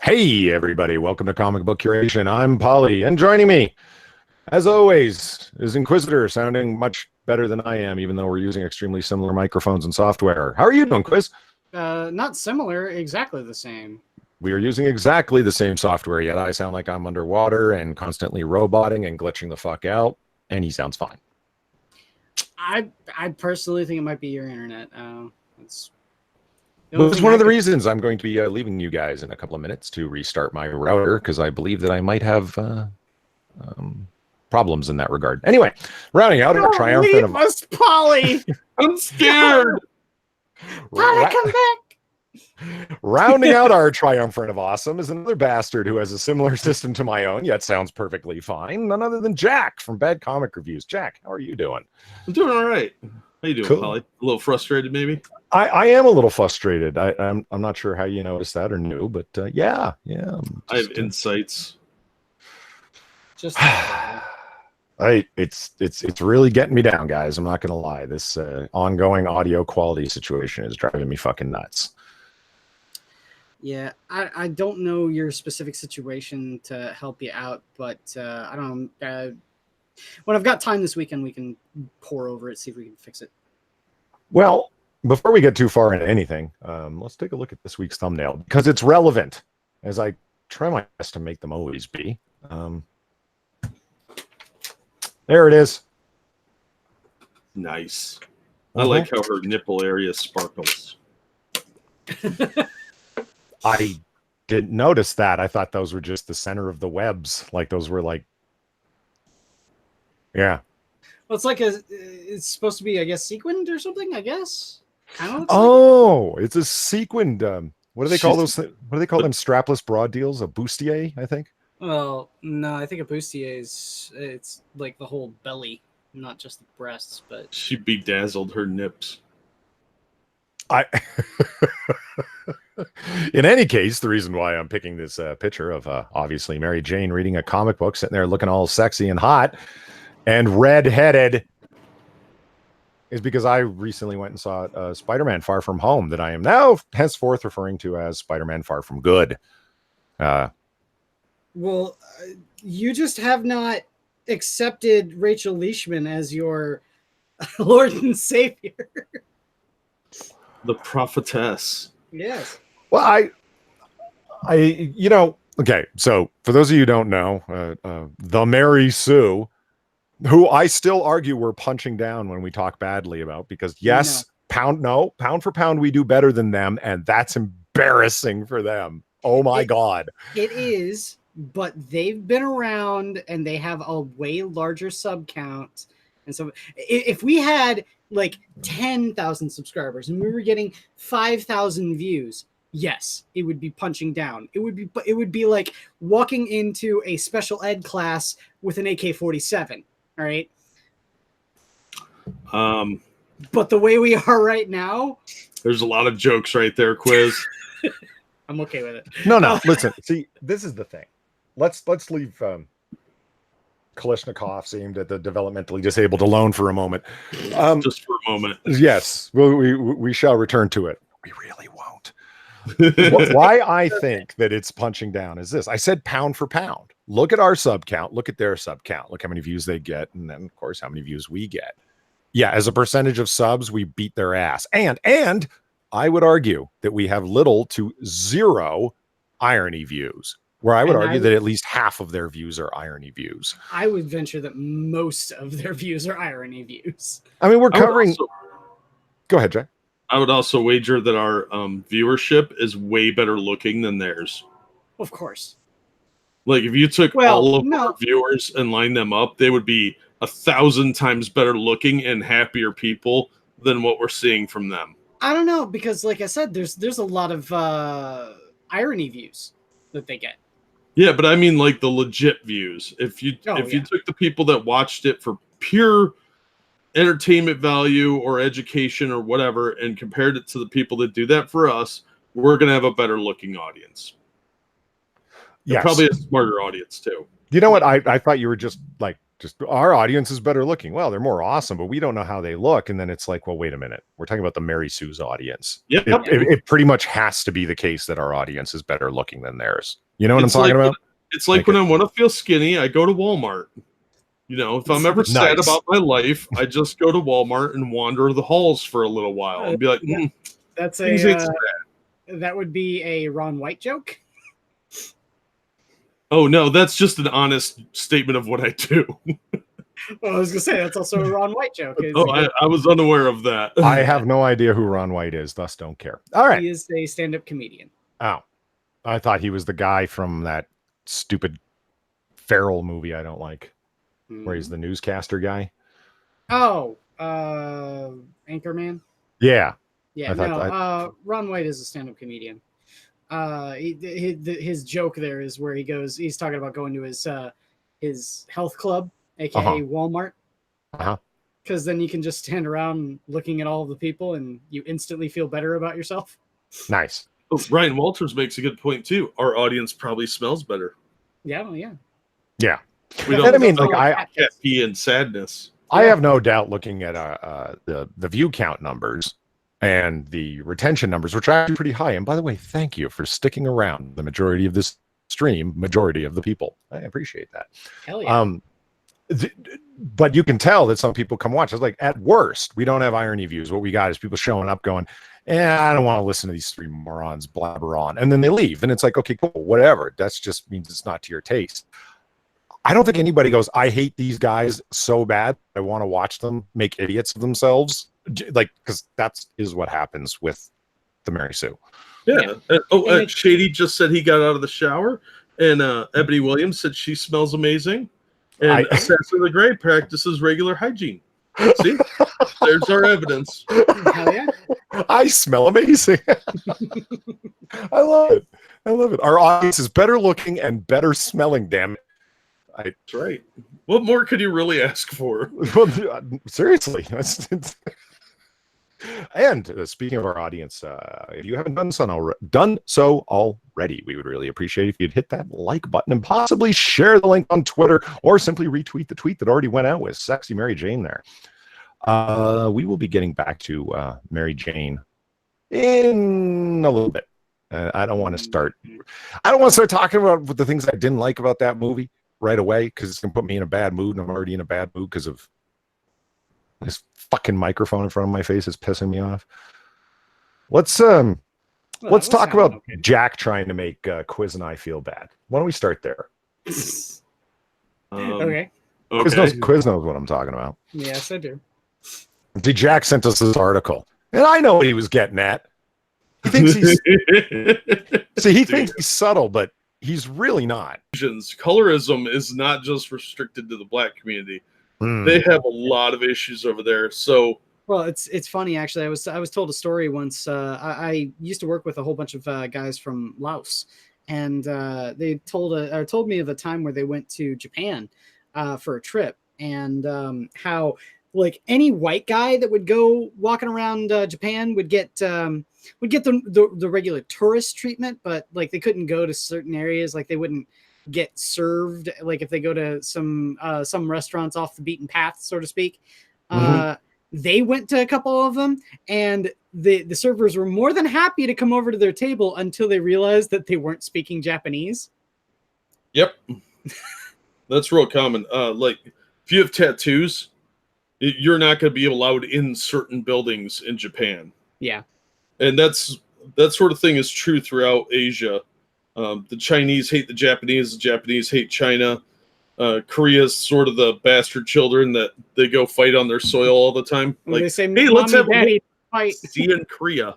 Hey, everybody. Welcome to Comic Book Curation. I'm Polly, and joining me, as always, is Inquisitor, sounding much better than I am, even though we're using extremely similar microphones and software. How are you doing, Quiz? Not similar, exactly the same. We are using exactly the same software, yet I sound like I'm underwater and constantly roboting and glitching the fuck out, and he sounds fine. I personally think it might be your internet. It's one of the reasons I'm going to be leaving you guys in a couple of minutes to restart my router, because I believe that I might have problems in that regard. Anyway, rounding out our triumphant of us, Polly. I'm scared. Polly, come back. Rounding out our triumvirate of awesome is another bastard who has a similar system to my own, yet sounds perfectly fine. None other than Jack from Bad Comic Reviews. Jack, how are you doing? I'm doing all right. How you doing, cool. Polly? A little frustrated, maybe? I am a little frustrated. I'm not sure how you noticed that or knew, but yeah. I have insights. Just it's really getting me down, guys. I'm not gonna lie. This ongoing audio quality situation is driving me fucking nuts. Yeah, I don't know your specific situation to help you out, but I don't know. When I've got time this weekend, we can pour over it, see if we can fix it. Well, before we get too far into anything, let's take a look at this week's thumbnail, because it's relevant, as I try my best to make them always be. There it is. Nice. I like how her nipple area sparkles. I didn't notice that. I thought those were just the center of the webs. Like those were like, yeah. Well, it's like it's supposed to be, I guess, sequined or something, I guess. Kind of. Oh, like it's a sequined. What do they call those? What do they call them? Strapless broad deals? A bustier, I think. Well, no, I think a bustier it's like the whole belly, not just the breasts. But she bedazzled her nips. In any case, the reason why I'm picking this picture of obviously Mary Jane reading a comic book, sitting there looking all sexy and hot and red-headed, is because I recently went and saw SpiderMan Far From Home, that I am now henceforth referring to as SpiderMan Far From Good. Well, you just have not accepted Rachel Leishman as your Lord and Savior. The prophetess. Yes. Well, okay. So for those of you who don't know, the Mary Sue, who I still argue we're punching down when we talk badly about, because yes, pound for pound, we do better than them. And that's embarrassing for them. Oh my God. It is, but they've been around and they have a way larger sub count. And so if we had like 10,000 subscribers and we were getting 5,000 views, yes, it would be punching down. It would be like walking into a special ed class with an AK-47. All right. But the way we are right now, there's a lot of jokes right there, Quiz. I'm okay with it. No. Listen, see, this is the thing. Let's leave Kalashnikovs aimed at the developmentally disabled alone for a moment. Just for a moment. Yes, we shall return to it. We really won't. Why I think that it's punching down is this. I said pound for pound. Look at our sub count. Look at their sub count. Look how many views they get. And then, of course, how many views we get. Yeah, as a percentage of subs, we beat their ass. And I would argue that we have little to zero irony views, where I would argue that at least half of their views are irony views. I would venture that most of their views are irony views. I mean, we're covering... Go ahead, Jack. I would also wager that our viewership is way better looking than theirs. Of course. Like, if you took all of our viewers and lined them up, they would be 1,000 times better looking and happier people than what we're seeing from them. I don't know, because like I said, there's a lot of irony views that they get. Yeah, but I mean like the legit views. If you took the people that watched it for pure entertainment value or education or whatever and compared it to the people that do that for us, we're going to have a better looking audience. Yes. Probably a smarter audience too. You know what? I thought you were just like Just our audience is better looking. Well, they're more awesome, but we don't know how they look. And then it's like, well, wait a minute. We're talking about the Mary Sue's audience. Yep. It pretty much has to be the case that our audience is better looking than theirs. You know what I'm talking about? It's like when I want to feel skinny, I go to Walmart. You know, if I'm ever sad about my life, I just go to Walmart and wander the halls for a little while and be like, that's that would be a Ron White joke. Oh no, that's just an honest statement of what I do. Well, I was gonna say that's also a Ron White joke. I was unaware of that. I have no idea who Ron White is, thus don't care. All right. He is a stand-up comedian. Oh, I thought he was the guy from that stupid Feral movie I don't like, where he's the newscaster guy. Oh, Anchorman. Yeah. Yeah. Ron White is a stand-up comedian. His joke there is where he's talking about going to his health club, aka Walmart, because then you can just stand around looking at all of the people and you instantly feel better about yourself. Nice. Oh, Ryan Walters makes a good point too. Our audience probably smells better. Yeah. We don't. I mean, like I can't pee in sadness. I have no doubt looking at the view count numbers and the retention numbers, which are actually pretty high. And by the way, thank you for sticking around the majority of this stream, majority of the people. I appreciate that. Hell yeah. But you can tell that some people come watch. It's like, at worst, we don't have irony views. What we got is people showing up going, I don't want to listen to these three morons blabber on. And then they leave. And it's like, okay, cool, whatever. That's just means it's not to your taste. I don't think anybody goes, I hate these guys so bad. I want to watch them make idiots of themselves. Like, because that is what happens with the Mary Sue. Yeah. Shady just said he got out of the shower, and Ebony Williams said she smells amazing. And Assassin the Grey practices regular hygiene. See, there's our evidence. Hell yeah. I smell amazing. I love it. Our audience is better looking and better smelling. Damn it. That's right. What more could you really ask for? Well, seriously. And speaking of our audience, if you haven't done so already, we would really appreciate if you'd hit that like button and possibly share the link on Twitter or simply retweet the tweet that already went out with Sexy Mary Jane there. We will be getting back to Mary Jane in a little bit. I don't want to start talking about the things I didn't like about that movie right away, because it's going to put me in a bad mood, and I'm already in a bad mood because of this fucking microphone in front of my face is pissing me off. Let's talk about Jack trying to make Quiz and I feel bad. Why don't we start there? Okay. Quiz knows what I'm talking about. Yes, I do. Jack sent us this article, and I know what he was getting at. He thinks thinks he's subtle, but he's really not. Colorism is not just restricted to the black community. They have a lot of issues over there. So, well, it's funny actually. I was told a story once. I used to work with a whole bunch of guys from Laos, and they told me of a time where they went to Japan for a trip, and how like any white guy that would go walking around Japan would get the regular tourist treatment, but like they couldn't go to certain areas, like they wouldn't get served like if they go to some restaurants off the beaten path, so to speak. They went to a couple of them, and the servers were more than happy to come over to their table until they realized that they weren't speaking Japanese. Yep. That's real common. Like if you have tattoos, you're not going to be allowed in certain buildings in Japan. Yeah. And that sort of thing is true throughout Asia. The Chinese hate the Japanese hate China. Korea's sort of the bastard children that they go fight on their soil all the time. Like, they say, hey, let's have a fight. See you in Korea.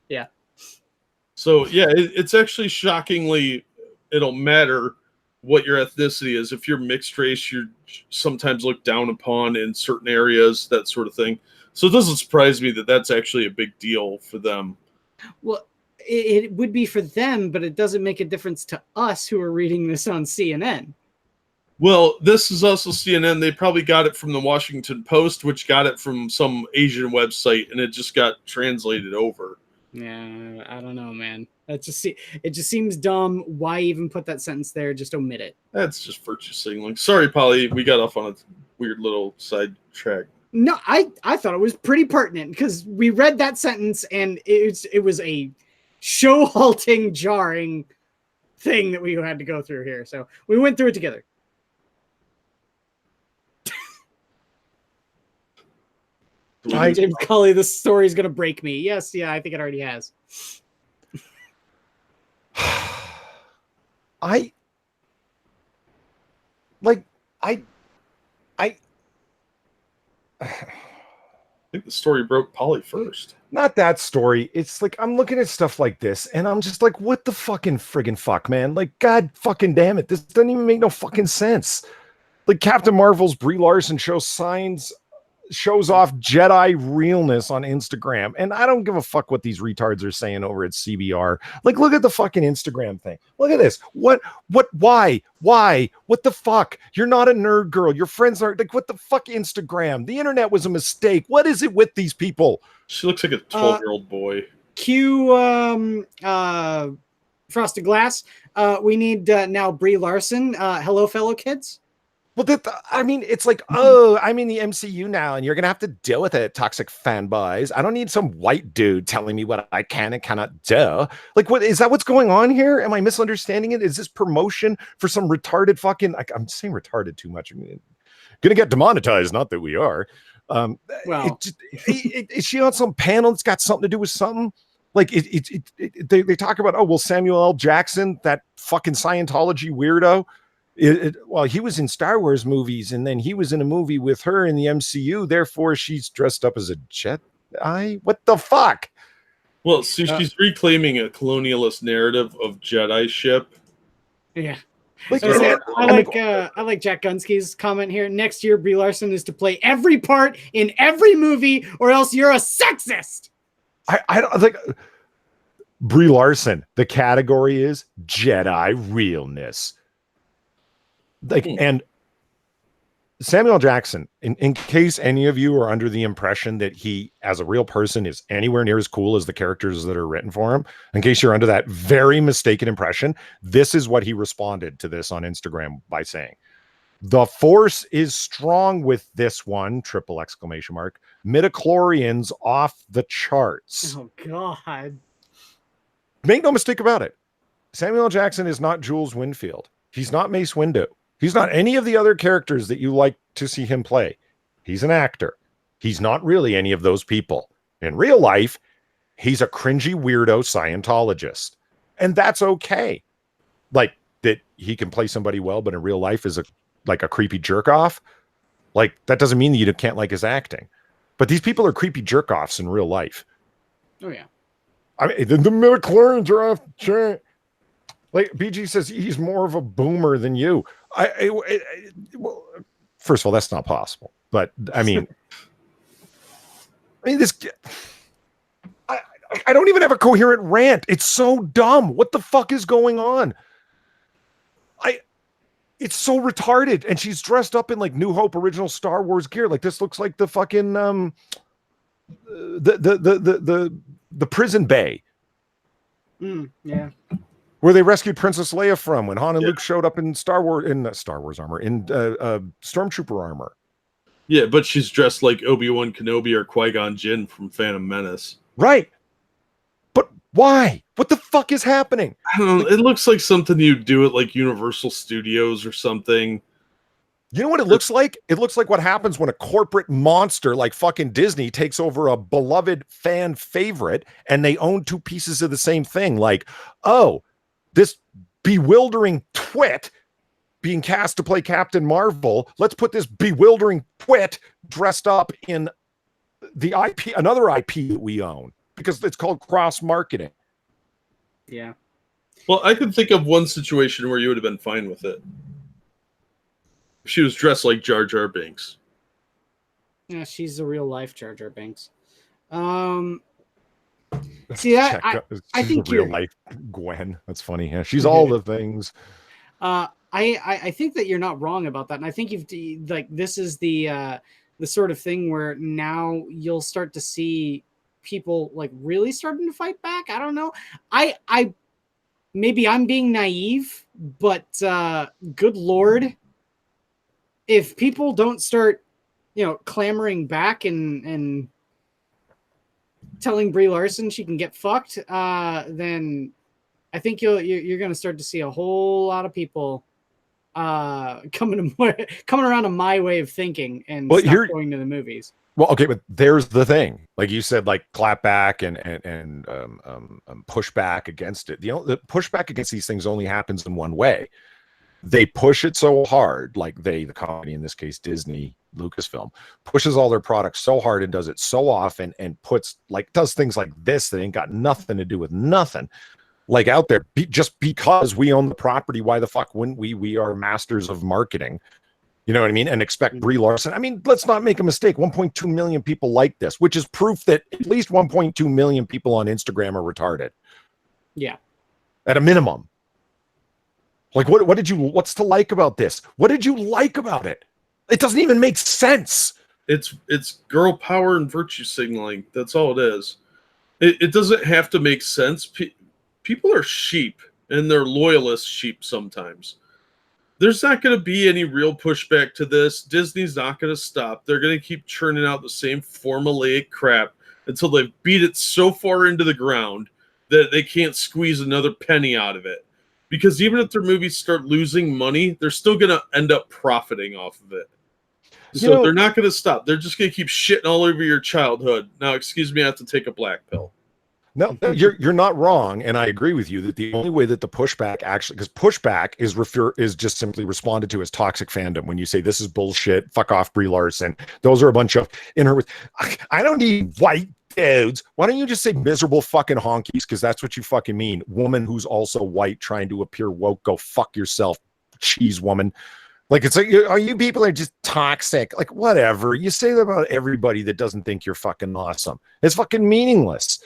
Yeah. So, yeah, it's actually shockingly, it'll matter what your ethnicity is. If you're mixed race, you're sometimes looked down upon in certain areas, that sort of thing. So it doesn't surprise me that that's actually a big deal for them. Well, it would be for them, but it doesn't make a difference to us who are reading this on CNN. Well, this is also CNN. They probably got it from the Washington Post, which got it from some Asian website, and it just got translated over. Yeah, I don't know, man. It just seems dumb. Why even put that sentence there? Just omit it. That's just virtue signaling. Sorry, Polly, we got off on a weird little side track. No, I thought it was pretty pertinent because we read that sentence and it was a show halting, jarring thing that we had to go through here. So we went through it together. James Cully, this story is gonna break me. Yes, yeah, I think it already has. I think the story broke Polly first. Not that story. It's like I'm looking at stuff like this and I'm just like, what the fucking friggin' fuck, man? Like, God fucking damn it. This doesn't even make no fucking sense. Like Captain Marvel's Brie Larson shows off Jedi realness on Instagram. And I don't give a fuck what these retards are saying over at CBR. Like, look at the fucking Instagram thing. Look at this. Why? What the fuck? You're not a nerd girl. Your friends aren't like, what the fuck Instagram? The internet was a mistake. What is it with these people? She looks like a 12-year-old boy. Cue Frosted Glass. We need now Brie Larson. Hello, fellow kids. Well, I mean, it's like, oh, I'm in the MCU now, and you're going to have to deal with it, toxic fanboys. I don't need some white dude telling me what I can and cannot do. Like, what is that what's going on here? Am I misunderstanding it? Is this promotion for some retarded fucking, I'm saying retarded too much. I mean, going to get demonetized, not that we are. Well, is she on some panel that's got something to do with something? Like, they talk about, oh, well, Samuel L. Jackson, that fucking Scientology weirdo, well, he was in Star Wars movies, and then he was in a movie with her in the MCU. Therefore, she's dressed up as a Jedi. What the fuck? Well, so she's reclaiming a colonialist narrative of Jedi ship. Yeah. Like, I like Jack Gunsky's comment here. Next year, Brie Larson is to play every part in every movie, or else you're a sexist. I don't like Brie Larson. The category is Jedi realness. Like, and Samuel Jackson, in case any of you are under the impression that he, as a real person, is anywhere near as cool as the characters that are written for him, in case you're under that very mistaken impression, this is what he responded to this on Instagram by saying, "The force is strong with this one, ! Midichlorians off the charts." Oh, God. Make no mistake about it. Samuel Jackson is not Jules Winfield. He's not Mace Windu. He's not any of the other characters that you like to see him play. He's an actor. He's not really any of those people. In real life, he's a cringy weirdo Scientologist. And that's okay. Like, that he can play somebody well, but in real life is like a creepy jerk off. Like, that doesn't mean that you can't like his acting. But these people are creepy jerk offs in real life. Oh, yeah. I mean, the midichlorians are off the chart. Like, BG says he's more of a boomer than you. Well, first of all, that's not possible. But I mean, this. I don't even have a coherent rant. It's so dumb. What the fuck is going on? It's so retarded, and she's dressed up in like New Hope original Star Wars gear. Like, this looks like the fucking the prison bay. Yeah. Where they rescued Princess Leia from when Han and Luke showed up in Star Wars armor, in Stormtrooper armor. Yeah, but she's dressed like Obi-Wan Kenobi or Qui-Gon Jinn from Phantom Menace. Right. But why? What the fuck is happening? I don't know. It looks like something you'd do at like Universal Studios or something. You know what it looks like? It looks like what happens when a corporate monster like fucking Disney takes over a beloved fan favorite and they own two pieces of the same thing. Like, oh, this bewildering twit being cast to play Captain Marvel. Let's put this bewildering twit dressed up in the IP, another IP that we own, because it's called cross marketing. Yeah. Well, I could think of one situation where you would have been fine with it. She was dressed like Jar Jar Binks. Yeah, she's a real life Jar Jar Binks. See, I think real life Gwen. That's funny. Yeah, she's all the things. I think that you're not wrong about that, and I think this is the sort of thing where now you'll start to see people like really starting to fight back. I don't know. I maybe I'm being naive, but good Lord, if people don't start, clamoring back and telling Brie Larson she can get fucked, then I think you're going to start to see a whole lot of people coming around to my way of thinking and stop going to the movies. Well, okay, but there's the thing. Like you said, like clap back and push back against it. The pushback against these things only happens in one way. They push it so hard, like the company, in this case, Disney, Lucasfilm, pushes all their products so hard and does it so often and does things like this that ain't got nothing to do with nothing. Like out there, just because we own the property, why the fuck wouldn't we? We are masters of marketing. You know what I mean? And expect Brie Larson. I mean, let's not make a mistake. 1.2 million people like this, which is proof that at least 1.2 million people on Instagram are retarded. Yeah. At a minimum. Like, what's to like about this? What did you like about it? It doesn't even make sense. It's girl power and virtue signaling. That's all it is. It doesn't have to make sense. People are sheep, and they're loyalist sheep sometimes. There's not going to be any real pushback to this. Disney's not going to stop. They're going to keep churning out the same formulaic crap until they've beat it so far into the ground that they can't squeeze another penny out of it. Because even if their movies start losing money, they're still going to end up profiting off of it. So they're not going to stop. They're just going to keep shitting all over your childhood. Now, excuse me, I have to take a black pill. No, you're not wrong, and I agree with you that the only way that the pushback actually, because pushback is just simply responded to as toxic fandom. When you say this is bullshit, fuck off, Brie Larson. Those are a bunch of I don't need white dudes. Why don't you just say miserable fucking honkies? Because that's what you fucking mean. Woman who's also white trying to appear woke. Go fuck yourself, cheese woman. Like, it's like, you people are just toxic. Like, whatever. You say that about everybody that doesn't think you're fucking awesome. It's fucking meaningless.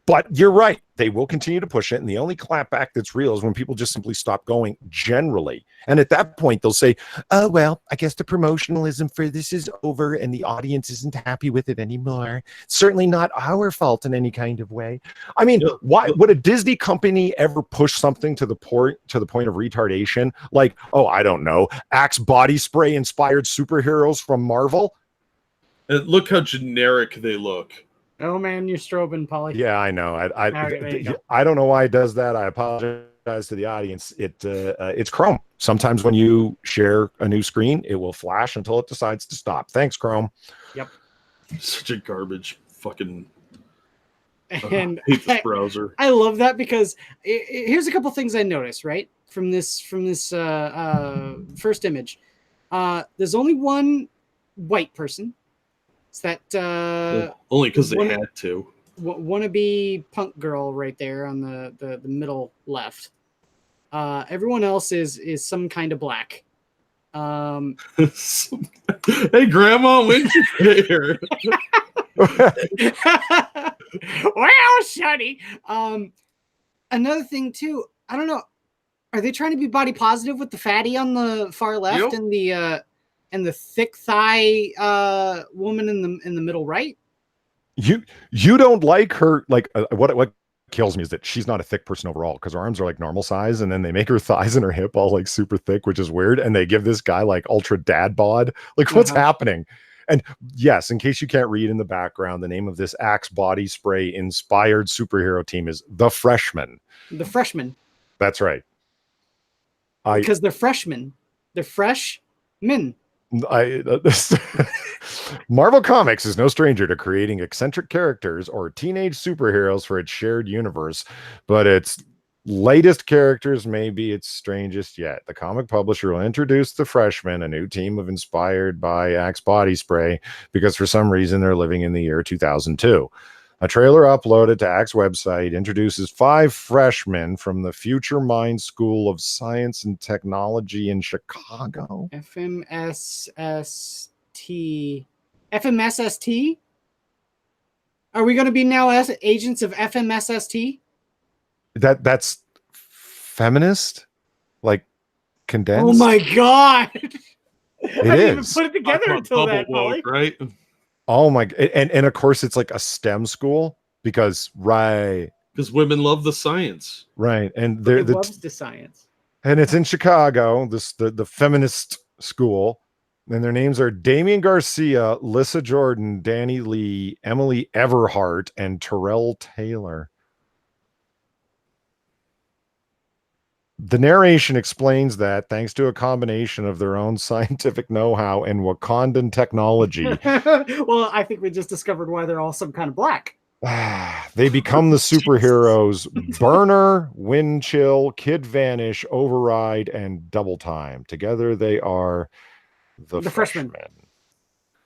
But you're right. They will continue to push it. And the only clapback that's real is when people just simply stop going generally. And at that point, they'll say, oh, well, I guess the promotionalism for this is over and the audience isn't happy with it anymore. Certainly not our fault in any kind of way. I mean, why would a Disney company ever push something to the point of retardation? Like, oh, I don't know, Axe body spray inspired superheroes from Marvel? And look how generic they look. Oh man, you're strobing, Polly. Yeah, I know. I don't know why it does that. I apologize to the audience. It's Chrome. Sometimes when you share a new screen, it will flash until it decides to stop. Thanks, Chrome. Yep. Such a garbage fucking. And I hate this browser. I love that because here's a couple things I noticed right from this first image. There's only one white person. That only because they had to. Wannabe punk girl right there on the middle left. Everyone else is some kind of black. Hey, Grandma, when'd you get here? Well, Shuddy. Another thing too. I don't know. Are they trying to be body positive with the fatty on the far left and the thick thigh woman in the middle right? You don't like her. Like what kills me is that she's not a thick person overall, because her arms are like normal size, and then they make her thighs and her hip all like super thick, which is weird, and they give this guy like ultra dad bod. Like, what's happening? And yes, in case you can't read in the background, the name of this Axe body spray inspired superhero team is The Freshmen. The Freshmen. That's right. Because they're freshmen. They're fresh men. Marvel Comics is no stranger to creating eccentric characters or teenage superheroes for its shared universe, but its latest characters may be its strangest yet. The comic publisher will introduce the Freshmen, a new team of inspired by Axe body spray, because for some reason they're living in the year 2002. A trailer uploaded to Axe website introduces 5 freshmen from the Future Mind School of Science and Technology in Chicago. FMSST? Are we going to be now agents of FMSST? That's feminist? Like condensed? Oh my God. It I didn't even is. put it together until that, woke, right? Oh my, and of course it's like a STEM school. because women love the science. Right. And it loves the science. And it's in Chicago, the feminist school. And their names are Damian Garcia, Lissa Jordan, Danny Lee, Emily Everhart, and Terrell Taylor. The narration explains that thanks to a combination of their own scientific know-how and Wakandan technology. Well, I think we just discovered why they're all some kind of black. They become the superheroes Burner, Wind Chill, Kid Vanish, Override, and Double Time. Together they are the freshmen.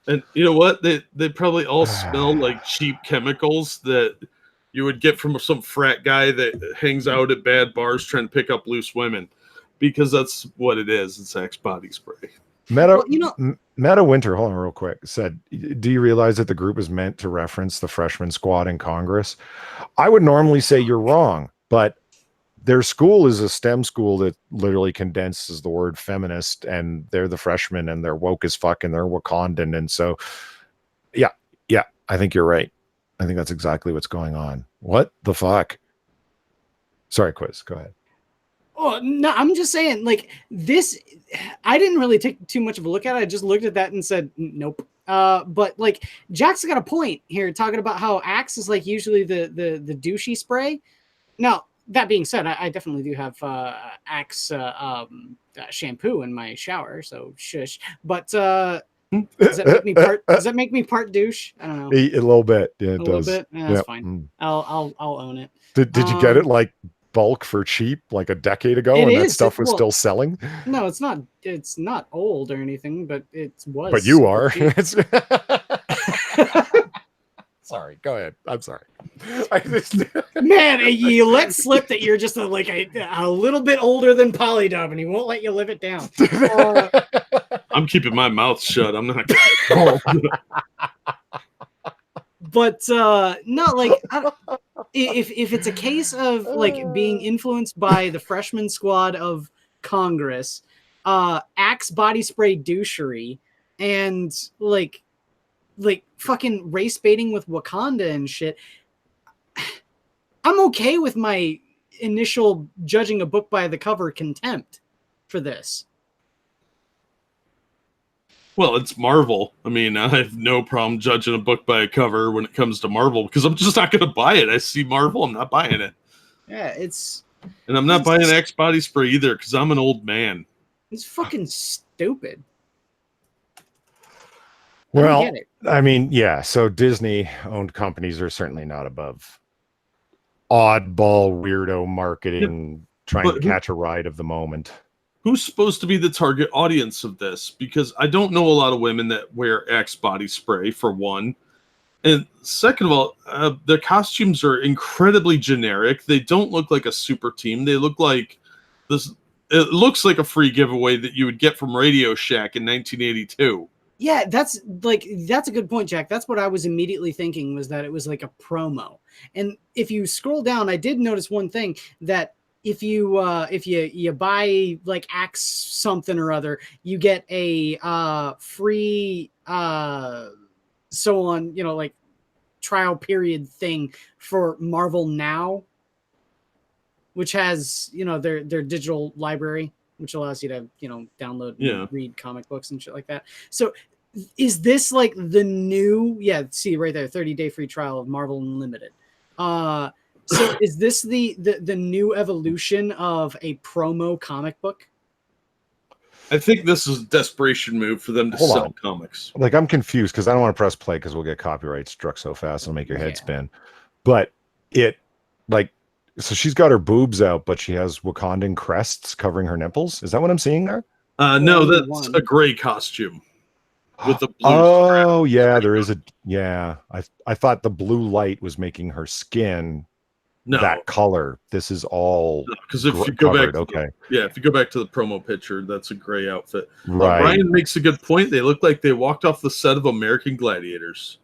And you know what? They probably all smell like cheap chemicals that you would get from some frat guy that hangs out at bad bars trying to pick up loose women, because that's what it is. It's Axe body spray. Meta Winter, hold on real quick, said, do you realize that the group is meant to reference the freshman squad in Congress? I would normally say you're wrong, but their school is a STEM school that literally condenses the word feminist, and they're the freshmen and they're woke as fuck and they're Wakandan. And so, yeah, I think you're right. I think that's exactly what's going on. What the fuck? Sorry, Quiz, go ahead. Oh, no, I'm just saying, like, this, I didn't really take too much of a look at it. I just looked at that and said, nope. But, like, Jack's got a point here, talking about how Axe is, like, usually the douchey spray. Now, that being said, I definitely do have Axe shampoo in my shower, so shush. But does that make me part douche? I don't know. A little bit. Yeah, it a does. Little bit? Yeah, that's fine. I'll own it. Did you get it like bulk for cheap like a decade ago and that stuff was still selling? No, it's not old or anything, but it was. But you are. Sorry, go ahead. I'm sorry. Man, you let slip that you're just a little bit older than Polydub, and he won't let you live it down. I'm keeping my mouth shut. I'm not. But no, like if it's a case of like being influenced by the freshman squad of Congress, Axe body spray douchery, and like fucking race baiting with Wakanda and shit, I'm okay with my initial judging a book by the cover contempt for this. Well, it's Marvel. I mean, I have no problem judging a book by a cover when it comes to Marvel, because I'm just not going to buy it. I see Marvel, I'm not buying it. Yeah, and I'm not buying Axe body spray either, because I'm an old man. It's fucking stupid. Well, I mean, yeah, so Disney-owned companies are certainly not above oddball, weirdo marketing, trying to catch a ride of the moment. Who's supposed to be the target audience of this? Because I don't know a lot of women that wear Axe body spray, for one. And second of all, their costumes are incredibly generic. They don't look like a super team. They look like this. It looks like a free giveaway that you would get from Radio Shack in 1982. Yeah, that's a good point, Jack. That's what I was immediately thinking, was that it was like a promo. And if you scroll down, I did notice one thing, that if you buy like Axe something or other, you get a free like trial period thing for Marvel Now, which has their digital library, which allows you to download and read comic books and shit like that. So is this like the new see right there, 30-day free trial of Marvel Unlimited? So is this the new evolution of a promo comic book? I think this is a desperation move for them to sell comics. Like, I'm confused because I don't want to press play because we'll get copyright struck so fast it'll make your head spin. But so she's got her boobs out, but she has Wakandan crests covering her nipples. Is that what I'm seeing there? No, that's a gray costume with the blue. Oh, yeah, there is I thought the blue light was making her skin that color. This is all because if you go back, if you go back to the promo picture, that's a gray outfit. Right. Brian makes a good point. They look like they walked off the set of American Gladiators.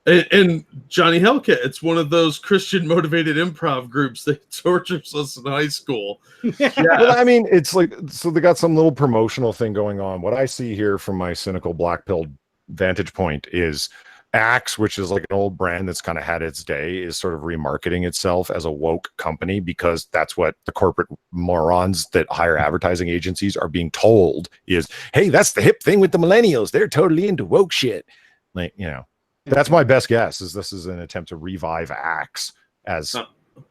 And Johnny Hellcat, it's one of those Christian motivated improv groups that tortures us in high school. Well, I mean, it's like, so they got some little promotional thing going on. What I see here from my cynical black pill vantage point is Axe, which is like an old brand that's kind of had its day, is sort of remarketing itself as a woke company because that's what the corporate morons that hire advertising agencies are being told is, hey, that's the hip thing with the millennials. They're totally into woke shit. Like, that's my best guess is this is an attempt to revive Axe as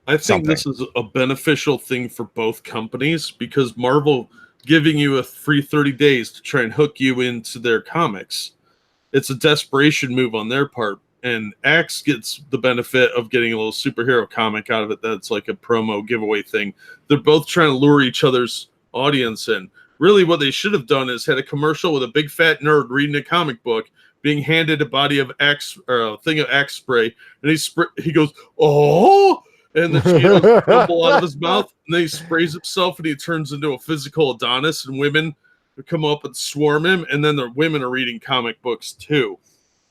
I think this is a beneficial thing for both companies because Marvel giving you a free 30 days to try and hook you into their comics. It's a desperation move on their part, and Axe gets the benefit of getting a little superhero comic out of it that's like a promo giveaway thing. They're both trying to lure each other's audience in. Really, what they should have done is had a commercial with a big fat nerd reading a comic book, being handed a body of Axe or a thing of Axe spray, and he goes, "Oh!" and the Cheetos bubble out of his mouth, and then he sprays himself, and he turns into a physical Adonis, and women come up and swarm him, and then the women are reading comic books too.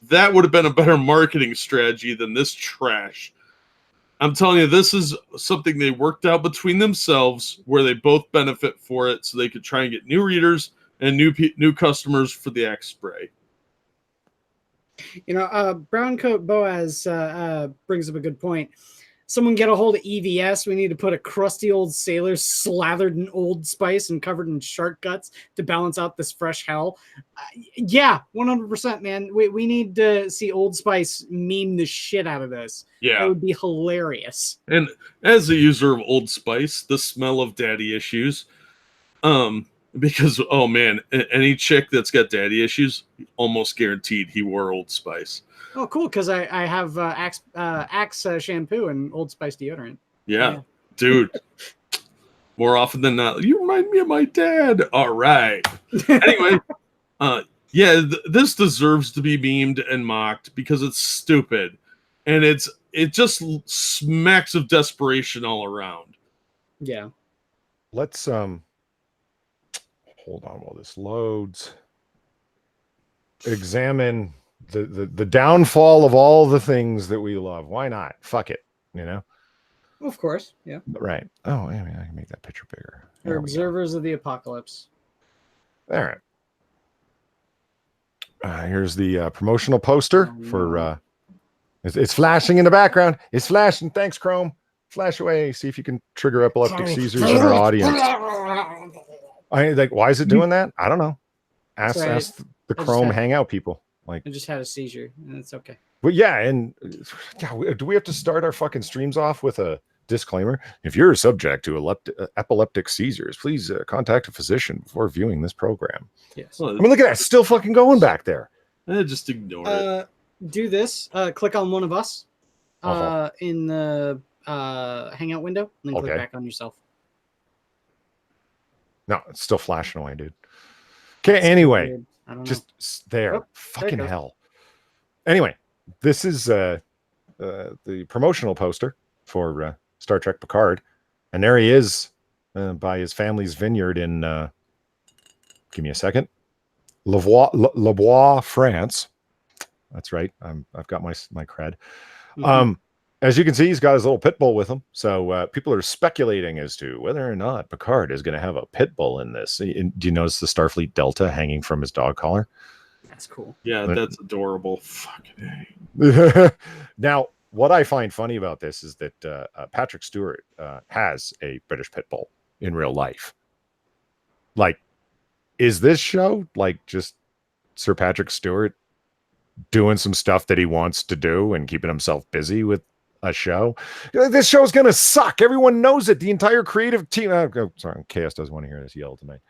That would have been a better marketing strategy than this trash. I'm telling you, this is something they worked out between themselves where they both benefit for it so they could try and get new readers and new customers for the Axe spray. Browncoat Boaz brings up a good point. Someone get a hold of EVS. We need to put a crusty old sailor slathered in Old Spice and covered in shark guts to balance out this fresh hell. Yeah, 100%, man. We need to see Old Spice meme the shit out of this. Yeah. That would be hilarious. And as a user of Old Spice, the smell of daddy issues, because, oh man, any chick that's got daddy issues, almost guaranteed he wore Old Spice. Oh, cool, because I have Axe shampoo and Old Spice deodorant. Yeah, dude. More often than not, you remind me of my dad. All right. Anyway, this deserves to be memed and mocked because it's stupid. And it just smacks of desperation all around. Yeah. Let's hold on while this loads. Examine the downfall of all the things that we love. Why not? Fuck it. Of course. Yeah. Right. Oh, I mean, I can make that picture bigger. They're observers of the apocalypse. All right. Here's the promotional poster for. It's flashing in the background. It's flashing. Thanks, Chrome. Flash away. See if you can trigger epileptic seizures in our audience. Why is it doing that? I don't know. Ask the Chrome Hangout people. I just had a seizure, and it's okay. But do we have to start our fucking streams off with a disclaimer? If you're subject to epileptic seizures, please contact a physician before viewing this program. Yes. I mean, look at that. It's still fucking going back there. Just ignore it. Do this. Click on one of us in the Hangout window, and then click back on yourself. No, it's still flashing away, dude. Okay, anyway. Just there. Oh, fucking there hell. Anyway, this is the promotional poster for Star Trek Picard. And there he is by his family's vineyard in, give me a second, Lebois, France. That's right. I've got my cred. Mm-hmm. As you can see, he's got his little pit bull with him. So people are speculating as to whether or not Picard is going to have a pit bull in this. Do you notice the Starfleet Delta hanging from his dog collar? That's cool. Yeah, that's adorable. Fucking Now, what I find funny about this is that Patrick Stewart has a British pit bull in real life. Is this show just Sir Patrick Stewart doing some stuff that he wants to do and keeping himself busy with a show? This show's gonna suck. Everyone knows it. The entire creative team. Sorry, Chaos doesn't want to hear this yell tonight.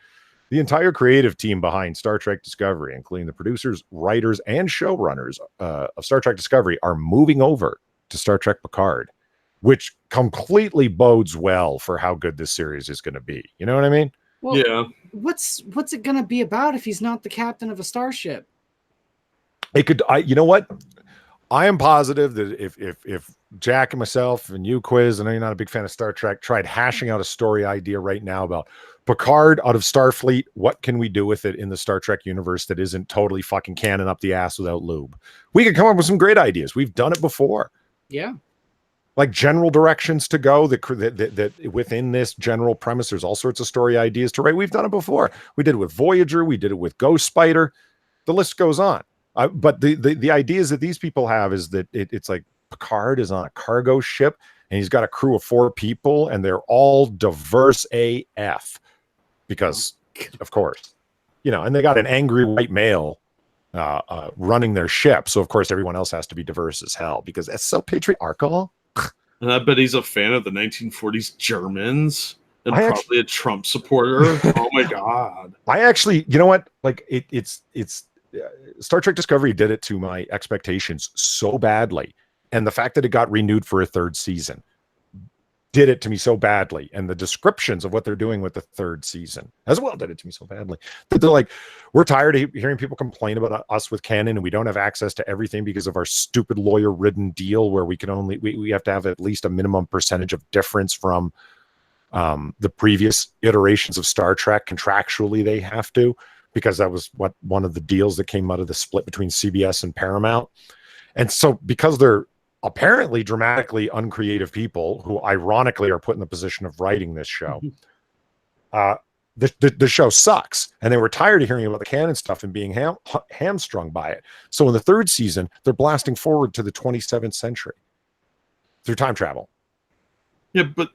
The entire creative team behind Star Trek Discovery, including the producers, writers, and showrunners of Star Trek Discovery, are moving over to Star Trek Picard, which completely bodes well for how good this series is going to be. You know what I mean? Well, yeah. What's it going to be about if he's not the captain of a starship? It could. You know what? I am positive that if Jack and myself and you, Quiz, I know you're not a big fan of Star Trek, tried hashing out a story idea right now about Picard out of Starfleet, what can we do with it in the Star Trek universe that isn't totally fucking cannon up the ass without lube? We could come up with some great ideas. We've done it before. Yeah. General directions to go that within this general premise, there's all sorts of story ideas to write. We've done it before. We did it with Voyager. We did it with Ghost Spider. The list goes on. But the ideas that these people have is that it's like Picard is on a cargo ship and he's got a crew of 4 people and they're all diverse AF because, of course, and they got an angry white male running their ship. So, of course, everyone else has to be diverse as hell because that's so patriarchal. And I bet he's a fan of the 1940s Germans and probably a Trump supporter. Oh, my God. I actually, you know what? Like, it's Star Trek Discovery did it to my expectations so badly. And the fact that it got renewed for a 3rd season did it to me so badly. And the descriptions of what they're doing with the 3rd season as well did it to me so badly. That they're like, we're tired of hearing people complain about us with canon and we don't have access to everything because of our stupid lawyer-ridden deal where we have to have at least a minimum percentage of difference from the previous iterations of Star Trek. Contractually, they have to, because that was one of the deals that came out of the split between CBS and Paramount. And so because they're apparently dramatically uncreative people who ironically are put in the position of writing this show, the show sucks. And they were tired of hearing about the canon stuff and being hamstrung by it. So in the 3rd season, they're blasting forward to the 27th century through time travel. Yeah, but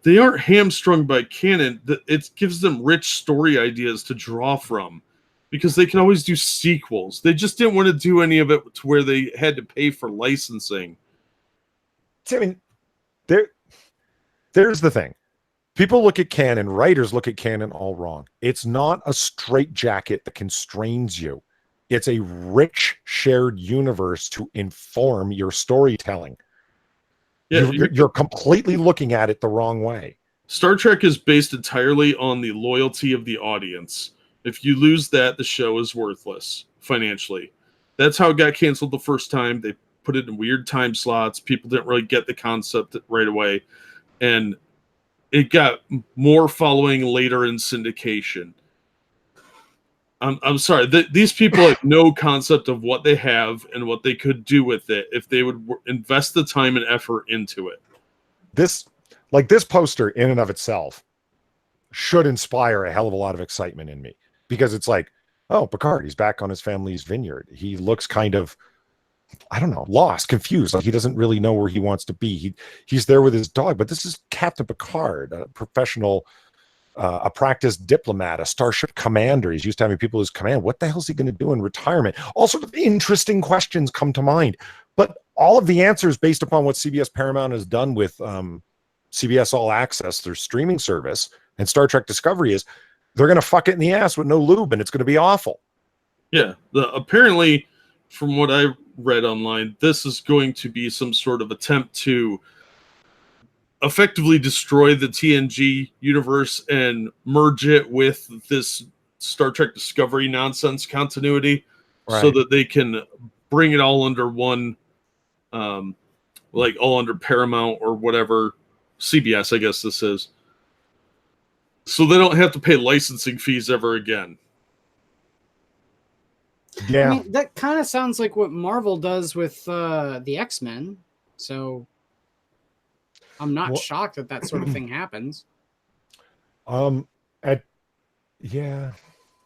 they aren't hamstrung by canon. It gives them rich story ideas to draw from because they can always do sequels. They just didn't want to do any of it to where they had to pay for licensing. I mean, there's the thing. People look at canon, writers look at canon all wrong. It's not a straitjacket that constrains you. It's a rich shared universe to inform your storytelling. Yeah, you're completely looking at it the wrong way. Star Trek is based entirely on the loyalty of the audience. If you lose that, the show is worthless financially. That's how it got canceled the first time. They put it in weird time slots. People didn't really get the concept right away. And it got more following later in syndication. I'm sorry. These people have no concept of what they have and what they could do with it if they would invest the time and effort into it. This poster in and of itself should inspire a hell of a lot of excitement in me because it's like, oh, Picard, he's back on his family's vineyard. He looks kind of, I don't know, lost, confused. Like he doesn't really know where he wants to be. He's there with his dog, but this is Captain Picard, a professional, a practiced diplomat, a starship commander. He's used to having people as command. What the hell is he going to do in retirement? All sorts of interesting questions come to mind, but all of the answers based upon what CBS Paramount has done with CBS All Access, their streaming service, and Star Trek Discovery is they're going to fuck it in the ass with no lube, and it's going to be awful. Yeah, apparently, from what I read online, this is going to be some sort of attempt to effectively destroy the TNG universe and merge it with this Star Trek Discovery nonsense continuity, right, so that they can bring it all under one, like all under Paramount or whatever, CBS, I guess this is. So they don't have to pay licensing fees ever again. Yeah. I mean, that kind of sounds like what Marvel does with the X-Men. So I'm not shocked that sort of thing happens. Yeah.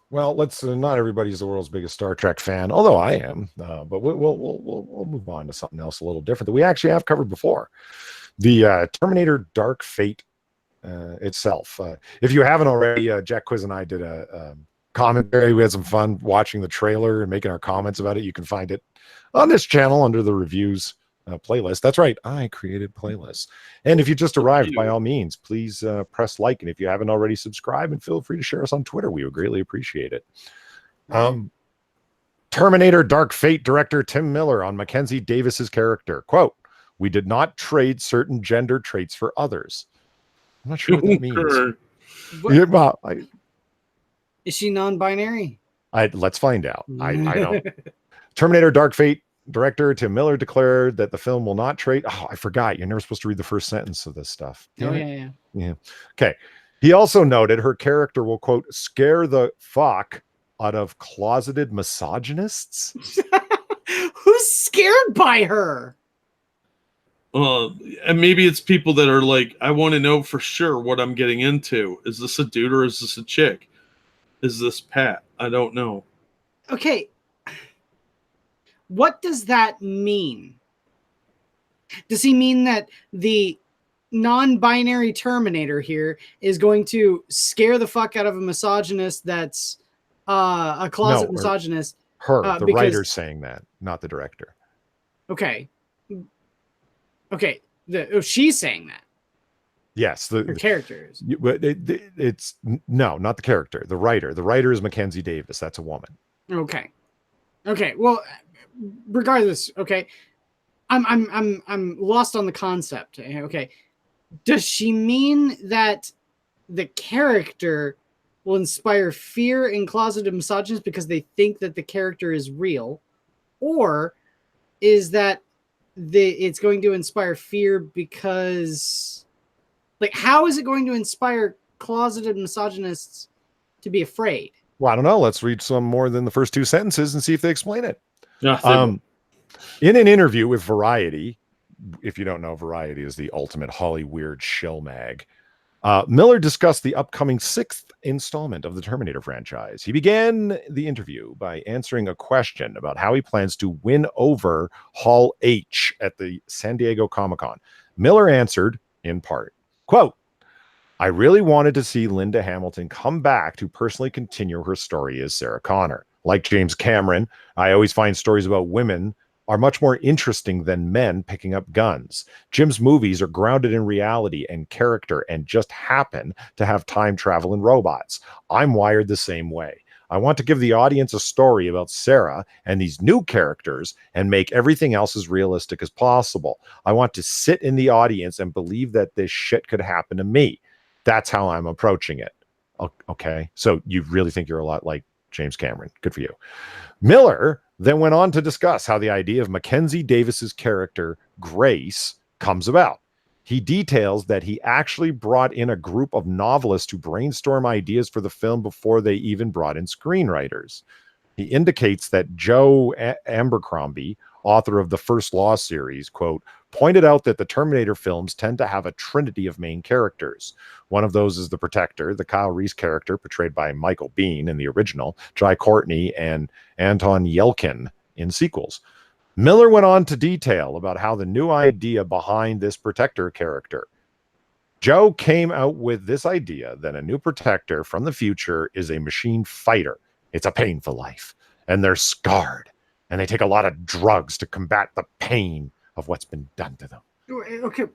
Well, let's not everybody's the world's biggest Star Trek fan, although I am. But we'll move on to something else a little different that we actually have covered before. The Terminator Dark Fate itself. If you haven't already, Jack Quiz and I did a commentary. We had some fun watching the trailer and making our comments about it. You can find it on this channel under the reviews playlist. That's right, I created playlists. And if you just arrived, by all means, please press like. And if you haven't already, subscribe and feel free to share us on Twitter. We would greatly appreciate it. Terminator Dark Fate director Tim Miller on Mackenzie Davis's character. Quote, "We did not trade certain gender traits for others." I'm not sure what that means. Yeah, well, is she non-binary? Let's find out. I don't. Terminator Dark Fate director Tim Miller declared that the film will not trade. Oh, I forgot. You're never supposed to read the first sentence of this stuff. Yeah. Okay. He also noted her character will, quote, "scare the fuck out of closeted misogynists." Who's scared by her? And maybe it's people that are like, I want to know for sure what I'm getting into. Is this a dude or is this a chick? Is this Pat? I don't know. Okay. What does that mean? Does he mean that the non-binary Terminator here is going to scare the fuck out of a misogynist that's a closet misogynist? The writer's saying that, not the director. Okay. She's saying that. Yes, the characters. It's no, not the character. The writer. The writer is Mackenzie Davis. That's a woman. Okay. Well, regardless. Okay, I'm lost on the concept. Okay, does she mean that the character will inspire fear in closeted misogynists because they think that the character is real, or is that it's going to inspire fear because? Like, how is it going to inspire closeted misogynists to be afraid? Well, I don't know. Let's read some more than the first two sentences and see if they explain it. Yeah, in an interview with Variety, if you don't know, Variety is the ultimate Hollyweird shill mag. Miller discussed the upcoming 6th installment of the Terminator franchise. He began the interview by answering a question about how he plans to win over Hall H at the San Diego Comic-Con. Miller answered, in part, quote, "I really wanted to see Linda Hamilton come back to personally continue her story as Sarah Connor. Like James Cameron, I always find stories about women are much more interesting than men picking up guns. Jim's movies are grounded in reality and character and just happen to have time travel and robots. I'm wired the same way. I want to give the audience a story about Sarah and these new characters and make everything else as realistic as possible. I want to sit in the audience and believe that this shit could happen to me. That's how I'm approaching it." Okay, so you really think you're a lot like James Cameron. Good for you. Miller then went on to discuss how the idea of Mackenzie Davis's character, Grace, comes about. He details that he actually brought in a group of novelists to brainstorm ideas for the film before they even brought in screenwriters. He indicates that Joe Abercrombie, author of the First Law series, quote, pointed out that the Terminator films tend to have a trinity of main characters. One of those is the Protector, the Kyle Reese character portrayed by Michael Biehn in the original, Jai Courtney, and Anton Yelkin in sequels. Miller went on to detail about how the new idea behind this Protector character. Joe came out with this idea that a new Protector from the future is a machine fighter. It's a painful life, and they're scarred, and they take a lot of drugs to combat the pain of what's been done to them. Okay.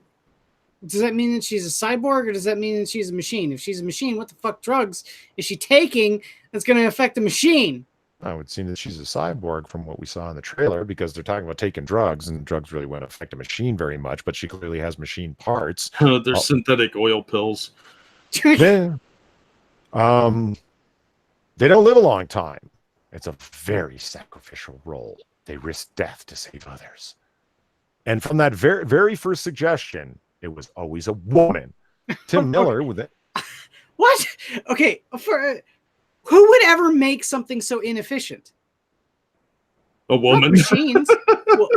Does that mean that she's a cyborg, or does that mean that she's a machine? If she's a machine, what the fuck drugs is she taking that's going to affect the machine? I would seem that she's a cyborg from what we saw in the trailer, because they're talking about taking drugs, and drugs really won't affect a machine very much, but she clearly has machine parts. They're synthetic oil pills. Yeah. They don't live a long time. It's a very sacrificial role. They risk death to save others. And from that very, very first suggestion, it was always a woman. Tim Miller with it. What? Okay, who would ever make something so inefficient? A woman. Not the machines. Well,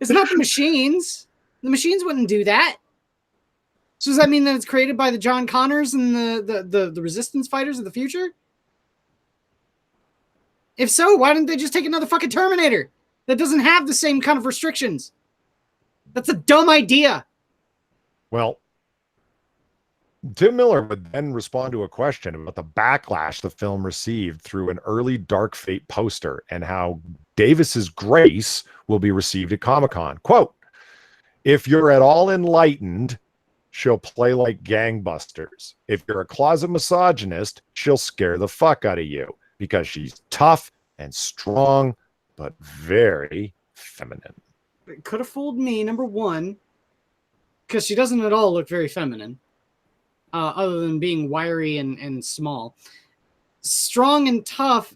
it's not the machines. The machines wouldn't do that. So does that mean that it's created by the John Connors and the resistance fighters of the future? If so, why didn't they just take another fucking Terminator that doesn't have the same kind of restrictions? That's a dumb idea. Well, Tim Miller would then respond to a question about the backlash the film received through an early Dark Fate poster and how Davis's Grace will be received at Comic-Con. Quote, "If you're at all enlightened, she'll play like gangbusters. If you're a closet misogynist, she'll scare the fuck out of you because she's tough and strong, but very feminine." It could have fooled me, number one, because she doesn't at all look very feminine. Other than being wiry and small. Strong and tough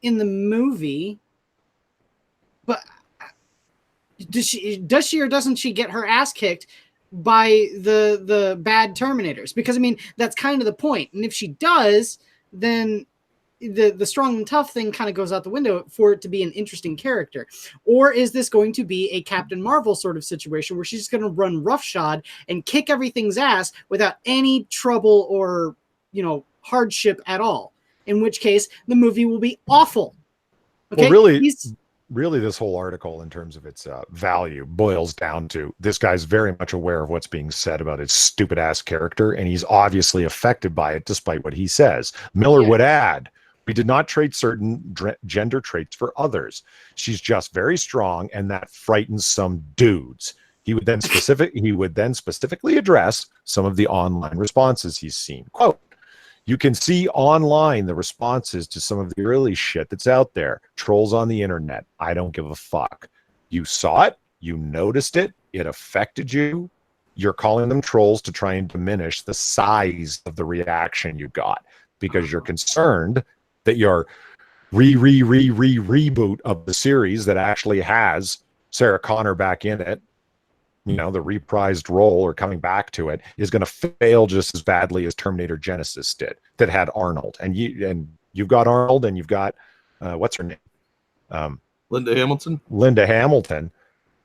in the movie, but does she or doesn't she get her ass kicked by the bad Terminators? Because I mean, that's kind of the point. And if she does, then the strong and tough thing kind of goes out the window for it to be an interesting character. Or is this going to be a Captain Marvel sort of situation where she's just going to run roughshod and kick everything's ass without any trouble or, hardship at all? In which case, the movie will be awful. Okay? Well, really, really this whole article, in terms of its value, boils down to this guy's very much aware of what's being said about his stupid ass character, and he's obviously affected by it despite what he says. Miller would add, we did not trade certain gender traits for others. She's just very strong, and that frightens some dudes. He would then specifically address some of the online responses he's seen. Quote, you can see online the responses to some of the early shit that's out there. Trolls on the internet. I don't give a fuck. You saw it. You noticed it. It affected you. You're calling them trolls to try and diminish the size of the reaction you got because you're concerned that your reboot of the series that actually has Sarah Connor back in it, you know, the reprised role or coming back to it, is going to fail just as badly as Terminator Genesis did, that had Arnold. And you've got Arnold, and you've got what's her name? Linda Hamilton. Linda Hamilton.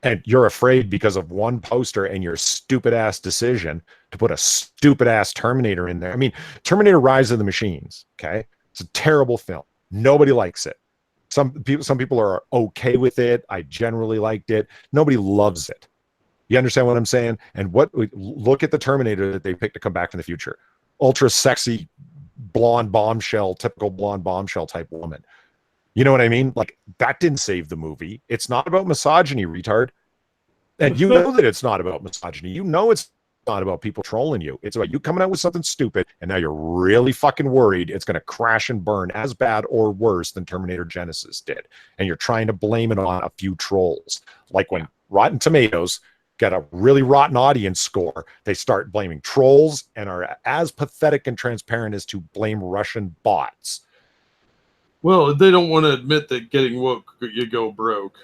And you're afraid because of one poster and your stupid ass decision to put a stupid ass Terminator in there. I mean, Terminator Rise of the Machines, okay? It's a terrible film. Nobody likes it. Some people are okay with it. I generally liked it. Nobody loves it. You understand what I'm saying? And look at the Terminator that they picked to come back in the future. Ultra sexy, blonde bombshell, typical blonde bombshell type woman. You know what I mean? Like, that didn't save the movie. It's not about misogyny, retard. And you know that it's not about misogyny. You know it's not about people trolling you. It's about you coming out with something stupid, and now you're really fucking worried it's going to crash and burn as bad or worse than Terminator Genesis did. And you're trying to blame it on a few trolls. Like when Rotten Tomatoes get a really rotten audience score, they start blaming trolls and are as pathetic and transparent as to blame Russian bots. Well, they don't want to admit that getting woke, you go broke.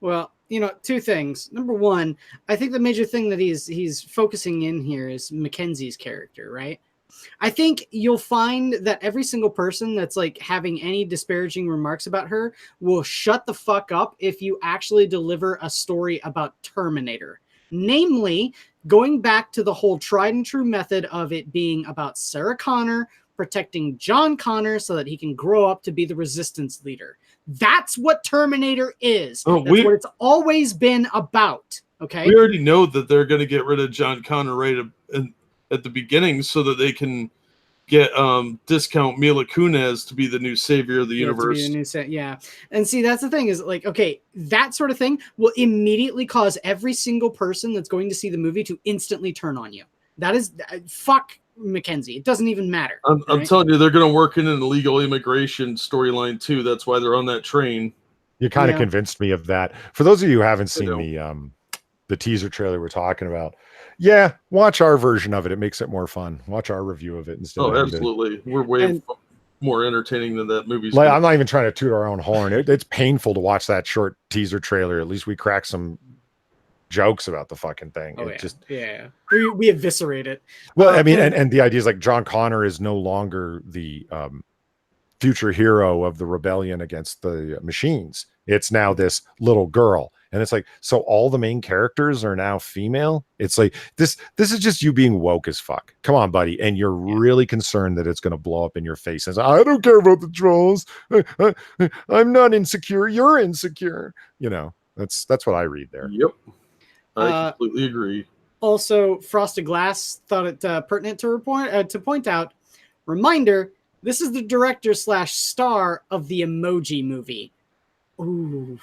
Well, you know, two things. Number one, I think the major thing that he's focusing in here is Mackenzie's character, right? I think you'll find that every single person that's like having any disparaging remarks about her will shut the fuck up if you actually deliver a story about Terminator. Namely, going back to the whole tried and true method of it being about Sarah Connor protecting John Connor so that he can grow up to be the resistance leader. That's what Terminator is. That's what it's always been about. Okay. We already know that they're going to get rid of John Connor right at the beginning so that they can get discount Mila Kunis to be the new savior of the universe. Yeah. And see, that's the thing is like, okay, that sort of thing will immediately cause every single person that's going to see the movie to instantly turn on you. That is fuck Mackenzie. It doesn't even matter. I'm telling you, they're going to work in an illegal immigration storyline too. That's why they're on that train. You kind of convinced me of that. For those of you who haven't seen the teaser trailer we're talking about, watch our version of it. It makes it more fun. Watch our review of it instead. Oh, absolutely. We're way more entertaining than that movie. Like, I'm not even trying to toot our own horn. It's painful to watch that short teaser trailer. At least we crack some jokes about the fucking thing. We eviscerate it. Well, I mean, and the idea is like John Connor is no longer the future hero of the rebellion against the machines. It's now this little girl. And it's like, so all the main characters are now female. It's like, this is just you being woke as fuck. Come on, buddy. And you're really concerned that it's going to blow up in your face. And I don't care about the trolls. I'm not insecure. You're insecure. You know, that's what I read there. Yep. I completely agree. Also, Frosted Glass thought it pertinent to point out, reminder, this is the director / star of the Emoji Movie. Ooh.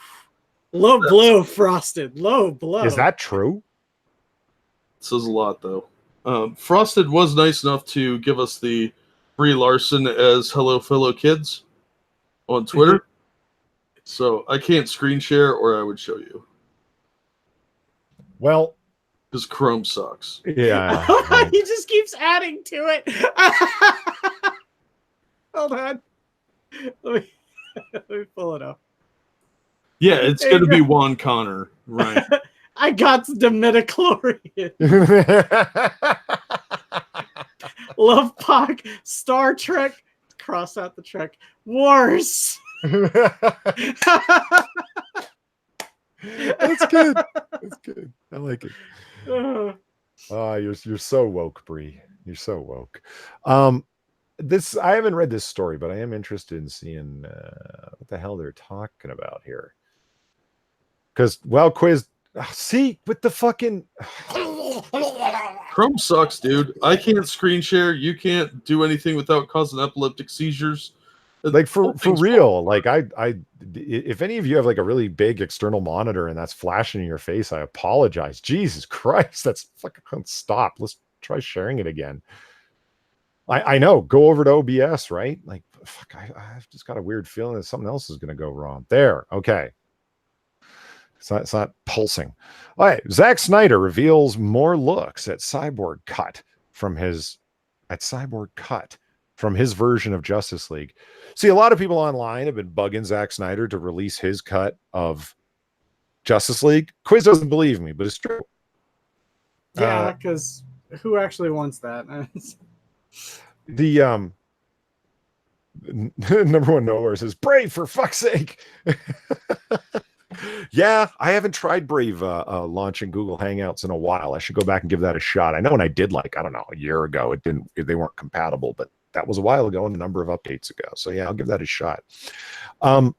Low blow, Frosted. Low blow. Is that true? It says a lot, though. Frosted was nice enough to give us the Brie Larson as Hello Fellow Kids on Twitter. So I can't screen share or I would show you. Well, because Chrome sucks. Yeah. He just keeps adding to it. Hold on. Let me pull it up. Yeah, it's going to be Juan Connor, right? I got the midichlorian. Love Puck, Star Trek, cross out the Trek, Wars. That's good. That's good. I like it. You're so woke, Brie. You're so woke. I haven't read this story, but I am interested in seeing what the hell they're talking about here. Because, well, quiz, see, with the fucking Chrome sucks, dude. I can't screen share. You can't do anything without causing epileptic seizures. Like for real, like if any of you have like a really big external monitor and that's flashing in your face, I apologize. Jesus Christ, that's fucking stop. Let's try sharing it again. I know, go over to OBS, right? Like, fuck, I've just got a weird feeling that something else is going to go wrong. There, okay. It's not pulsing. All right, Zack Snyder reveals more looks at Cyborg cut from his version of Justice League. See, a lot of people online have been bugging Zack Snyder to release his cut of Justice League. Quiz doesn't believe me, but it's true. Yeah, because who actually wants that? The number one nowhere says Brave for fuck's sake. Yeah, I haven't tried Brave launching Google Hangouts in a while. I should go back and give that a shot. I know when I did, like, I don't know, a year ago, they weren't compatible, but that was a while ago and a number of updates ago. So yeah, I'll give that a shot. For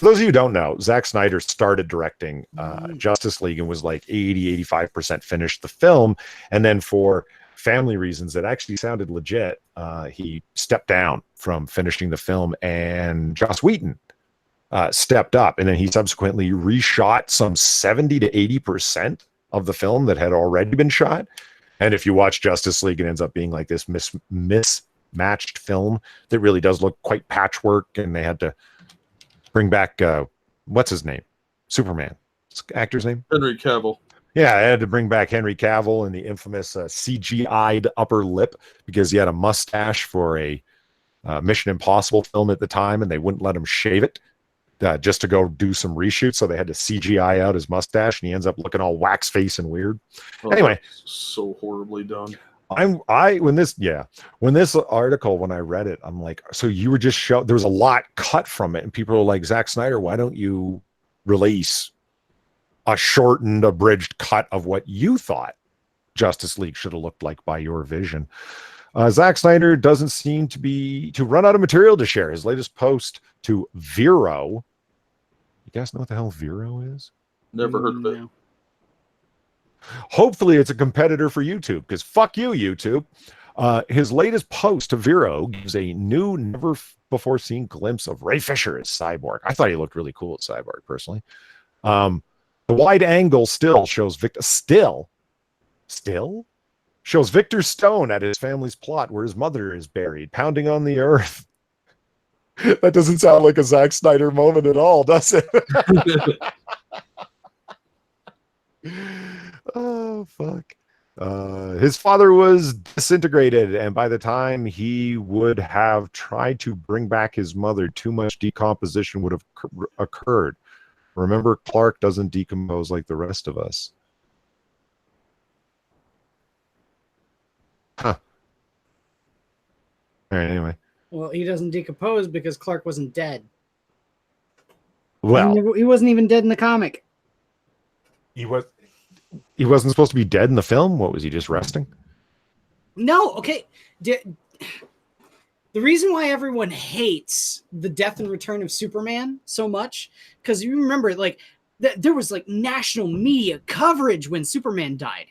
those of you who don't know, Zack Snyder started directing Justice League and was like 85% finished the film. And then for family reasons that actually sounded legit, he stepped down from finishing the film, and Joss Whedon stepped up, and then he subsequently reshot some 70 to 80% of the film that had already been shot. And if you watch Justice League, it ends up being like this mismatched film that really does look quite patchwork, and they had to bring back what's his name? Superman. What's the actor's name? Henry Cavill. Yeah, I had to bring back Henry Cavill and the infamous CGI'd upper lip because he had a mustache for a Mission Impossible film at the time, and they wouldn't let him shave it. Just to go do some reshoots, so they had to CGI out his mustache, and he ends up looking all wax face and weird. Anyway, so horribly done. When this article, when I read it, I'm like, so you were just there was a lot cut from it, and people are like, Zack Snyder, why don't you release a shortened, abridged cut of what you thought Justice League should have looked like by your vision? Zack Snyder doesn't seem to run out of material to share. His latest post to Vero. You guys know what the hell Vero is? Never heard of it. Hopefully it's a competitor for YouTube, because fuck you, YouTube. His latest post to Vero gives a new, never before seen glimpse of Ray Fisher as Cyborg. I thought he looked really cool as Cyborg, personally. The wide angle still shows Victor shows Victor Stone at his family's plot where his mother is buried, pounding on the earth. That doesn't sound like a Zack Snyder moment at all, does it? Oh, fuck. His father was disintegrated, and by the time he would have tried to bring back his mother, too much decomposition would have occurred. Remember, Clark doesn't decompose like the rest of us. Huh. All right, anyway. Well, he doesn't decompose because Clark wasn't dead. Well, he wasn't even dead in the comic. He wasn't supposed to be dead in the film? What was he, just resting? No, okay. The reason why everyone hates the death and return of Superman so much, because you remember, like, there was like national media coverage when Superman died.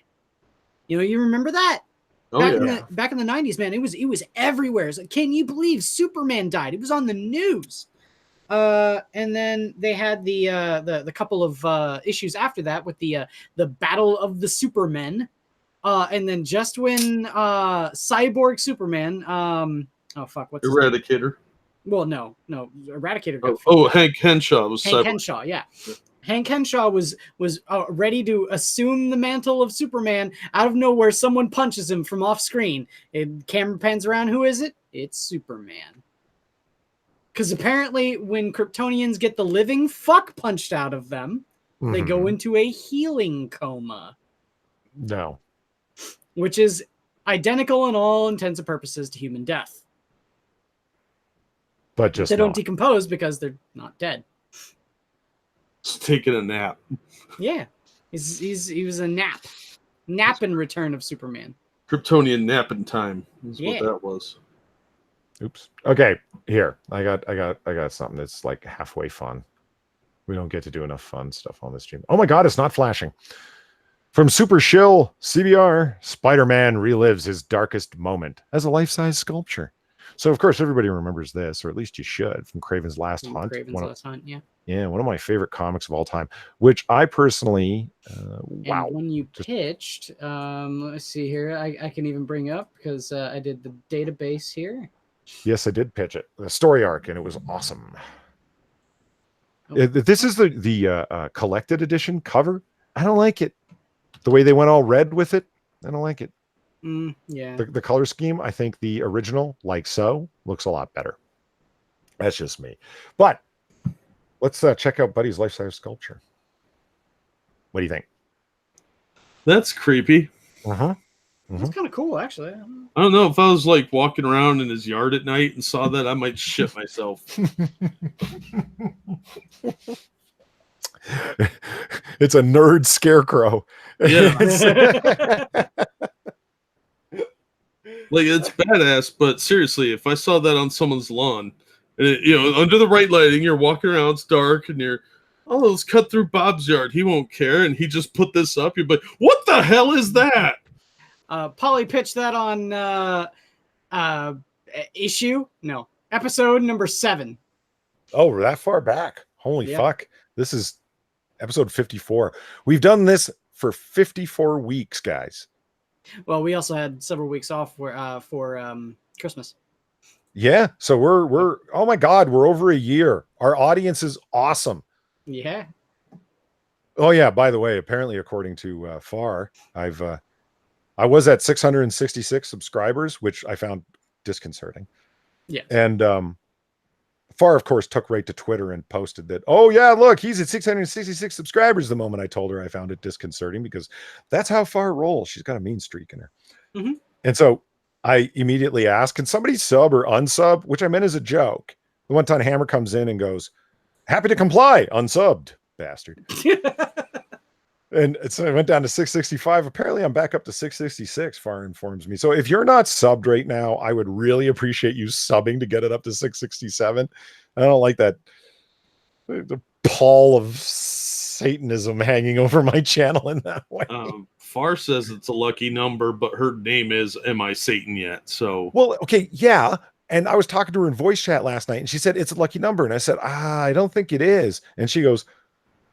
You know, you remember that? Back in the 90s, man, it was everywhere. It's like, can you believe Superman died? It was on the news. And then they had the couple of issues after that with the Battle of the Supermen. And then just when Cyborg Superman, what's Eradicator. Well, no, Eradicator. Hank Henshaw was Hank Henshaw, yeah. Hank Henshaw was ready to assume the mantle of Superman. Out of nowhere, someone punches him from off screen. Camera pans around. Who is it? It's Superman. Because apparently when Kryptonians get the living fuck punched out of them, they go into a healing coma. No. Which is identical in all intents and purposes to human death. But just they don't decompose because they're not dead. Just taking a nap. Yeah. He was a nap. Nap in Return of Superman. Kryptonian napping time is what that was. Oops. Okay, here. I got something that's like halfway fun. We don't get to do enough fun stuff on this stream. Oh my god, it's not flashing. From Super Shill CBR, Spider-Man relives his darkest moment as a life-size sculpture. So of course everybody remembers this, or at least you should, from Kraven's Last Hunt. Yeah, one of my favorite comics of all time, which I personally wow. When you pitched, let's see here. I can even bring up because I did the database here. Yes, I did pitch it. The story arc, and it was awesome. This is the collected edition cover. I don't like it. The way they went all red with it, I don't like it. Yeah. The color scheme, I think the original, like so, looks a lot better. That's just me. But let's check out Buddy's life-size sculpture. What do you think? That's creepy. That's kind of cool, actually. I don't know if I was like walking around in his yard at night and saw that, I might shit myself. It's a nerd scarecrow. Yeah. Like, it's badass, but seriously, if I saw that on someone's lawn, and under the right lighting, you're walking around, it's dark, and you're, oh, let's cut through Bob's yard. He won't care, and he just put this up. You're like, what the hell is that? Polly pitched that on episode number 7. Oh, we're that far back. Holy fuck. This is episode 54. We've done this for 54 weeks, guys. Well, we also had several weeks off for Christmas. Yeah, so we're oh my god, we're over a year. Our audience is awesome. Yeah. Oh yeah, by the way, apparently according to Far, I was at 666 subscribers, which I found disconcerting. Yeah. And Far, of course, took right to Twitter and posted that, oh yeah, look, he's at 666 subscribers. The moment I told her, I found it disconcerting because that's how Far rolls. She's got a mean streak in her. Mm-hmm. And so I immediately asked, can somebody sub or unsub? Which I meant as a joke. The one time Hammer comes in and goes, happy to comply, unsubbed, bastard. And so I went down to 665. Apparently I'm back up to 666, Far informs me. So if you're not subbed right now, I would really appreciate you subbing to get it up to 667. I don't like that the pall of Satanism hanging over my channel in that way. Far says it's a lucky number, but her name is Am I Satan Yet? So well, okay, yeah. And I was talking to her in voice chat last night and she said it's a lucky number. And I said, I don't think it is. And she goes,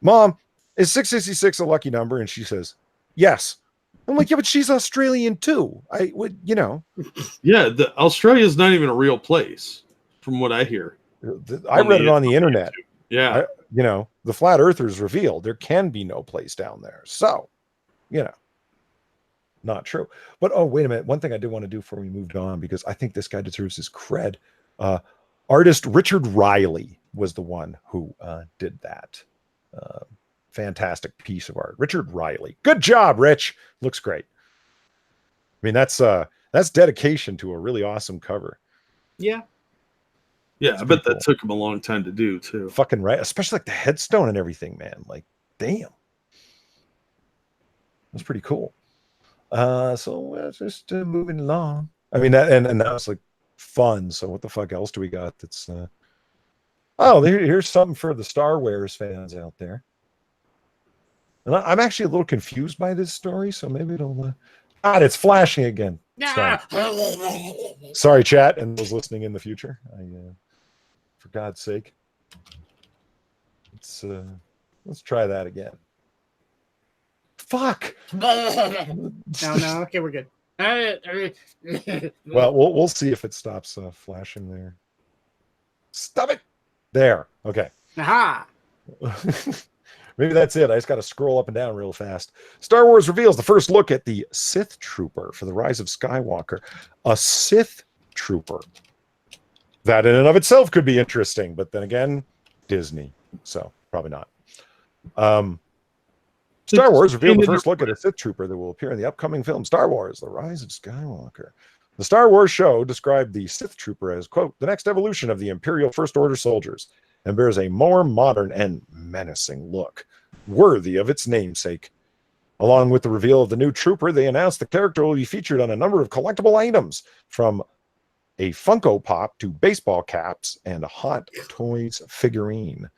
Mom, is 666 a lucky number? And she says, yes. I'm like, yeah, but she's Australian too. I would, Yeah, Australia is not even a real place, from what I hear. I read it on the internet. Yeah. The flat earthers revealed there can be no place down there. So, not true. But, oh, wait a minute. One thing I did want to do before we moved on, because I think this guy deserves his cred. Artist Richard Riley was the one who did that. Fantastic piece of art. Richard Riley. Good job, Rich. Looks great. I mean, that's dedication to a really awesome cover. Yeah. Yeah, that's I bet that took him a long time to do too. Fucking right. Especially like the headstone and everything, man. Like, damn. That's pretty cool. So just moving along. I mean, that and that was like fun. So what the fuck else do we got that's here's something for the Star Wars fans out there. And I'm actually a little confused by this story, so maybe it'll it's flashing again. Sorry, chat, and those listening in the future. For God's sake. Let's try that again. Fuck. No, okay, we're good. Well, we'll see if it stops flashing there. Stop it. There. Okay. Aha. Maybe that's it. I just got to scroll up and down real fast. Star Wars reveals the first look at the Sith Trooper for the Rise of Skywalker. A Sith Trooper. That in and of itself could be interesting, but then again, Disney. So probably not. Star Wars revealed the first look at a Sith Trooper that will appear in the upcoming film Star Wars, The Rise of Skywalker. The Star Wars show described the Sith Trooper as, quote, the next evolution of the Imperial First Order soldiers, and bears a more modern and menacing look, worthy of its namesake. Along with the reveal of the new Trooper, they announced the character will be featured on a number of collectible items, from a Funko Pop to baseball caps and a Hot Toys figurine.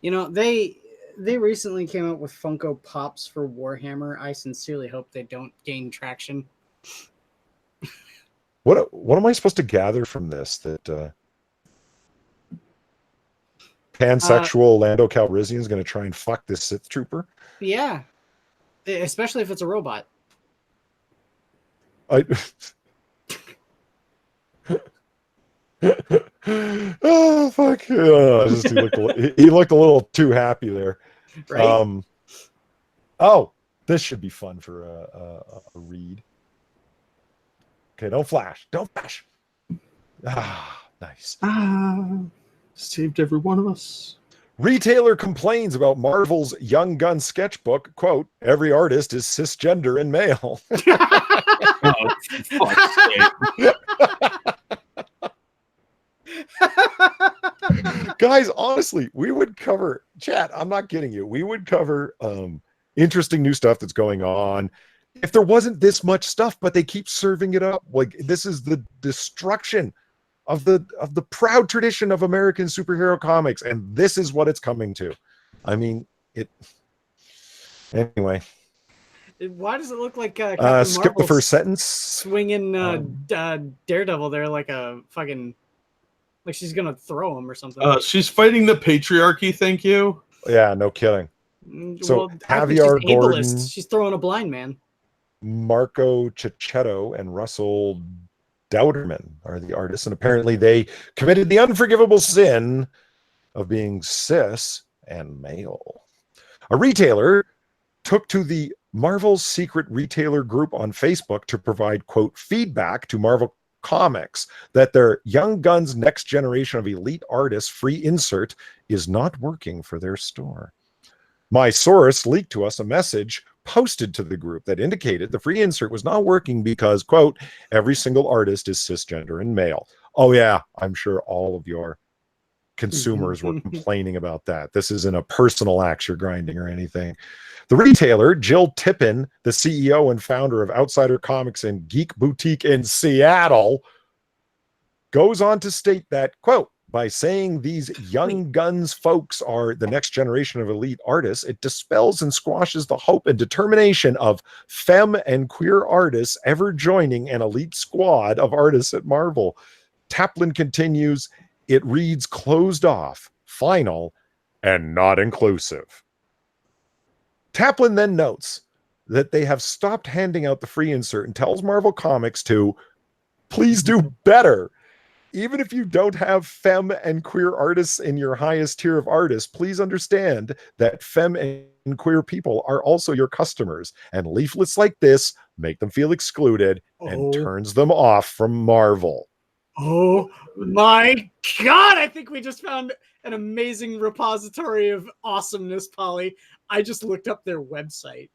You know, they recently came out with Funko Pops for Warhammer. I sincerely hope they don't gain traction. What am I supposed to gather from this? That pansexual Lando Calrissian is going to try and fuck this Sith Trooper? Yeah, especially if it's a robot. Oh fuck! He looked a little too happy there. Right? Oh, this should be fun for a read. Okay, don't flash. Ah, nice. Saved every one of us. Retailer complains about Marvel's Young Gun sketchbook. Quote, every artist is cisgender and male. Oh, fuck's sake. Guys, honestly, we would cover, chat, I'm not kidding you, we would cover interesting new stuff that's going on if there wasn't this much stuff, but they keep serving it up. Like, this is the destruction of the proud tradition of American superhero comics, and this is what it's coming to. I mean, anyway. Why does it look like skip Marvel the first sentence? Swinging Daredevil there like a fucking, like she's gonna throw him or something. She's fighting the patriarchy. Thank you. Yeah, no kidding. So Javier Gordon, she's throwing a blind man. Marco Cicchetto and Russell Dauterman are the artists, and apparently they committed the unforgivable sin of being cis and male. A retailer took to the Marvel's secret retailer group on Facebook to provide, quote, feedback to Marvel Comics that their Young Guns Next Generation of Elite Artists free insert is not working for their store. My source leaked to us a message posted to the group that indicated the free insert was not working because, quote, every single artist is cisgender and male. Oh yeah, I'm sure all of your consumers were complaining about that. This isn't a personal axe you're grinding or anything. The retailer, Jill Tippin, the CEO and founder of Outsider Comics and Geek Boutique in Seattle, goes on to state that, quote, by saying these Young Guns folks are the next generation of elite artists, it dispels and squashes the hope and determination of femme and queer artists ever joining an elite squad of artists at Marvel. Taplin continues, it reads closed off, final, and not inclusive. Taplin then notes that they have stopped handing out the free insert and tells Marvel Comics to please do better. Even if you don't have femme and queer artists in your highest tier of artists, please understand that femme and queer people are also your customers, and leaflets like this make them feel excluded and turns them off from Marvel. Oh my God, I think we just found an amazing repository of awesomeness, Polly. I just looked up their website.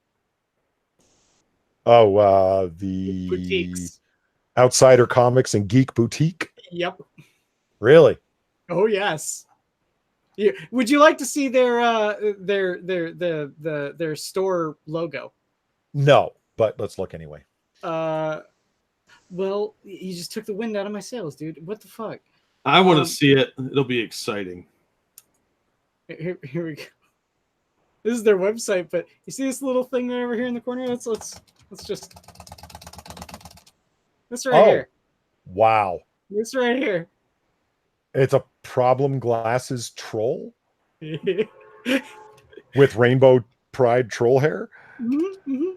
Oh, the boutiques. Outsider Comics and Geek Boutique? Yep. Really? Oh yes. Yeah. Would you like to see their store logo? No, but let's look anyway. Well, you just took the wind out of my sails, dude. What the fuck? I want to see it. It'll be exciting. Here we go. This is their website, but you see this little thing over here in the corner? Let's just this right here. Wow. This right here. It's a problem glasses troll with rainbow pride troll hair. Mm-hmm, mm-hmm.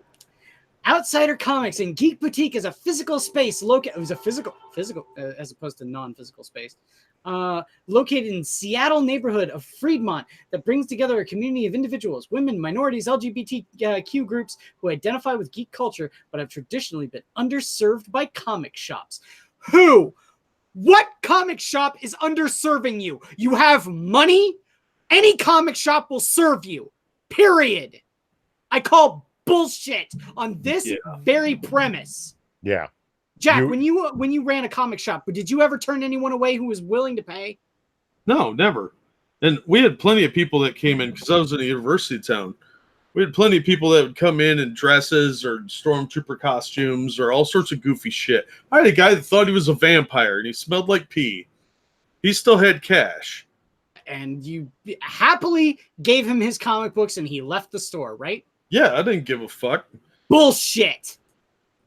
Outsider Comics and Geek Boutique is a physical space located. It was a physical as opposed to non-physical space. Located in Seattle neighborhood of Fremont that brings together a community of individuals, women, minorities, LGBTQ groups who identify with geek culture but have traditionally been underserved by comic shops. What comic shop is underserving you? You have money? Any comic shop will serve you. Period. I call bullshit on this very premise. Yeah. Jack, when you ran a comic shop, did you ever turn anyone away who was willing to pay? No, never. And we had plenty of people that came in because I was in a university town. We had plenty of people that would come in dresses or stormtrooper costumes or all sorts of goofy shit. I had a guy that thought he was a vampire and he smelled like pee. He still had cash. And you happily gave him his comic books and he left the store, right? Yeah, I didn't give a fuck. Bullshit.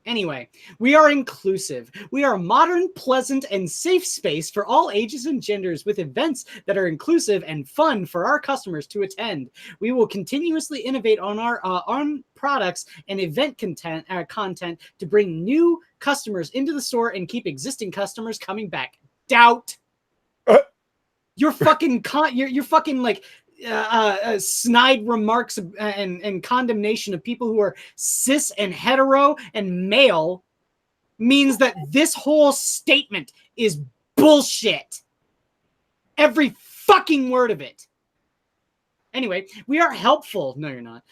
Anyway, we are inclusive. We are a modern, pleasant, and safe space for all ages and genders with events that are inclusive and fun for our customers to attend. We will continuously innovate on our on products and event content to bring new customers into the store and keep existing customers coming back. Doubt. You're fucking you're fucking like snide remarks and condemnation of people who are cis and hetero and male means that this whole statement is bullshit. Every fucking word of it. Anyway, we are helpful. No, you're not.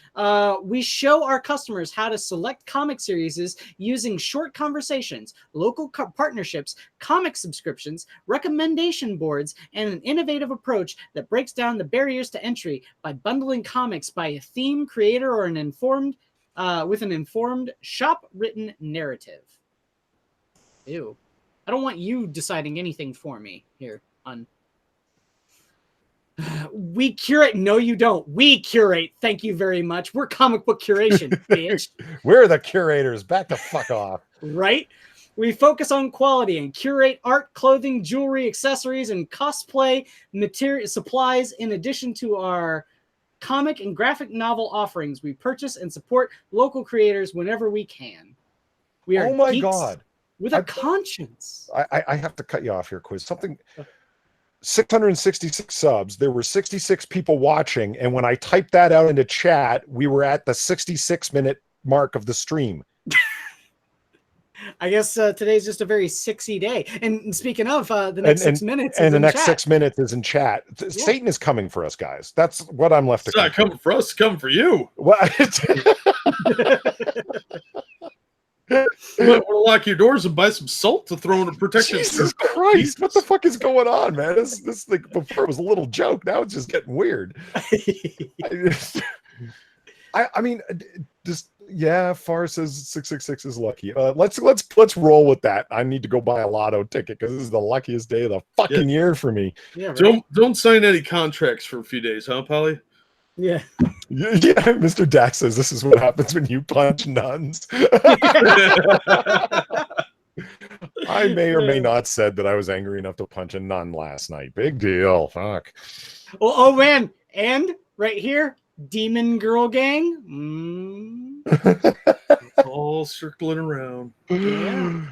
We show our customers how to select comic series using short conversations, local partnerships, comic subscriptions, recommendation boards, and an innovative approach that breaks down the barriers to entry by bundling comics by a theme, creator, or with an informed, shop-written narrative. Ew. I don't want you deciding anything for me here on... We curate. No, you don't. We curate. Thank you very much. We're comic book curation, bitch. We're the curators. Back the fuck off. Right? We focus on quality and curate art, clothing, jewelry, accessories, and cosplay material supplies. In addition to our comic and graphic novel offerings, we purchase and support local creators whenever we can. We are oh my geeks god, with a conscience. I have to cut you off here, Quiz. 666 subs. There were 66 people watching, and when I typed that out into chat, we were at the 66-minute mark of the stream. I guess today's just a very 6-y day. And speaking of, the next 6 minutes, and the next 6 minutes is in chat. Yeah. Satan is coming for us, guys. That's what I'm left to. It's not coming for us. It's coming for you. What? You might want to lock your doors and buy some salt to throw in a protection. Jesus Christ! What the fuck is going on, man? This like before it was a little joke. Now it's just getting weird. I mean, just yeah. Far says 666 is lucky. Let's roll with that. I need to go buy a lotto ticket because this is the luckiest day of the fucking year for me. Yeah, right? Don't sign any contracts for a few days, huh, Polly? Yeah. Yeah, Mr. Dax says this is what happens when you punch nuns. I may or may not said that I was angry enough to punch a nun last night. Big deal. Fuck. Oh man, and right here, Demon Girl Gang. All circling around. Yeah.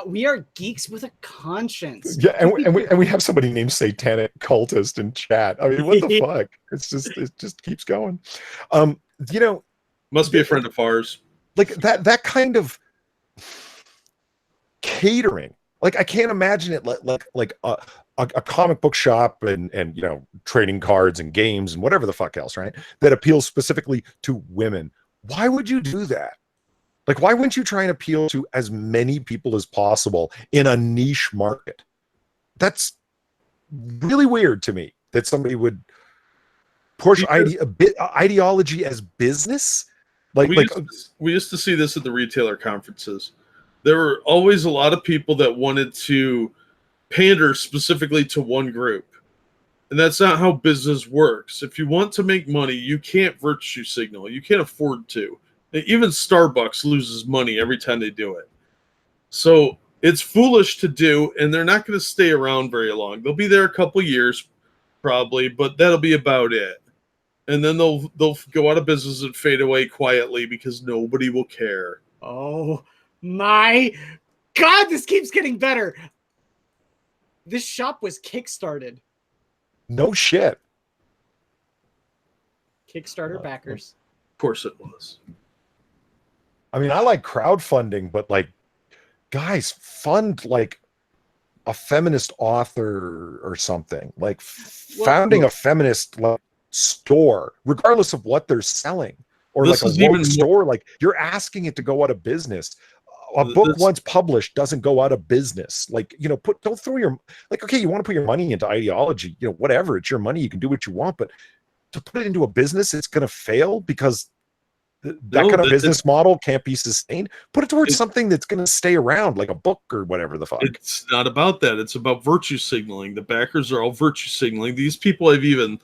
We are geeks with a conscience. Yeah, and we have somebody named Satanic Cultist in chat. I mean, what the fuck? It just keeps going. You know, must be a friend of ours. Like that kind of catering. Like I can't imagine it like a comic book shop and you know, trading cards and games and whatever the fuck else, right? That appeals specifically to women. Why would you do that? Like, why wouldn't you try and appeal to as many people as possible in a niche market? That's really weird to me that somebody would push ideology as business. We used to see this at the retailer conferences. There were always a lot of people that wanted to pander specifically to one group. And that's not how business works. If you want to make money, you can't virtue signal. You can't afford to. Even Starbucks loses money every time they do it. So it's foolish to do, and they're not going to stay around very long. They'll be there a couple years, probably, but that'll be about it. And then they'll go out of business and fade away quietly because nobody will care. Oh my God, this keeps getting better. This shop was kickstarted. No shit. Kickstarter backers. Of course it was. I mean, I like crowdfunding, but like, guys, fund like a feminist author or something. Like founding a feminist store, regardless of what they're selling, or like a woke store. Like you're asking it to go out of business. A book once published doesn't go out of business. Like, you know, don't throw your, like, okay, you want to put your money into ideology, you know, whatever, it's your money, you can do what you want, but to put it into a business, it's going to fail because that kind of business model can't be sustained. Put it towards something that's going to stay around, like a book or whatever the fuck. It's not about that. It's about virtue signaling. The backers are all virtue signaling. These people have even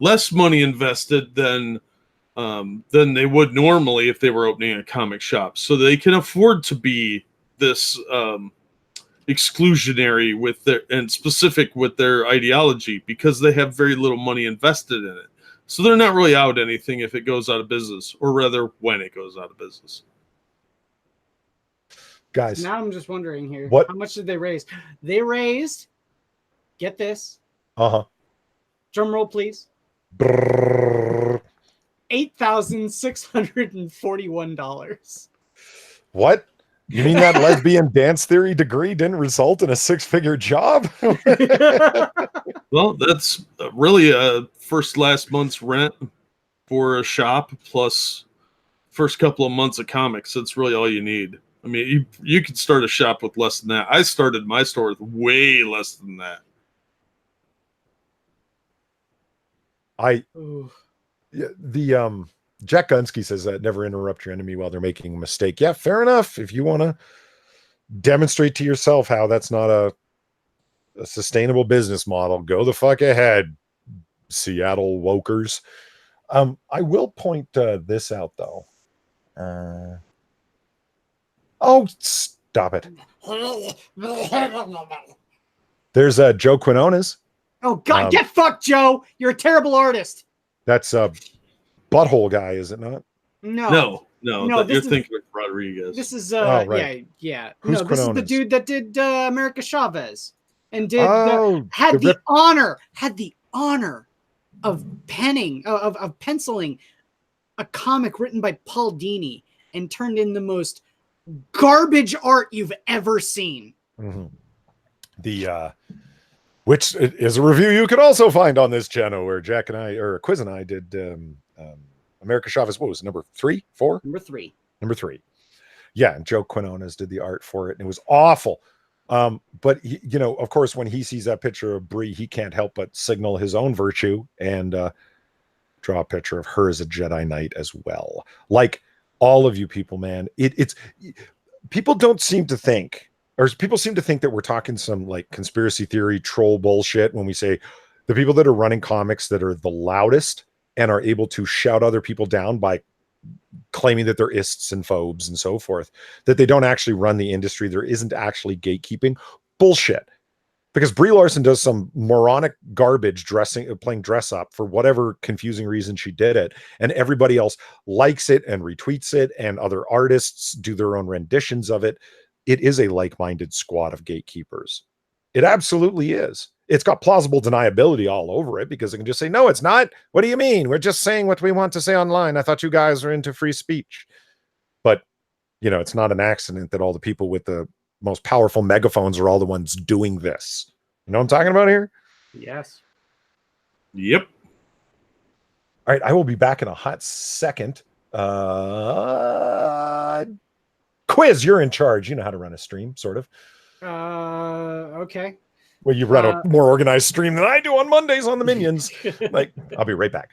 less money invested than they would normally if they were opening a comic shop. So they can afford to be this exclusionary with their and specific with their ideology because they have very little money invested in it. So they're not really out anything if it goes out of business, or rather when it goes out of business. Guys, now I'm just wondering here, how much did they raise? They raised, get this, drum roll please, $8,641. What? You mean that lesbian dance theory degree didn't result in a 6-figure job? Well, that's really last month's rent for a shop plus first couple of months of comics. That's really all you need. I mean, you could start a shop with less than that. I started my store with way less than that. Jack Gunsky says that never interrupt your enemy while they're making a mistake. Yeah, fair enough. If you want to demonstrate to yourself how that's not a sustainable business model, go the fuck ahead, Seattle wokers. I will point this out though. Oh, stop it. There's Joe Quinones. Oh God, get fucked, Joe. You're a terrible artist. That's Butthole Guy, is it not? No. You're thinking of Rodriguez. This is right. yeah. Who's this Quinones? is the dude that did America Chavez and did had the honor of penciling a comic written by Paul Dini and turned in the most garbage art you've ever seen. Mm-hmm. Which is a review you can also find on this channel where Jack and I, or Quiz and I, did America Chavez. What was it, number 3, 4? Number 3. Number 3. Yeah, and Joe Quinones did the art for it, and it was awful. But he, of course, when he sees that picture of Brie, he can't help but signal his own virtue and draw a picture of her as a Jedi Knight as well. Like all of you people, man, it's people don't seem to think. Or people seem to think that we're talking some like conspiracy theory troll bullshit when we say the people that are running comics that are the loudest and are able to shout other people down by claiming that they're ists and phobes and so forth, that they don't actually run the industry. There isn't actually gatekeeping. Bullshit. Because Brie Larson does some moronic garbage playing dress up for whatever confusing reason she did it. And everybody else likes it and retweets it. And other artists do their own renditions of it. It is a like-minded squad of gatekeepers. It absolutely is. It's got plausible deniability all over it because it can just say, no, it's not. What do you mean? We're just saying what we want to say online. I thought you guys were into free speech. But, it's not an accident that all the people with the most powerful megaphones are all the ones doing this. You know what I'm talking about here? Yes. Yep. All right, I will be back in a hot second. Quiz, you're in charge. You know how to run a stream, sort of. Okay. Well, you run a more organized stream than I do on Mondays on the Minions. I'll be right back.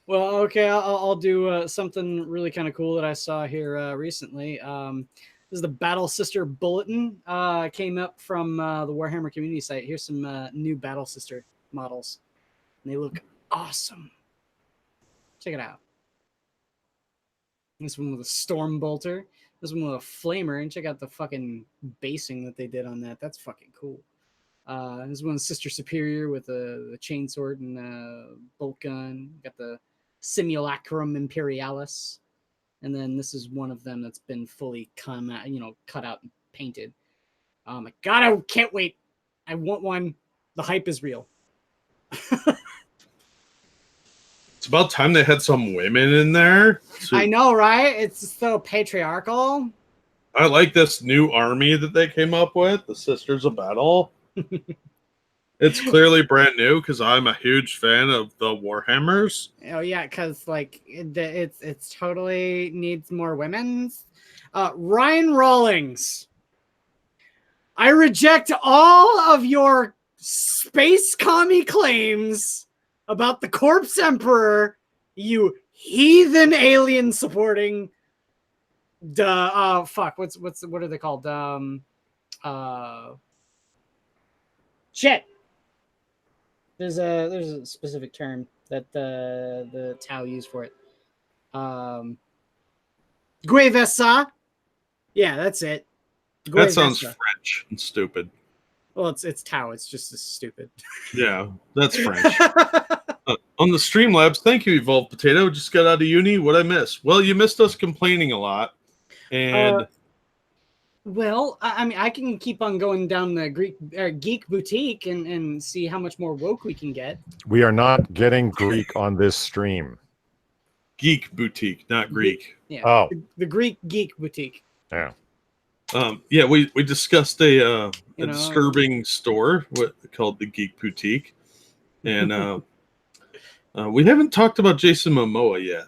Well, okay, I'll do something really kind of cool that I saw here recently. This is the Battle Sister Bulletin. Came up from the Warhammer community site. Here's some new Battle Sister models. And they look awesome. Check it out. This one with a Storm Bolter. This one with a Flamer. And check out the fucking basing that they did on that. That's fucking cool. This one's Sister Superior with a chainsword and a bolt gun. Got the Simulacrum Imperialis. And then this is one of them that's been fully cut out and painted. Oh my God, I can't wait. I want one. The hype is real. It's about time they had some women in there. I know, right? It's so patriarchal. I like this new army that they came up with, the Sisters of Battle. It's clearly brand new because I'm a huge fan of the Warhammers. Oh yeah, because it's totally needs more women's. Ryan Rawlings, I reject all of your space commie claims about the Corpse Emperor, you heathen alien supporting what are they called? Shit. There's a specific term that the Tau use for it. Guevesa. Yeah, that's it. That sounds French and stupid. Well, it's Tau. It's just as stupid. Yeah, that's French. On the Streamlabs, thank you, Evolved Potato. Just got out of uni. What'd I miss? Well, you missed us complaining a lot. And well, I mean, I can keep on going down the Geek Boutique and see how much more woke we can get. We are not getting Greek on this stream. Geek Boutique, not Greek. Yeah. Oh, the Greek Geek Boutique. Yeah. Yeah, we discussed a disturbing store called the Geek Boutique, and we haven't talked about Jason Momoa yet.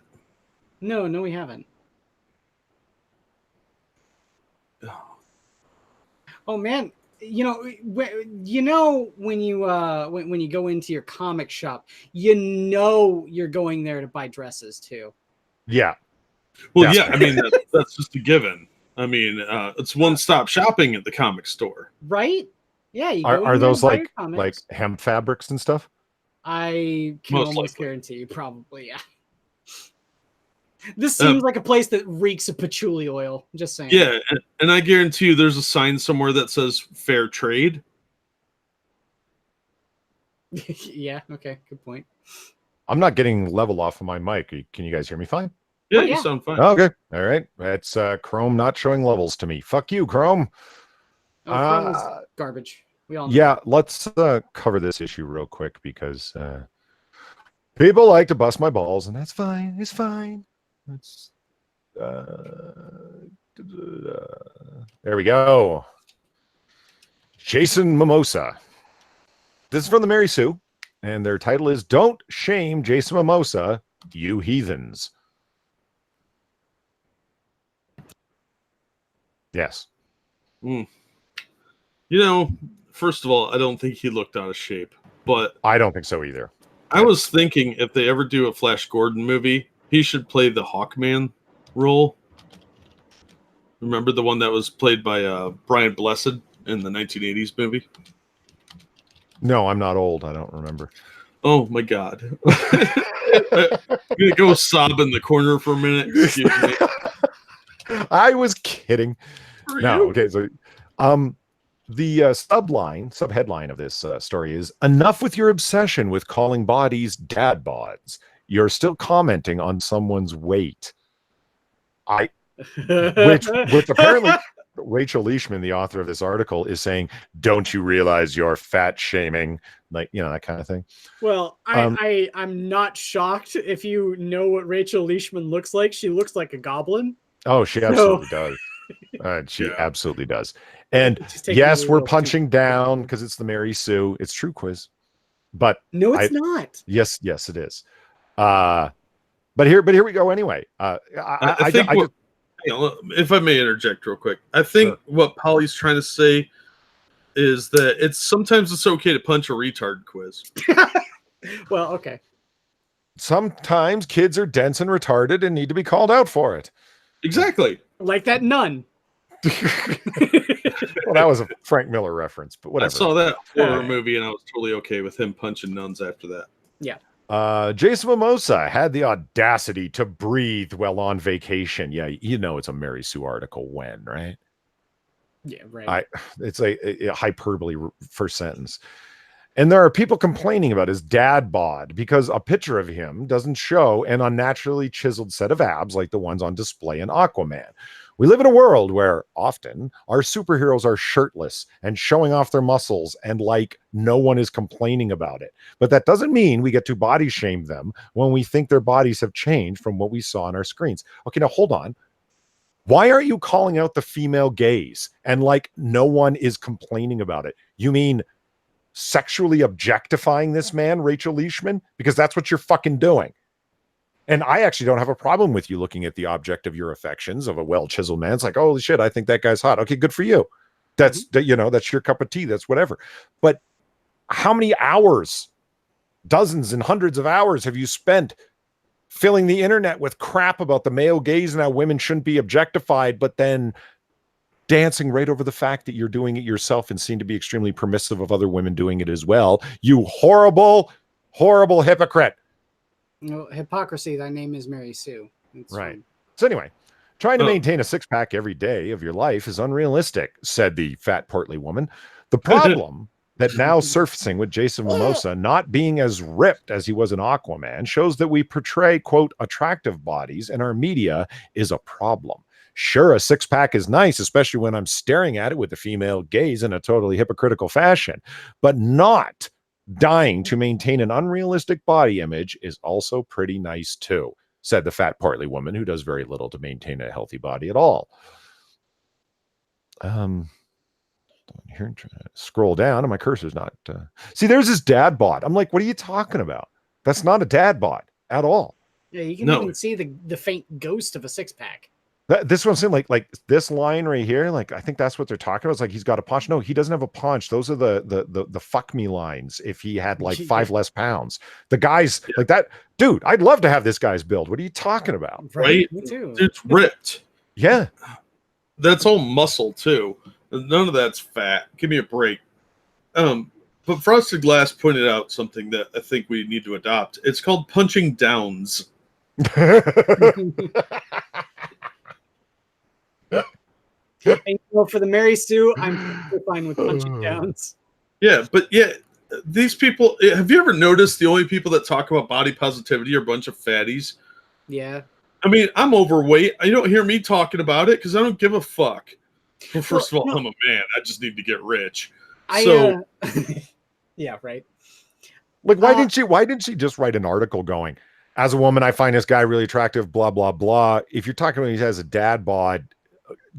No, we haven't. Oh man, when you go into your comic shop, you're going there to buy dresses too. Yeah. Well, yeah, I mean that's just a given. I mean, it's one-stop shopping at the comic store, right? Yeah. Are those like hemp fabrics and stuff? I can almost guarantee you, probably, yeah. This seems like a place that reeks of patchouli oil. Just saying. Yeah, and I guarantee you there's a sign somewhere that says fair trade. Yeah, okay, good point. I'm not getting level off of my mic. Can you guys hear me fine? Yeah, you sound fine. Okay, all right. That's Chrome not showing levels to me. Fuck you, Chrome. Chrome is garbage. We all know. Yeah, let's cover this issue real quick because people like to bust my balls, and that's fine. It's fine. Let's there we go. Jason Mimosa. This is from the Mary Sue, and their title is "Don't Shame Jason Mimosa, You Heathens." Yes. First of all, I don't think he looked out of shape, but I don't think so either. I was thinking if they ever do a Flash Gordon movie, he should play the Hawkman role. Remember the one that was played by Brian Blessed in the 1980s movie? No, I'm not old. I don't remember. Oh my God. I'm gonna go sob in the corner for a minute. Excuse me. I was kidding. Okay. So, the subheadline of this story is "Enough with your obsession with calling bodies dad bods. You're still commenting on someone's weight." Which apparently Rachel Leishman, the author of this article, is saying, "Don't you realize you're fat shaming?" Like, that kind of thing. Well, I'm not shocked if you know what Rachel Leishman looks like. She looks like a goblin. Oh, she absolutely does. She absolutely does. And yes, we're punching down because it's the Mary Sue. It's True Quiz. But no, it's not. Yes, it is. But here we go anyway. I think if I may interject real quick, I think what Polly's trying to say is that sometimes it's okay to punch a retard quiz. Well, okay. Sometimes kids are dense and retarded and need to be called out for it. Exactly. Like that nun. Well, that was a Frank Miller reference, but whatever. I saw that horror movie and I was totally okay with him punching nuns after that. Yeah. Jason Mimosa had the audacity to breathe while on vacation. Yeah, it's a Mary Sue article when, right? Yeah, right. It's a hyperbole first sentence. And there are people complaining about his dad bod because a picture of him doesn't show an unnaturally chiseled set of abs like the ones on display in Aquaman. We live in a world where often our superheroes are shirtless and showing off their muscles and no one is complaining about it. But that doesn't mean we get to body shame them when we think their bodies have changed from what we saw on our screens. Okay, now hold on. Why aren't you calling out the female gaze and no one is complaining about it? You mean sexually objectifying this man, Rachel Leishman? Because that's what you're fucking doing. And I actually don't have a problem with you looking at the object of your affections of a well-chiseled man. It's like, holy shit, I think that guy's hot. Okay, good for you. That's, that's your cup of tea. That's whatever. But how many hours dozens and hundreds of hours have you spent filling the internet with crap about the male gaze and how women shouldn't be objectified, but then dancing right over the fact that you're doing it yourself and seem to be extremely permissive of other women doing it as well? You horrible, horrible hypocrite. No, hypocrisy. Thy name is Mary Sue. It's right. fine. So anyway, trying to maintain a six-pack every day of your life is unrealistic, said the fat, portly woman. The problem that now surfacing with Jason Momoa not being as ripped as he was in Aquaman shows that we portray, quote, attractive bodies in our media is a problem. Sure, a six-pack is nice, especially when I'm staring at it with the female gaze in a totally hypocritical fashion, but not dying to maintain an unrealistic body image is also pretty nice too, said the fat, portly woman who does very little to maintain a healthy body at all. Here, scroll down, and my cursor's not. See, there's his dad bod. I'm like, what are you talking about? That's not a dad bod at all. Yeah, you can even see the faint ghost of a six-pack. This one saying like this line right here, like I think that's what they're talking about. It's like he's got a paunch. No, he doesn't have a paunch. Those are the fuck me lines. If he had like 5 less pounds, the guys like that, dude. I'd love to have this guy's build. What are you talking about? Right, me too. It's ripped. Yeah, that's all muscle too. None of that's fat. Give me a break. But Frosted Glass pointed out something that I think we need to adopt. It's called punching downs. And so for the Mary Sue, I'm fine with punching downs. Yeah, but yeah, these people. Have you ever noticed the only people that talk about body positivity are a bunch of fatties? Yeah. I mean, I'm overweight. You don't hear me talking about it because I don't give a fuck. Well, first of all, I'm a man. I just need to get rich. Yeah, right. Like, why didn't she just write an article going, as a woman, I find this guy really attractive, blah, blah, blah. If you're talking about he has a dad bod,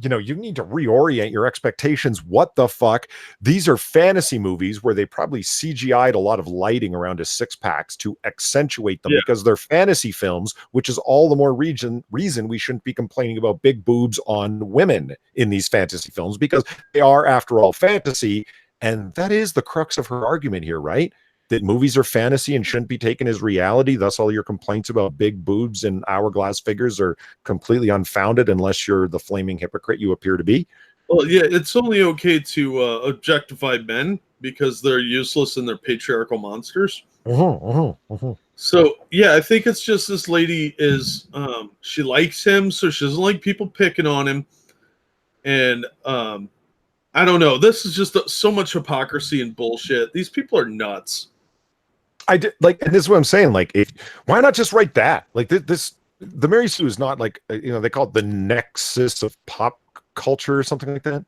you know, you need to reorient your expectations. What the fuck? These are fantasy movies where they probably CGI'd a lot of lighting around his six packs to accentuate them because they're fantasy films, which is all the more reason we shouldn't be complaining about big boobs on women in these fantasy films, because they are, after all, fantasy. And that is the crux of her argument here, right? That movies are fantasy and shouldn't be taken as reality. Thus, all your complaints about big boobs and hourglass figures are completely unfounded unless you're the flaming hypocrite you appear to be. Well, yeah, it's only okay to objectify men because they're useless and they're patriarchal monsters. So, yeah, I think it's just this lady is, she likes him, so she doesn't like people picking on him. And I don't know. This is just so much hypocrisy and bullshit. These people are nuts. And this is what I'm saying. Like, why not just write that? Like the Mary Sue is not like, you know, they call it the nexus of pop culture or something like that.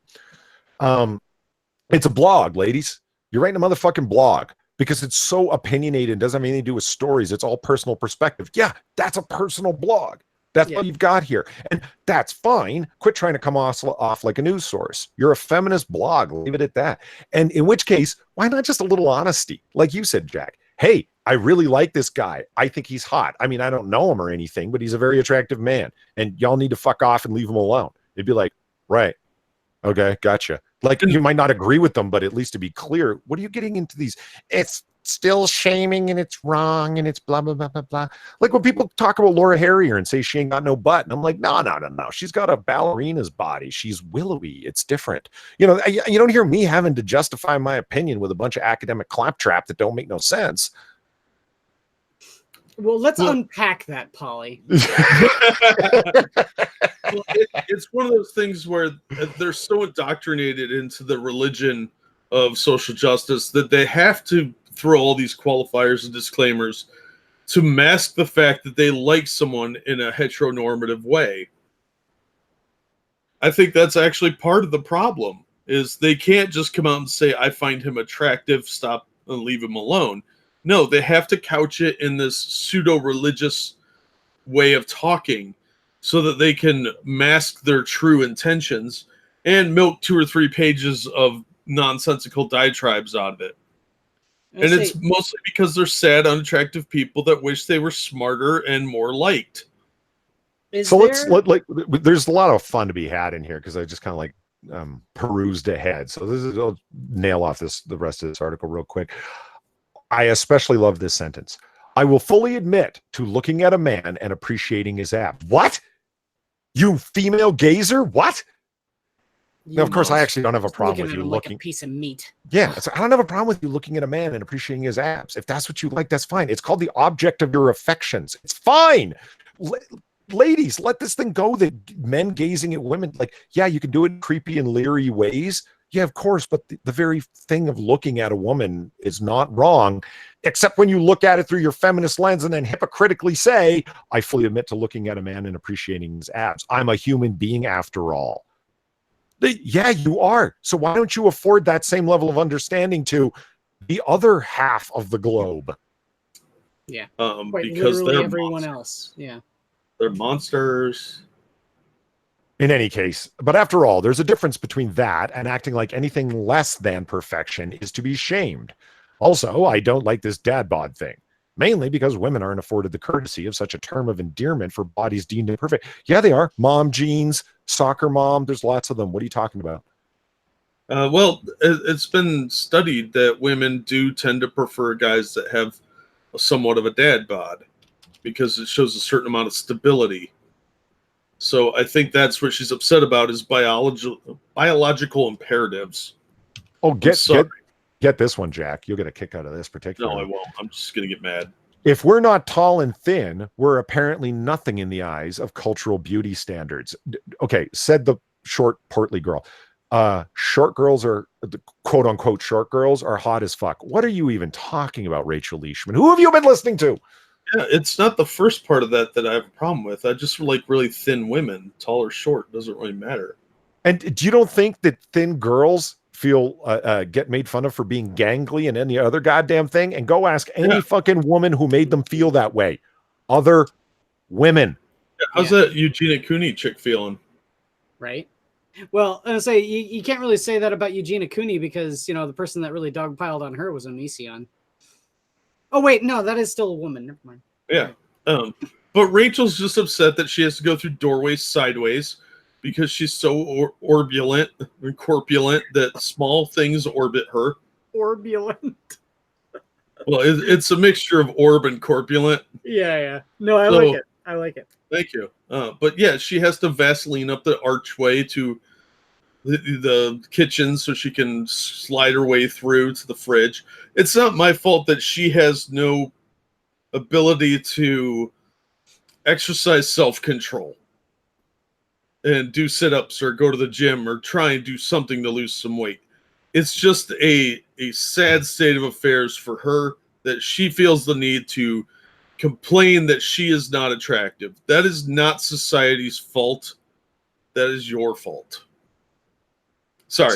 It's a blog, ladies. You're writing a motherfucking blog because it's so opinionated and doesn't have anything to do with stories. It's all personal perspective. Yeah, that's a personal blog. That's what you've got here. And that's fine. Quit trying to come off like a news source. You're a feminist blog. Leave it at that. And in which case, why not just a little honesty? Like you said, Jack. Hey, I really like this guy. I think he's hot. I mean, I don't know him or anything, but he's a very attractive man. And y'all need to fuck off and leave him alone. It'd be like, right. Okay, gotcha. Like, you might not agree with them, but at least to be clear, what are you getting into these? It's still shaming and it's wrong and it's blah, blah, blah, blah, blah. Like when people talk about Laura Harrier and say she ain't got no butt. And I'm like, no. She's got a ballerina's body. She's willowy. It's different. You know, you don't hear me having to justify my opinion with a bunch of academic claptrap that don't make no sense. Well, let's unpack that, Polly. Well, it's one of those things where they're so indoctrinated into the religion of social justice that they have to throw all these qualifiers and disclaimers to mask the fact that they like someone in a heteronormative way. I think that's actually part of the problem, is they can't just come out and say, I find him attractive, stop and leave him alone. No, they have to couch it in this pseudo-religious way of talking so that they can mask their true intentions and milk 2 or 3 pages of nonsensical diatribes out of it. And it's mostly because they're sad, unattractive people that wish they were smarter and more liked. There's a lot of fun to be had in here because I just kind of like perused ahead. So I'll nail off the rest of this article real quick. I especially love this sentence. I will fully admit to looking at a man and appreciating his abs. What? You female gazer? What? Now, of course, I actually don't have a problem with you looking like a piece of meat. Yeah, so I don't have a problem with you looking at a man and appreciating his abs. If that's what you like, that's fine. It's called the object of your affections. It's fine. Ladies, let this thing go that men gazing at women, like, yeah, you can do it in creepy and leery ways. Yeah, of course, but the very thing of looking at a woman is not wrong, except when you look at it through your feminist lens and then hypocritically say, I fully admit to looking at a man and appreciating his abs. I'm a human being after all. Yeah, you are. So why don't you afford that same level of understanding to the other half of the globe? Yeah. Because they're everyone else. Yeah. They're monsters. In any case, but after all, there's a difference between that and acting like anything less than perfection is to be shamed. Also, I don't like this dad bod thing, mainly because women aren't afforded the courtesy of such a term of endearment for bodies deemed imperfect. Yeah, they are. Mom jeans, soccer mom, there's lots of them. What are you talking about? Well, it's been studied that women do tend to prefer guys that have somewhat of a dad bod because it shows a certain amount of stability. So I think that's what she's upset about is biological imperatives. Oh, get this one, Jack. You'll get a kick out of this particularly. No, I won't. I'm just going to get mad. If we're not tall and thin, we're apparently nothing in the eyes of cultural beauty standards. Okay, said the short, portly girl. Short girls are, quote unquote, short girls are hot as fuck. What are you even talking about, Rachel Leishman? Who have you been listening to? Yeah, it's not the first part of that I have a problem with. I just like really thin women. Tall or short doesn't really matter. And do you don't think that thin girls feel get made fun of for being gangly and any other goddamn thing? And go ask any fucking woman who made them feel that way. Other women. Yeah, how's that Eugenia Cooney chick feeling? Right. Well, I say you can't really say that about Eugenia Cooney because the person that really dogpiled on her was Onision. Oh wait, no, that is still a woman. Never mind. Yeah. But Rachel's just upset that she has to go through doorways sideways because she's so orbulent and corpulent that small things orbit her. Orbulent. Well, it's a mixture of orb and corpulent. Yeah. No, I like it. I like it. Thank you. But yeah, she has to Vaseline up the archway to the kitchen so she can slide her way through to the fridge. It's not my fault that she has no ability to exercise self-control and do sit-ups or go to the gym or try and do something to lose some weight. It's just a sad state of affairs for her that she feels the need to complain that she is not attractive. That is not society's fault. That is your fault. Sorry.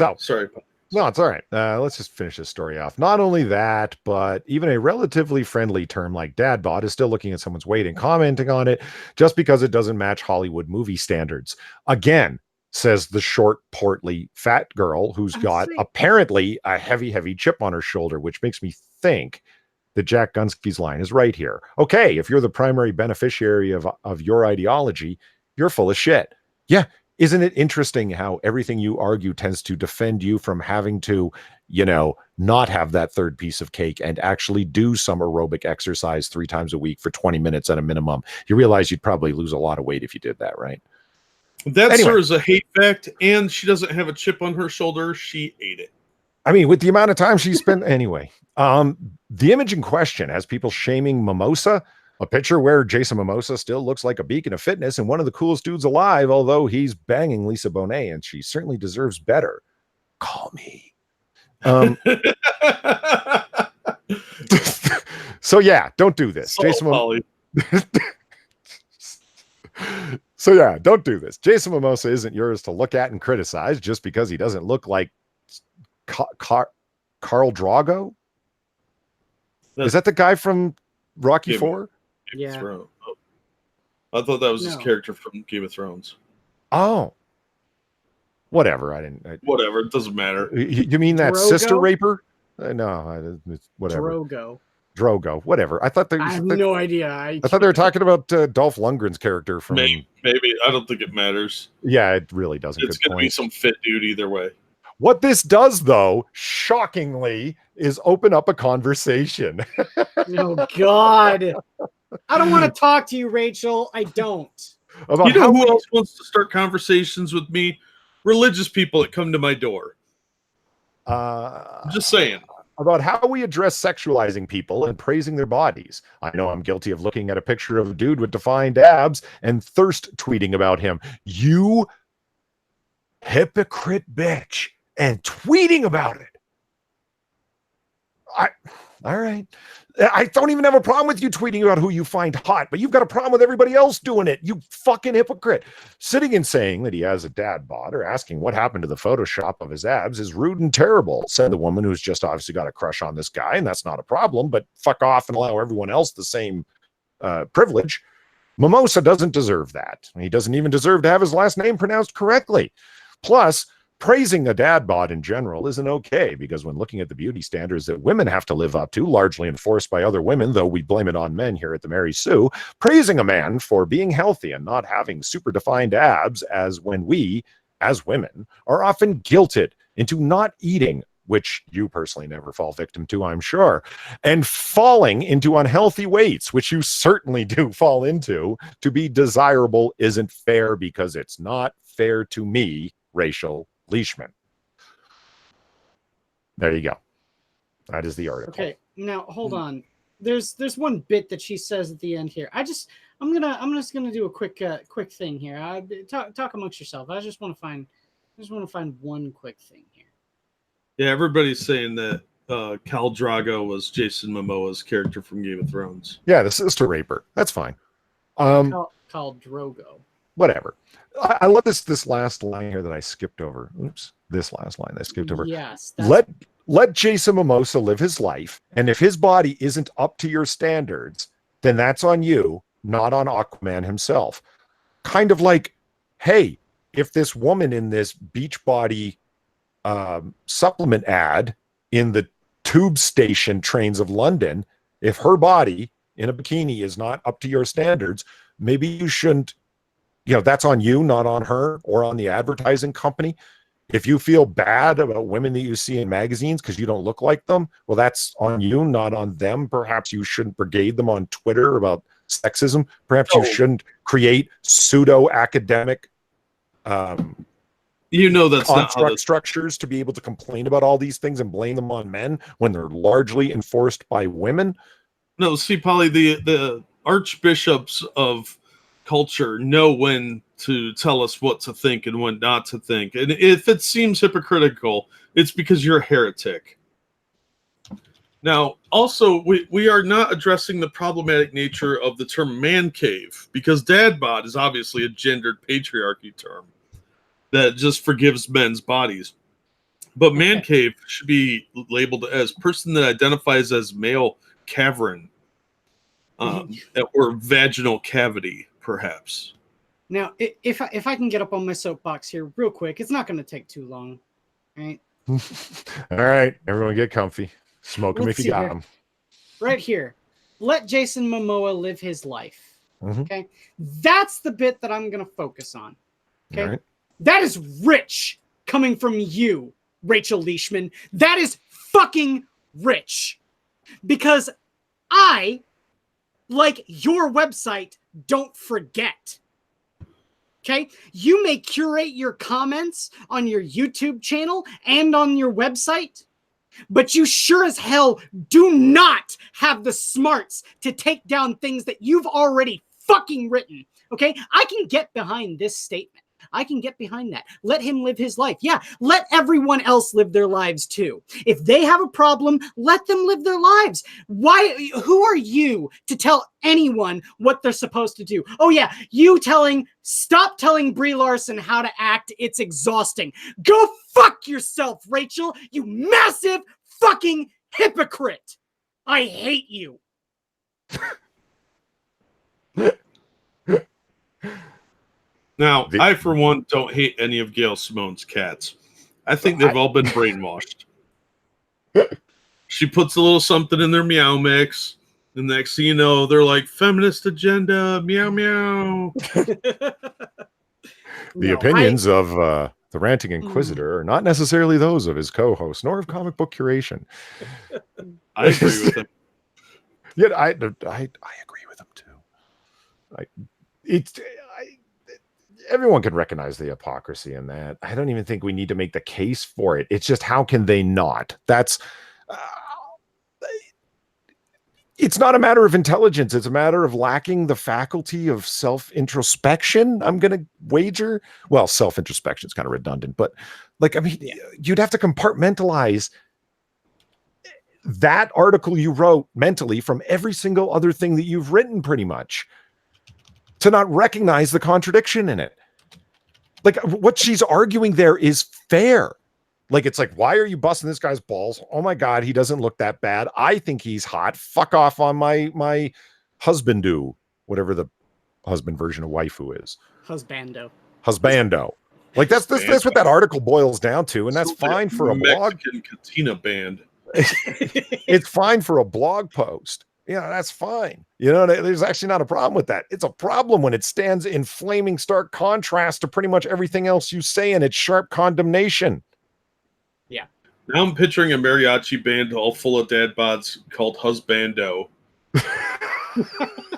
No, it's all right. Let's just finish this story off. Not only that, but even a relatively friendly term like dad bod is still looking at someone's weight and commenting on it just because it doesn't match Hollywood movie standards. Again, says the short, portly, fat girl who's got apparently a heavy chip on her shoulder, which makes me think that Jack Gunsky's line is right here. Okay, if you're the primary beneficiary of your ideology, you're full of shit. Yeah. Isn't it interesting how everything you argue tends to defend you from having to, not have that third piece of cake and actually do some aerobic exercise 3 times a week for 20 minutes at a minimum? You realize you'd probably lose a lot of weight if you did that, right? That sir is a hate fact, and she doesn't have a chip on her shoulder. She ate it. I mean, with the amount of time she spent anyway. The image in question has people shaming Mimosa. A picture where Jason Momoa still looks like a beacon of fitness and one of the coolest dudes alive, although he's banging Lisa Bonet, and she certainly deserves better. Call me. So yeah, don't do this. Jason So yeah, don't do this. Jason Momoa isn't yours to look at and criticize just because he doesn't look like Carl Drago. Is that the guy from Rocky IV? Yeah. Oh. I thought that was his character from Game of Thrones. Oh. Whatever. Whatever. It doesn't matter. You mean that Drogo? sister raper? No, it's whatever. Drogo. Whatever. I have no idea. I thought they were talking about Dolph Lundgren's character from. Maybe. I don't think it matters. Yeah, it really doesn't. It's going to be some fit dude either way. What this does, though, shockingly, is open up a conversation. Oh, God. I don't want to talk to you, Rachel. I don't. You know who else wants to start conversations with me? Religious people that come to my door. Just saying. About how we address sexualizing people and praising their bodies. I know I'm guilty of looking at a picture of a dude with defined abs and thirst tweeting about him. You hypocrite bitch. And tweeting about it. All right. I don't even have a problem with you tweeting about who you find hot, but you've got a problem with everybody else doing it. You fucking hypocrite. Sitting and saying that he has a dad bod or asking what happened to the Photoshop of his abs is rude and terrible, said the woman who's just obviously got a crush on this guy, and that's not a problem, but fuck off and allow everyone else the same privilege. Mimosa doesn't deserve that. He doesn't even deserve to have his last name pronounced correctly. Plus, praising a dad bod in general isn't okay, because when looking at the beauty standards that women have to live up to, largely enforced by other women, though we blame it on men here at the Mary Sue, praising a man for being healthy and not having super defined abs, as when we, as women, are often guilted into not eating, which you personally never fall victim to, I'm sure, and falling into unhealthy weights, which you certainly do fall into, to be desirable isn't fair, because it's not fair to me, Rachel Leishman. There you go. That is the article. Okay, now hold on. There's one bit that she says at the end here. I'm just gonna do a quick thing here. Talk amongst yourself. I just want to find one quick thing here. Yeah, everybody's saying that Khal Drogo was Jason Momoa's character from Game of Thrones. Yeah, the sister raper. That's fine. Khal Drogo. Whatever. I love this last line here that I skipped over. Oops. This last line I skipped over. Yes. Let Jason Momoa live his life. And if his body isn't up to your standards, then that's on you, not on Aquaman himself. Kind of like, hey, if this woman in this Beachbody supplement ad in the tube station trains of London, if her body in a bikini is not up to your standards, maybe you shouldn't, that's on you, not on her or on the advertising company. If you feel bad about women that you see in magazines because you don't look like them, well, that's on you, not on them. Perhaps you shouldn't brigade them on Twitter about sexism. Perhaps you shouldn't create pseudo-academic that's not how structures to be able to complain about all these things and blame them on men when they're largely enforced by women. No, see, Polly, the archbishops of culture know when to tell us what to think and when not to think. And if it seems hypocritical, it's because you're a heretic. Now, also, we are not addressing the problematic nature of the term man cave, because dad bod is obviously a gendered patriarchy term that just forgives men's bodies. But man cave should be labeled as person that identifies as male cavern or vaginal cavity, perhaps. Now, if I can get up on my soapbox here real quick, it's not going to take too long, right? All right, everyone get comfy. Smoke them if you got them. Right here. Let Jason Momoa live his life. Mm-hmm. Okay? That's the bit that I'm going to focus on. Okay? All right. That is rich coming from you, Rachel Leishman. That is fucking rich. Because I, like your website, don't forget. Okay? You may curate your comments on your YouTube channel and on your website, but you sure as hell do not have the smarts to take down things that you've already fucking written. Okay? I can get behind this statement. I can get behind that. Let him live his life. Yeah, let everyone else live their lives too. If they have a problem, let them live their lives. Why? Who are you to tell anyone what they're supposed to do? Oh yeah, stop telling Brie Larson how to act. It's exhausting. Go fuck yourself, Rachel, you massive fucking hypocrite. I hate you. Now, I, for one, don't hate any of Gail Simone's cats. I think they've all been brainwashed. She puts a little something in their meow mix, and next thing you know, they're like, feminist agenda, meow, meow. The opinions of the The ranting Inquisitor are not necessarily those of his co-host, nor of Comic Book Curation. I agree with him. Yeah, I agree with him too. Everyone can recognize the hypocrisy in that. I don't even think we need to make the case for it. It's just, how can they not? That's it's not a matter of intelligence. It's a matter of lacking the faculty of self-introspection. I'm going to wager. Well, self-introspection is kind of redundant, but like, I mean, you'd have to compartmentalize that article you wrote mentally from every single other thing that you've written, pretty much, to not recognize the contradiction in it. Like, what she's arguing there is fair. Like, it's like, why are you busting this guy's balls? Oh my God, he doesn't look that bad. I think he's hot. Fuck off on my husbando, whatever the husband version of waifu is. Husbando. Like, that's what that article boils down to, and that's fine for a blog. Mexican Katina band. It's fine for a blog post. That's fine. There's actually not a problem with that. It's a problem when it stands in flaming stark contrast to pretty much everything else you say in its sharp condemnation. Yeah. Now I'm picturing a mariachi band all full of dad bods called Husbando.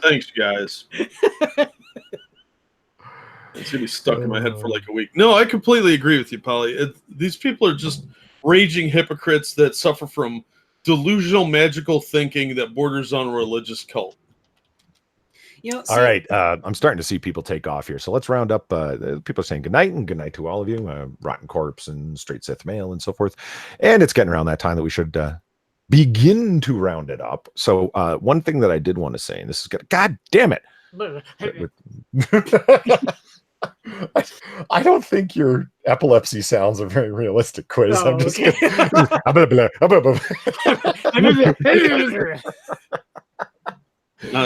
Thanks, guys. It's gonna be stuck in my head for like a week. No, I completely agree with you, Polly. These people are just raging hypocrites that suffer from delusional magical thinking that borders on a religious cult. All right, I'm starting to see people take off here, so let's round up. People are saying goodnight, and goodnight to all of you, Rotten Corpse and Straight Sith Mail and so forth. And it's getting around that time that we should begin to round it up. So one thing that I did want to say, and this is good. God damn it. I don't think your epilepsy sounds are very realistic, Quiz. Oh, I'm just okay.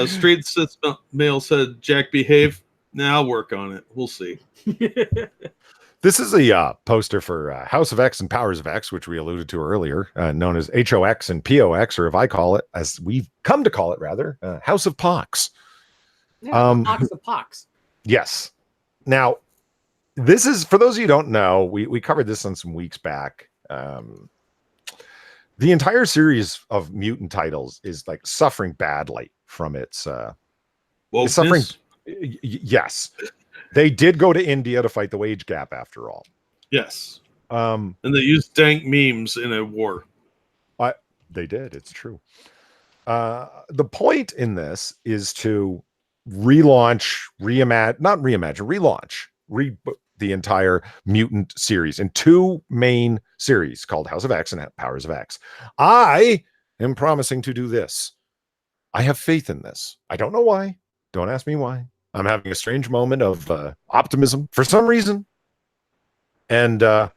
Straight Sith Mail said, Jack, behave. Now I'll work on it. We'll see. This is a poster for House of X and Powers of X, which we alluded to earlier, known as HOX and POX, or if I call it, as we've come to call it rather, House of Pox. Yeah, Pox of Pox. Yes. Now, this is, for those of you who don't know, we covered this on some weeks back. The entire series of mutant titles is like suffering badly from its suffering. Yes, they did go to India to fight the wage gap after all. Yes. And they used dank memes in a war. They did. It's true. The point in this is to relaunch the entire mutant series in two main series called House of X and Powers of X. I am promising to do this. I have faith in this. I don't know why. Don't ask me why. I'm having a strange moment of optimism for some reason. And I'm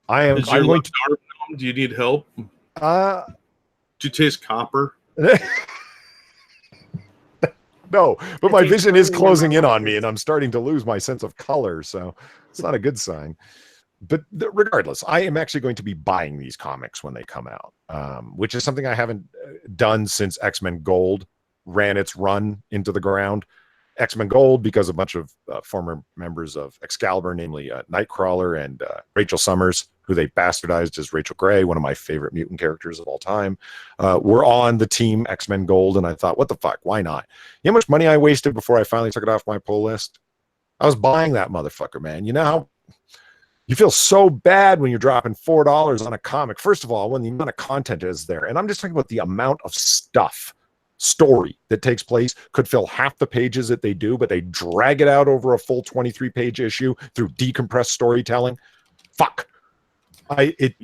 going to... Do you need help? Do you taste copper? No, but my vision is closing in on me and I'm starting to lose my sense of color. So it's not a good sign. But regardless, I am actually going to be buying these comics when they come out, which is something I haven't done since X-Men Gold ran its run into the ground. X-Men Gold, because a bunch of former members of Excalibur, namely Nightcrawler and Rachel Summers, who they bastardized as Rachel Gray, one of my favorite mutant characters of all time, were on the team X-Men Gold, and I thought, what the fuck, why not? You know how much money I wasted before I finally took it off my pull list? I was buying that motherfucker, man. You know how you feel so bad when you're dropping $4 on a comic. First of all, when the amount of content is there, and I'm just talking about the amount of story that takes place, could fill half the pages that they do, but they drag it out over a full 23-page issue through decompressed storytelling. Fuck. And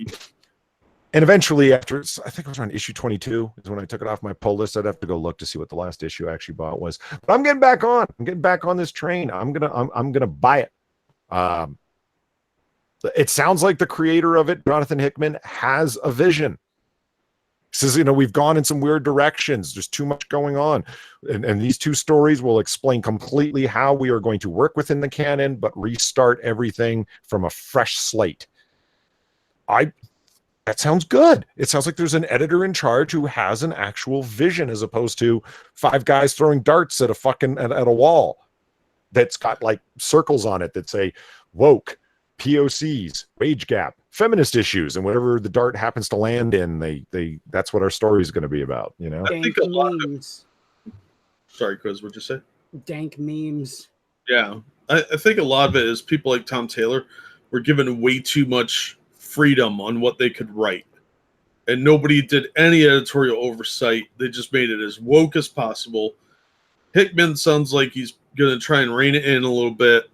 eventually, after I think it was around issue 22 is when I took it off my pull list. I'd have to go look to see what the last issue I actually bought was. But I'm getting back on. I'm getting back on this train. I'm gonna buy it. It sounds like the creator of it, Jonathan Hickman, has a vision. He says, we've gone in some weird directions. There's too much going on. And these two stories will explain completely how we are going to work within the canon, but restart everything from a fresh slate. That sounds good. It sounds like there's an editor in charge who has an actual vision, as opposed to 5 guys throwing darts at a wall that's got like circles on it that say woke, POCs, wage gap, feminist issues, and whatever the dart happens to land in, they that's what our story is going to be about, you know? I think a lot of... Sorry, Chris, what'd you say? Dank memes. Yeah. I think a lot of it is people like Tom Taylor were given way too much freedom on what they could write. And nobody did any editorial oversight. They just made it as woke as possible. Hickman sounds like he's going to try and rein it in a little bit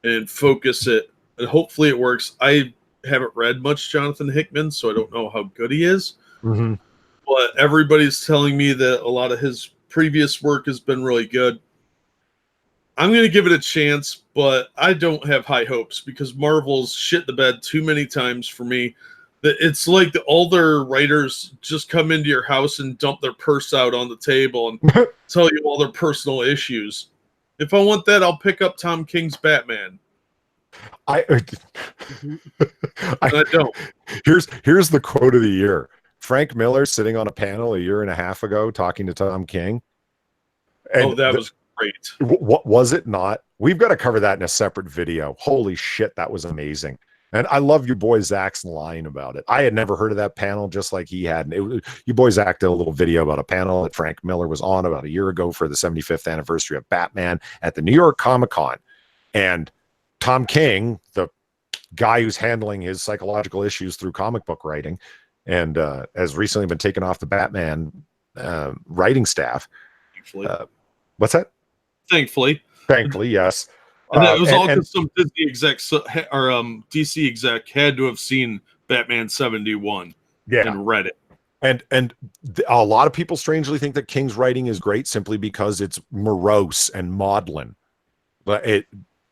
and focus it. And hopefully it works. I haven't read much Jonathan Hickman, so I don't know how good he is. Mm-hmm. But everybody's telling me that a lot of his previous work has been really good. I'm going to give it a chance, but I don't have high hopes because Marvel's shit the bed too many times for me. That it's like the older writers just come into your house and dump their purse out on the table and tell you all their personal issues. If I want that, I'll pick up Tom King's Batman. I don't. Here's the quote of the year. Frank Miller sitting on a panel a year and a half ago talking to Tom King. And that was great. What was it not? We've got to cover that in a separate video. Holy shit, that was amazing. And I love your boy Zach's line about it. I had never heard of that panel, just like he had. And your boy Zach did a little video about a panel that Frank Miller was on about a year ago for the 75th anniversary of Batman at the New York Comic-Con. And Tom King, the guy who's handling his psychological issues through comic book writing, and has recently been taken off the Batman writing staff. What's that? Thankfully, yes. And it was all because some Disney exec or DC exec had to have seen Batman 71 and read it. And a lot of people strangely think that King's writing is great simply because it's morose and maudlin. But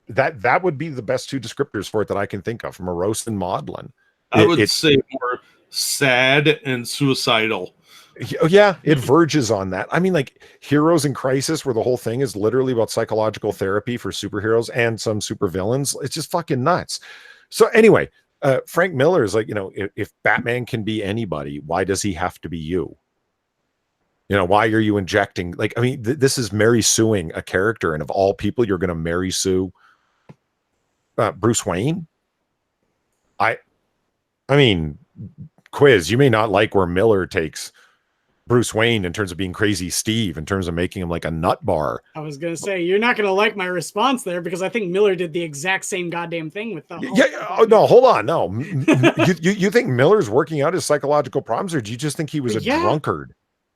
that would be the best two descriptors for it that I can think of: morose and maudlin. I would say more sad and suicidal. Yeah, it verges on that. I mean, like Heroes in Crisis, where the whole thing is literally about psychological therapy for superheroes and some supervillains. It's just fucking nuts. So anyway, Frank Miller is like, you know, if Batman can be anybody, why does he have to be you? You know, why are you injecting? Like, I mean, this is Mary suing a character, and of all people, you're going to Mary sue Bruce Wayne. I mean, Quiz, you may not like where Miller takes Bruce Wayne in terms of being Crazy Steve, in terms of making him like a nut bar. I was gonna say you're not gonna like my response there because I think Miller did the exact same goddamn thing with the Oh no, hold on, no. you think Miller's working out his psychological problems, or do you just think he was a drunkard?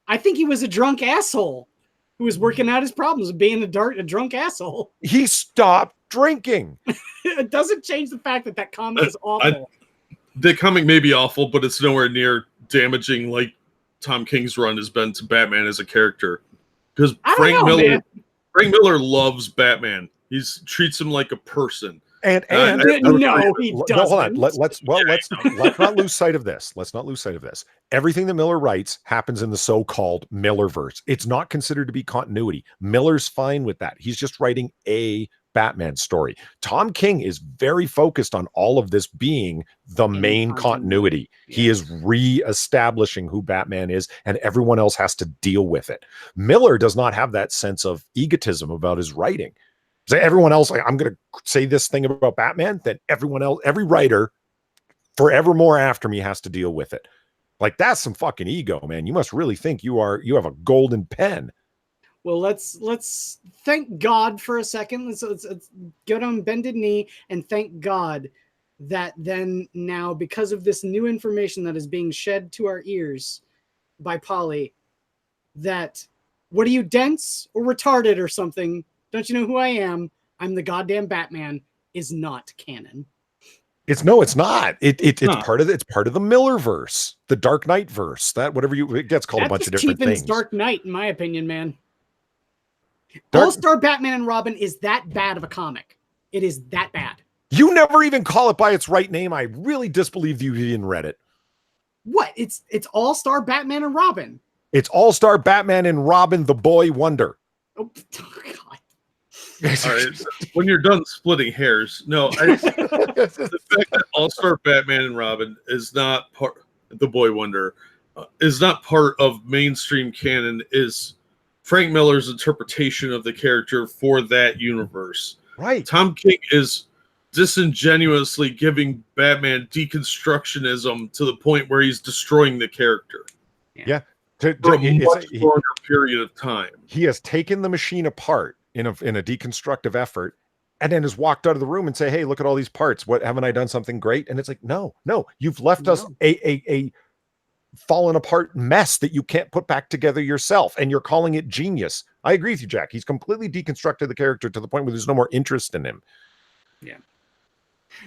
I think he was a drunk asshole who was working out his problems of being a drunk asshole. He stopped drinking. It doesn't change the fact that comic is awful. The comic may be awful, but it's nowhere near damaging like Tom King's run has been to Batman as a character, because Frank Miller loves Batman. He treats him like a person. And no, he doesn't. No, hold on. Let's not lose sight of this. Let's not lose sight of this. Everything that Miller writes happens in the so-called Millerverse. It's not considered to be continuity. Miller's fine with that. He's just writing a Batman story. Tom King is very focused on all of this being the main continuity. Yeah. He is re-establishing who Batman is, and everyone else has to deal with it. Miller does not have that sense of egotism about his writing. So everyone else, like, I'm going to say this thing about Batman, then everyone else, every writer forevermore after me has to deal with it. Like, that's some fucking ego, man. You must really think you have a golden pen. Well, let's thank God for a second. Let's get on bended knee and thank God that then now, because of this new information that is being shed to our ears by Polly, that what are you, dense or retarded or something? Don't you know who I am? I'm the goddamn Batman is not canon. It's not. It's part of the Millerverse, the Dark Knight verse. That whatever it gets called, a bunch of different things. Dark Knight, in my opinion, man. All-Star Batman and Robin is that bad of a comic. It is that bad. You never even call it by its right name. I really disbelieve you even read it. What? It's All-Star Batman and Robin. It's All-Star Batman and Robin, the Boy Wonder. Oh God. All right. When you're done splitting hairs, no. The fact that All-Star Batman and Robin is not part, the Boy Wonder, is not part of mainstream canon is Frank Miller's interpretation of the character for that universe. Right. Tom King is disingenuously giving Batman deconstructionism to the point where he's destroying the character. Yeah. For a much longer period of time. He has taken the machine apart in a deconstructive effort and then has walked out of the room and say, hey, look at all these parts. What, haven't I done something great? And it's like, no, you've left us a fallen apart mess that you can't put back together yourself. And you're calling it genius. I agree with you, Jack. He's completely deconstructed the character to the point where there's no more interest in him. Yeah.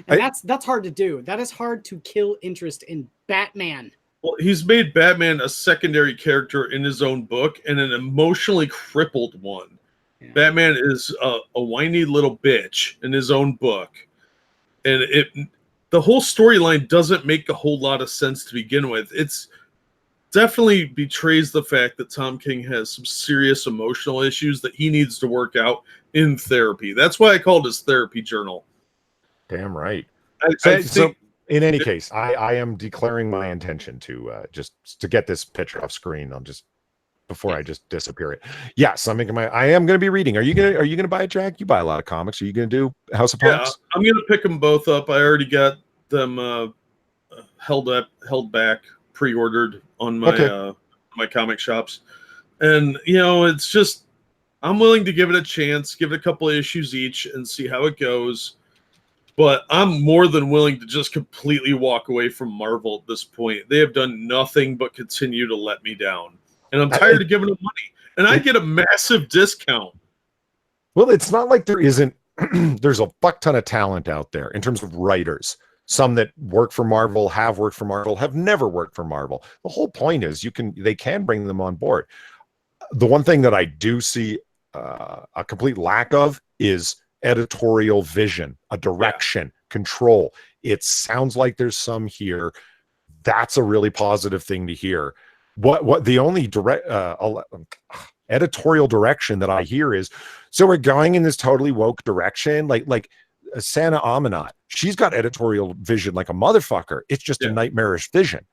And that's hard to do. That is hard to kill interest in Batman. Well, he's made Batman a secondary character in his own book and an emotionally crippled one. Yeah. Batman is a whiny little bitch in his own book. And the whole storyline doesn't make a whole lot of sense to begin with. It's definitely betrays the fact that Tom King has some serious emotional issues that he needs to work out in therapy. That's why I called his therapy journal. Damn right. I think, in any case, I am declaring my intention to just to get this picture off screen. I'll just before I just disappear it. Yes, I am going to be reading. Are you going to buy it, Jack? You buy a lot of comics. Are you going to do House of Punks? Yeah, I'm going to pick them both up. I already got them held back, pre-ordered on my my comic shops, and it's just I'm willing to give it a chance, give it a couple of issues each, and see how it goes. But I'm more than willing to just completely walk away from Marvel at this point. They have done nothing but continue to let me down. And I'm tired of giving them money. And I get a massive discount. Well, it's not like there isn't. There's a fuck ton of talent out there in terms of writers. Some that work for Marvel, have worked for Marvel, have never worked for Marvel. The whole point is they can bring them on board. The one thing that I do see a complete lack of is editorial vision, a direction, control. It sounds like there's some here. That's a really positive thing to hear. What the only direct editorial direction that I hear is, so we're going in this totally woke direction, like Sana Amanat. She's got editorial vision like a motherfucker. It's just a nightmarish vision.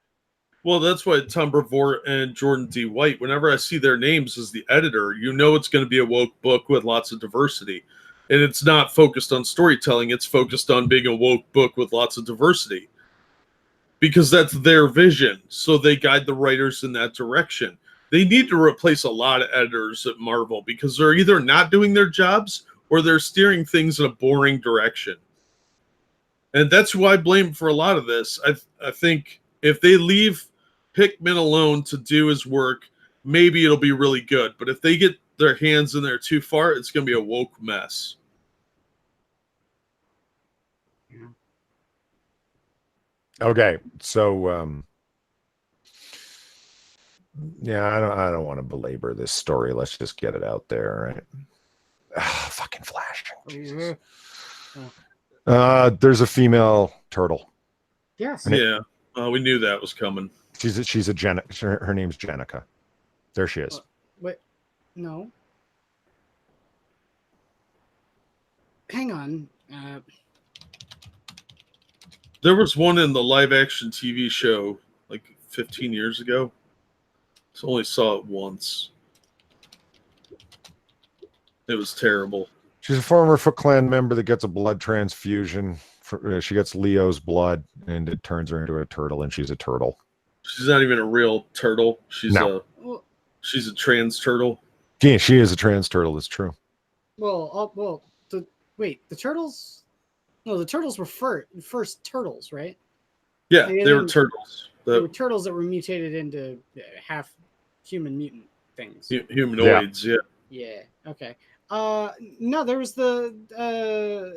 Well, that's why Tom Brevoort and Jordan D. White, whenever I see their names as the editor, it's going to be a woke book with lots of diversity. And it's not focused on storytelling. It's focused on being a woke book with lots of diversity. Because that's their vision. So they guide the writers in that direction. They need to replace a lot of editors at Marvel because they're either not doing their jobs or they're steering things in a boring direction. And that's who I blame for a lot of this. I think if they leave Hickman alone to do his work, maybe it'll be really good. But if they get their hands in there too far, it's going to be a woke mess. Okay, so I don't want to belabor this story. Let's just get it out there, right? Fucking flashing. Jesus. There's a female turtle. Yes. Yeah, we knew that was coming. She's a her name's Jenica. There she is. Wait, no. Hang on. There was one in the live-action TV show like 15 years ago. I only saw it once. It was terrible. She's a former Foot Clan member that gets a blood transfusion. She gets Leo's blood, and it turns her into a turtle, and she's a turtle. She's not even a real turtle. She's a trans turtle. Yeah, she is a trans turtle. That's true. The turtles. No, the turtles were first turtles, right? Yeah, they were turtles. They were turtles that were mutated into half human mutant things. Humanoids, yeah. Yeah. Okay. No, there was the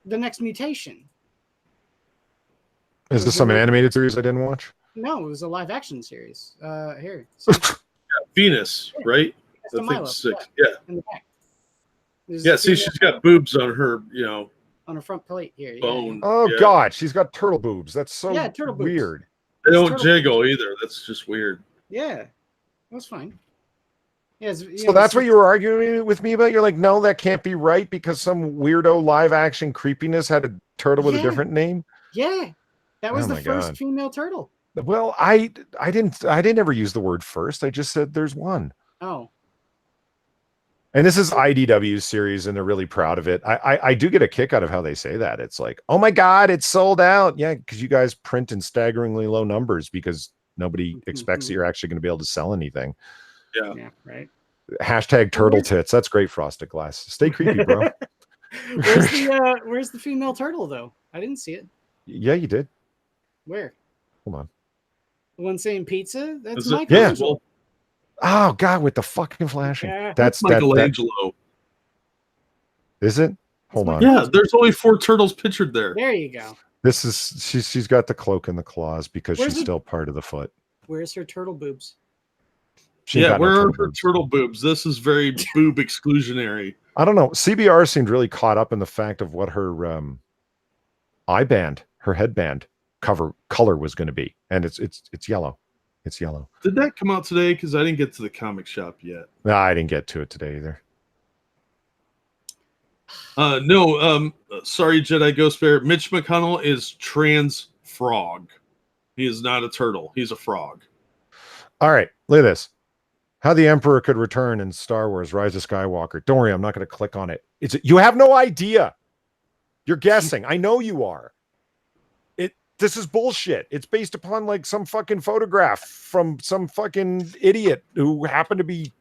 next mutation. Is this some animated series I didn't watch? No, it was a live action series. Here. Venus, right? I think 6. Yeah. In the back. Yeah, see, she's got boobs on her, on her front plate here. Bone. Oh God, she's got turtle boobs. That's so turtle boobs. weird. They don't jiggle either. That's just weird. Yeah, that's fine. Yeah, so that's what you were arguing with me about. You're like, no, that can't be right because some weirdo live action creepiness had a turtle with a different name. Yeah, that was the first female turtle. Well, I didn't ever use the word first. I just said there's one. Oh. And this is IDW's series, and they're really proud of it. I do get a kick out of how they say that. It's like, oh my God, it's sold out. Yeah, because you guys print in staggeringly low numbers because nobody expects that you're actually going to be able to sell anything. Yeah, right. Hashtag turtle tits. That's great, Frosted Glass. Stay creepy, bro. Where's the female turtle though? I didn't see it. Yeah, you did. Where? Hold on. The one saying pizza? That's Michelangelo. Yeah. Oh God, with the fucking flashing. Yeah. That's Michelangelo. Is it? Hold on. Yeah, there's only 4 turtles pictured there. There you go. This is she's got the cloak and the claws because she's still part of the foot. Where's her turtle boobs? Where are her turtle boobs? This is very boob exclusionary. I don't know. CBR seemed really caught up in the fact of what her eye band, her headband color was going to be, and it's yellow. It's yellow. Did that come out today? Because I didn't get to the comic shop yet. No, I didn't get to it today either. Sorry, Jedi Ghost Bear. Mitch McConnell is trans frog. He is not a turtle. He's a frog. All right, look at this. How the Emperor could return in Star Wars: Rise of Skywalker. Don't worry, I'm not going to click on it. You have no idea. You're guessing. I know you are. This is bullshit. It's based upon like some fucking photograph from some fucking idiot who happened to be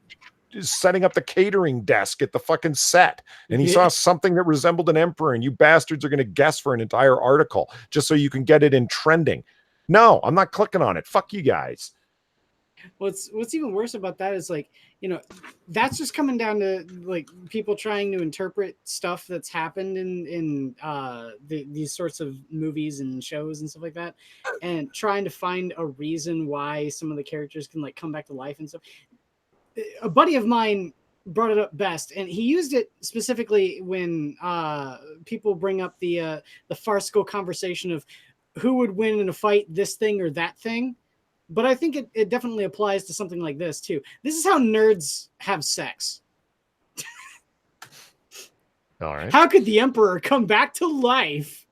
setting up the catering desk at the fucking set, and he saw something that resembled an emperor, and you bastards are going to guess for an entire article just so you can get it in trending. No, I'm not clicking on it. Fuck you guys. What's even worse about that is like, that's just coming down to like people trying to interpret stuff that's happened in these sorts of movies and shows and stuff like that, and trying to find a reason why some of the characters can like come back to life and stuff. A buddy of mine brought it up best, and he used it specifically when people bring up the farcical conversation of who would win in a fight, this thing or that thing. But I think it definitely applies to something like this too. This is how nerds have sex. All right. How could the Emperor come back to life?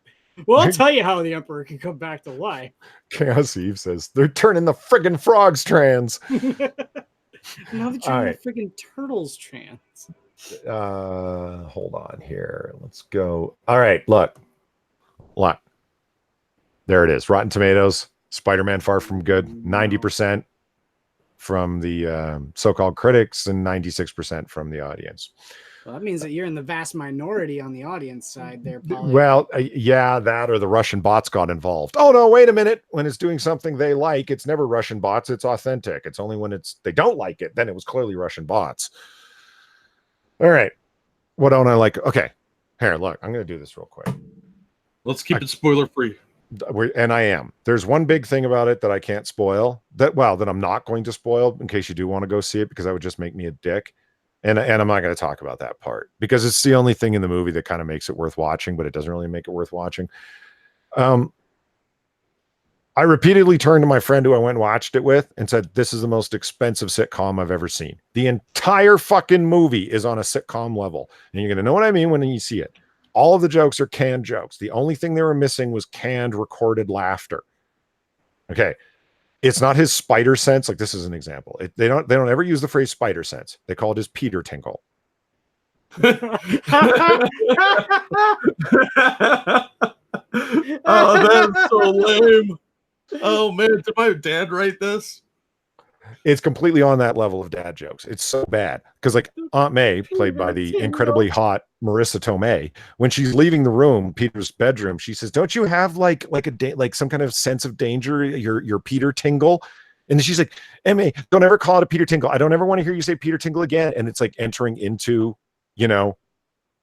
Well, I'll tell you how the Emperor can come back to life. Chaos Eve says they're turning the friggin' frogs trans. Now they're turning the friggin' turtles trans. Hold on here. Let's go. All right, look. There it is. Rotten Tomatoes. SpiderMan Far From Good, 90% from the so-called critics and 96% from the audience. Well, that means that you're in the vast minority on the audience side there, Paulie. Well, yeah, that or the Russian bots got involved. Oh, no, wait a minute. When it's doing something they like, it's never Russian bots. It's authentic. It's only when they don't like it, then it was clearly Russian bots. All right. What don't I like? Okay. Here, look, I'm going to do this real quick. Let's keep it spoiler-free. And I am. There's one big thing about it that I can't spoil. That I'm not going to spoil in case you do want to go see it, because that would just make me a dick. And I'm not going to talk about that part because it's the only thing in the movie that kind of makes it worth watching, but it doesn't really make it worth watching. I repeatedly turned to my friend who I went and watched it with and said, this is the most expensive sitcom I've ever seen. The entire fucking movie is on a sitcom level. And you're going to know what I mean when you see it. All of the jokes are canned jokes. The only thing they were missing was canned recorded laughter. Okay. It's not his spider sense. Like, this is an example. They don't ever use the phrase spider sense. They call it his Peter tingle. Oh, that's so lame. Oh man, did my dad write this? It's completely on that level of dad jokes. It's so bad because, like, Aunt May, played by the incredibly hot Marissa Tomei, when she's leaving the room, Peter's bedroom, she says, "Don't you have like some kind of sense of danger? Your Peter tingle?" And then she's like, "May, don't ever call it a Peter tingle. I don't ever want to hear you say Peter tingle again." And it's like entering into,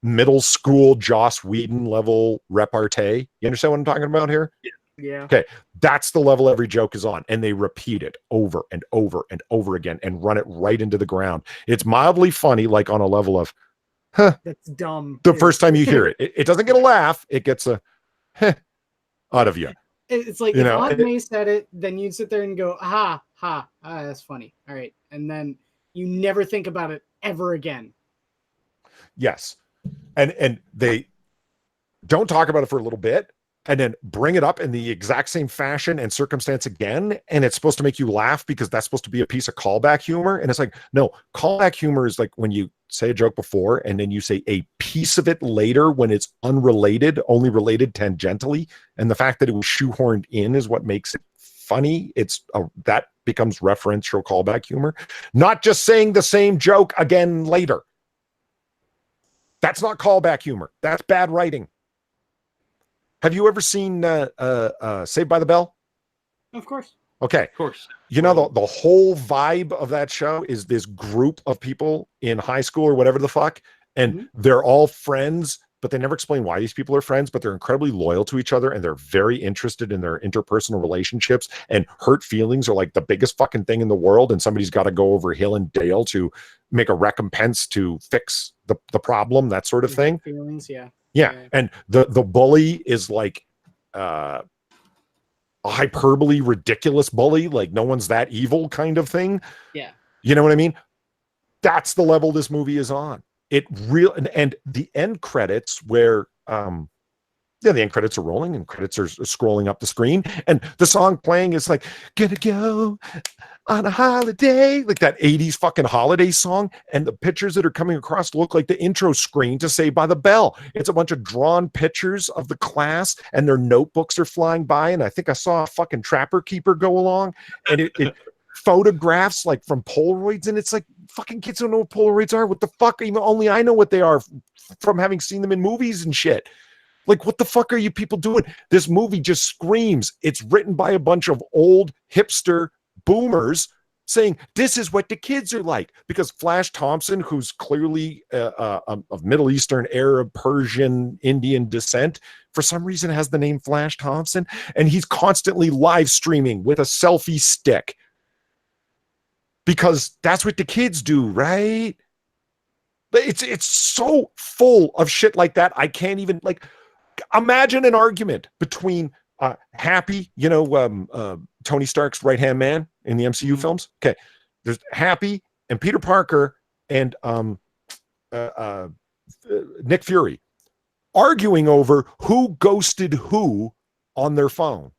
middle school Joss Whedon level repartee. You understand what I'm talking about here? Yeah. Okay. That's the level every joke is on. And they repeat it over and over and over again and run it right into the ground. It's mildly funny, like on a level of, that's dumb. The first time you hear it. It doesn't get a laugh. It gets a out of you. It's like, if Aunt May said it, then you'd sit there and go, that's funny. All right. And then you never think about it ever again. Yes. And they don't talk about it for a little bit and then bring it up in the exact same fashion and circumstance again. And it's supposed to make you laugh because that's supposed to be a piece of callback humor. And it's like, no, callback humor is like when you say a joke before and then you say a piece of it later when it's unrelated, only related tangentially, and the fact that it was shoehorned in is what makes it funny. That becomes referential callback humor. Not just saying the same joke again later. That's not callback humor. That's bad writing. Have you ever seen Saved by the Bell? Of course. Okay. Of course. You know, the whole vibe of that show is this group of people in high school or whatever the fuck, and they're all friends, but they never explain why these people are friends, but they're incredibly loyal to each other, and they're very interested in their interpersonal relationships, and hurt feelings are like the biggest fucking thing in the world, and somebody's got to go over hill and dale to make a recompense to fix the problem, that sort of thing. Feelings, yeah. And the bully is like a hyperbole ridiculous bully, like no one's that evil kind of thing. Yeah. You know what I mean? That's the level this movie is on. It real and the end credits where the end credits are rolling and credits are scrolling up the screen and the song playing is like gonna go on a holiday, like that 80s fucking holiday song, and the pictures that are coming across look like the intro screen to Saved by the Bell. It's a bunch of drawn pictures of the class and their notebooks are flying by, and I think I saw a fucking trapper keeper go along, and it photographs like from Polaroids, and it's like fucking kids don't know what Polaroids are. What the fuck? Even only I know what they are from having seen them in movies and shit. Like, what the fuck are you people doing? This movie just screams. It's written by a bunch of old hipster boomers saying this is what the kids are like, because Flash Thompson, who's clearly of Middle Eastern, Arab, Persian, Indian descent, for some reason has the name Flash Thompson, and he's constantly live streaming with a selfie stick because that's what the kids do, right? It's so full of shit like that. I can't even imagine an argument between Happy, Tony Stark's right-hand man in the MCU films. Okay. There's Happy and Peter Parker and Nick Fury arguing over who ghosted who on their phone.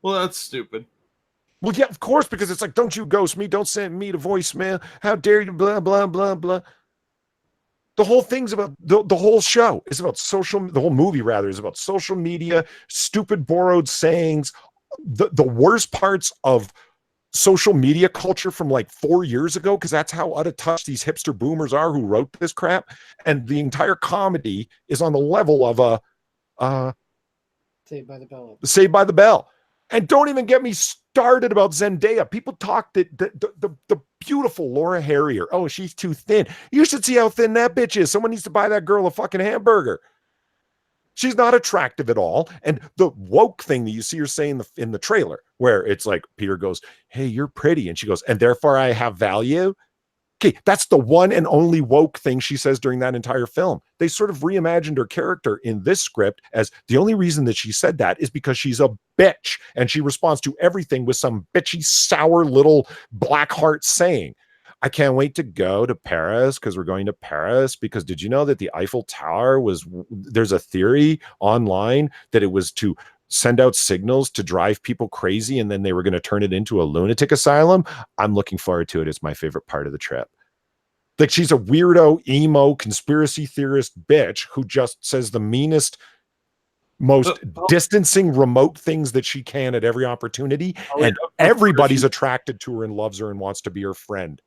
Well, that's stupid. Well, yeah, of course, because it's like, don't you ghost me. Don't send me to voicemail. How dare you, blah, blah, blah, blah. The whole thing's about the whole show is about the whole movie rather is about social media, stupid borrowed sayings, the worst parts of social media culture from like 4 years ago, because that's how out of touch these hipster boomers are who wrote this crap. And the entire comedy is on the level of Saved by the Bell. Saved by the Bell. And don't even get me started about Zendaya. People talk that the beautiful Laura Harrier. Oh, she's too thin. You should see how thin that bitch is. Someone needs to buy that girl a fucking hamburger. She's not attractive at all. And the woke thing that you see her saying in the trailer, where it's like Peter goes, "Hey, you're pretty," and she goes, "And therefore I have value." Okay, that's the one and only woke thing she says during that entire film. They sort of reimagined her character in this script as the only reason that she said that is because she's a bitch and she responds to everything with some bitchy, sour little black heart saying. I can't wait to go to Paris because we're going to Paris because did you know that the Eiffel Tower there's a theory online that it was to send out signals to drive people crazy and then they were going to turn it into a lunatic asylum. I'm looking forward to it. It's my favorite part of the trip. Like, she's a weirdo, emo, conspiracy theorist bitch who just says the meanest, most distancing, remote things that she can at every opportunity. And everybody's attracted to her and loves her and wants to be her friend.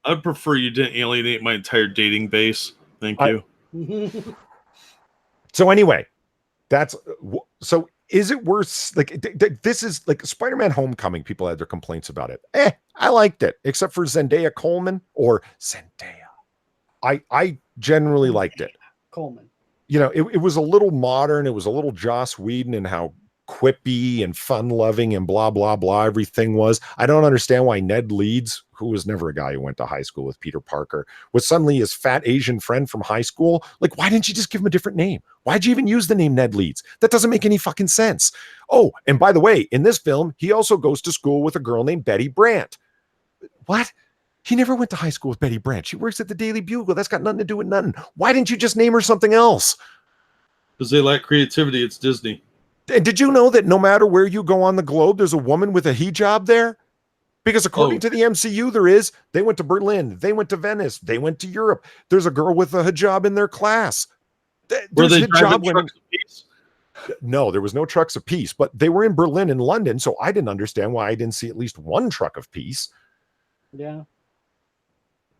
I'd prefer you didn't alienate my entire dating base. Thank you. So anyway, is it worth, this is like Spider-Man Homecoming, people had their complaints about it. I liked it, except for Zendaya Coleman or Zendaya. I generally liked it. Coleman. It was a little modern. It was a little Joss Whedon and how quippy and fun-loving and blah, blah, blah everything was. I don't understand why Ned Leeds, who was never a guy who went to high school with Peter Parker, was suddenly his fat Asian friend from high school. Like, why didn't you just give him a different name? Why'd you even use the name Ned Leeds? That doesn't make any fucking sense. Oh, and by the way, in this film, he also goes to school with a girl named Betty Brant. What? He never went to high school with Betty Brant. She works at the Daily Bugle. That's got nothing to do with nothing. Why didn't you just name her something else? Because they lack creativity. It's Disney. And did you know that no matter where you go on the globe, there's a woman with a hijab there? Because according to the MCU, they went to Berlin, they went to Venice, they went to Europe. There's a girl with a hijab in their class. Were they driving trucks of peace? No, there was no trucks of peace, but they were in Berlin and London, so I didn't understand why I didn't see at least one truck of peace. Yeah.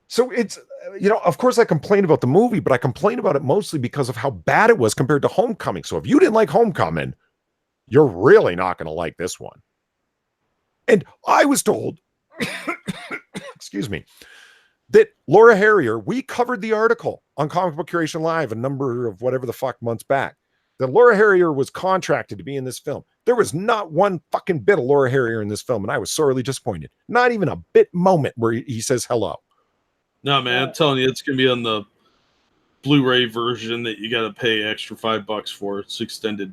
So it's, of course I complain about the movie, but I complain about it mostly because of how bad it was compared to Homecoming. So if you didn't like Homecoming, you're really not going to like this one. And I was told, excuse me, that Laura Harrier, we covered the article on Comic Book Curation Live a number of whatever the fuck months back, that Laura Harrier was contracted to be in this film. There was not one fucking bit of Laura Harrier in this film, and I was sorely disappointed. Not even a bit moment where he says hello. No, man, I'm telling you, it's going to be on the Blu-ray version that you got to pay extra $5 for. It's extended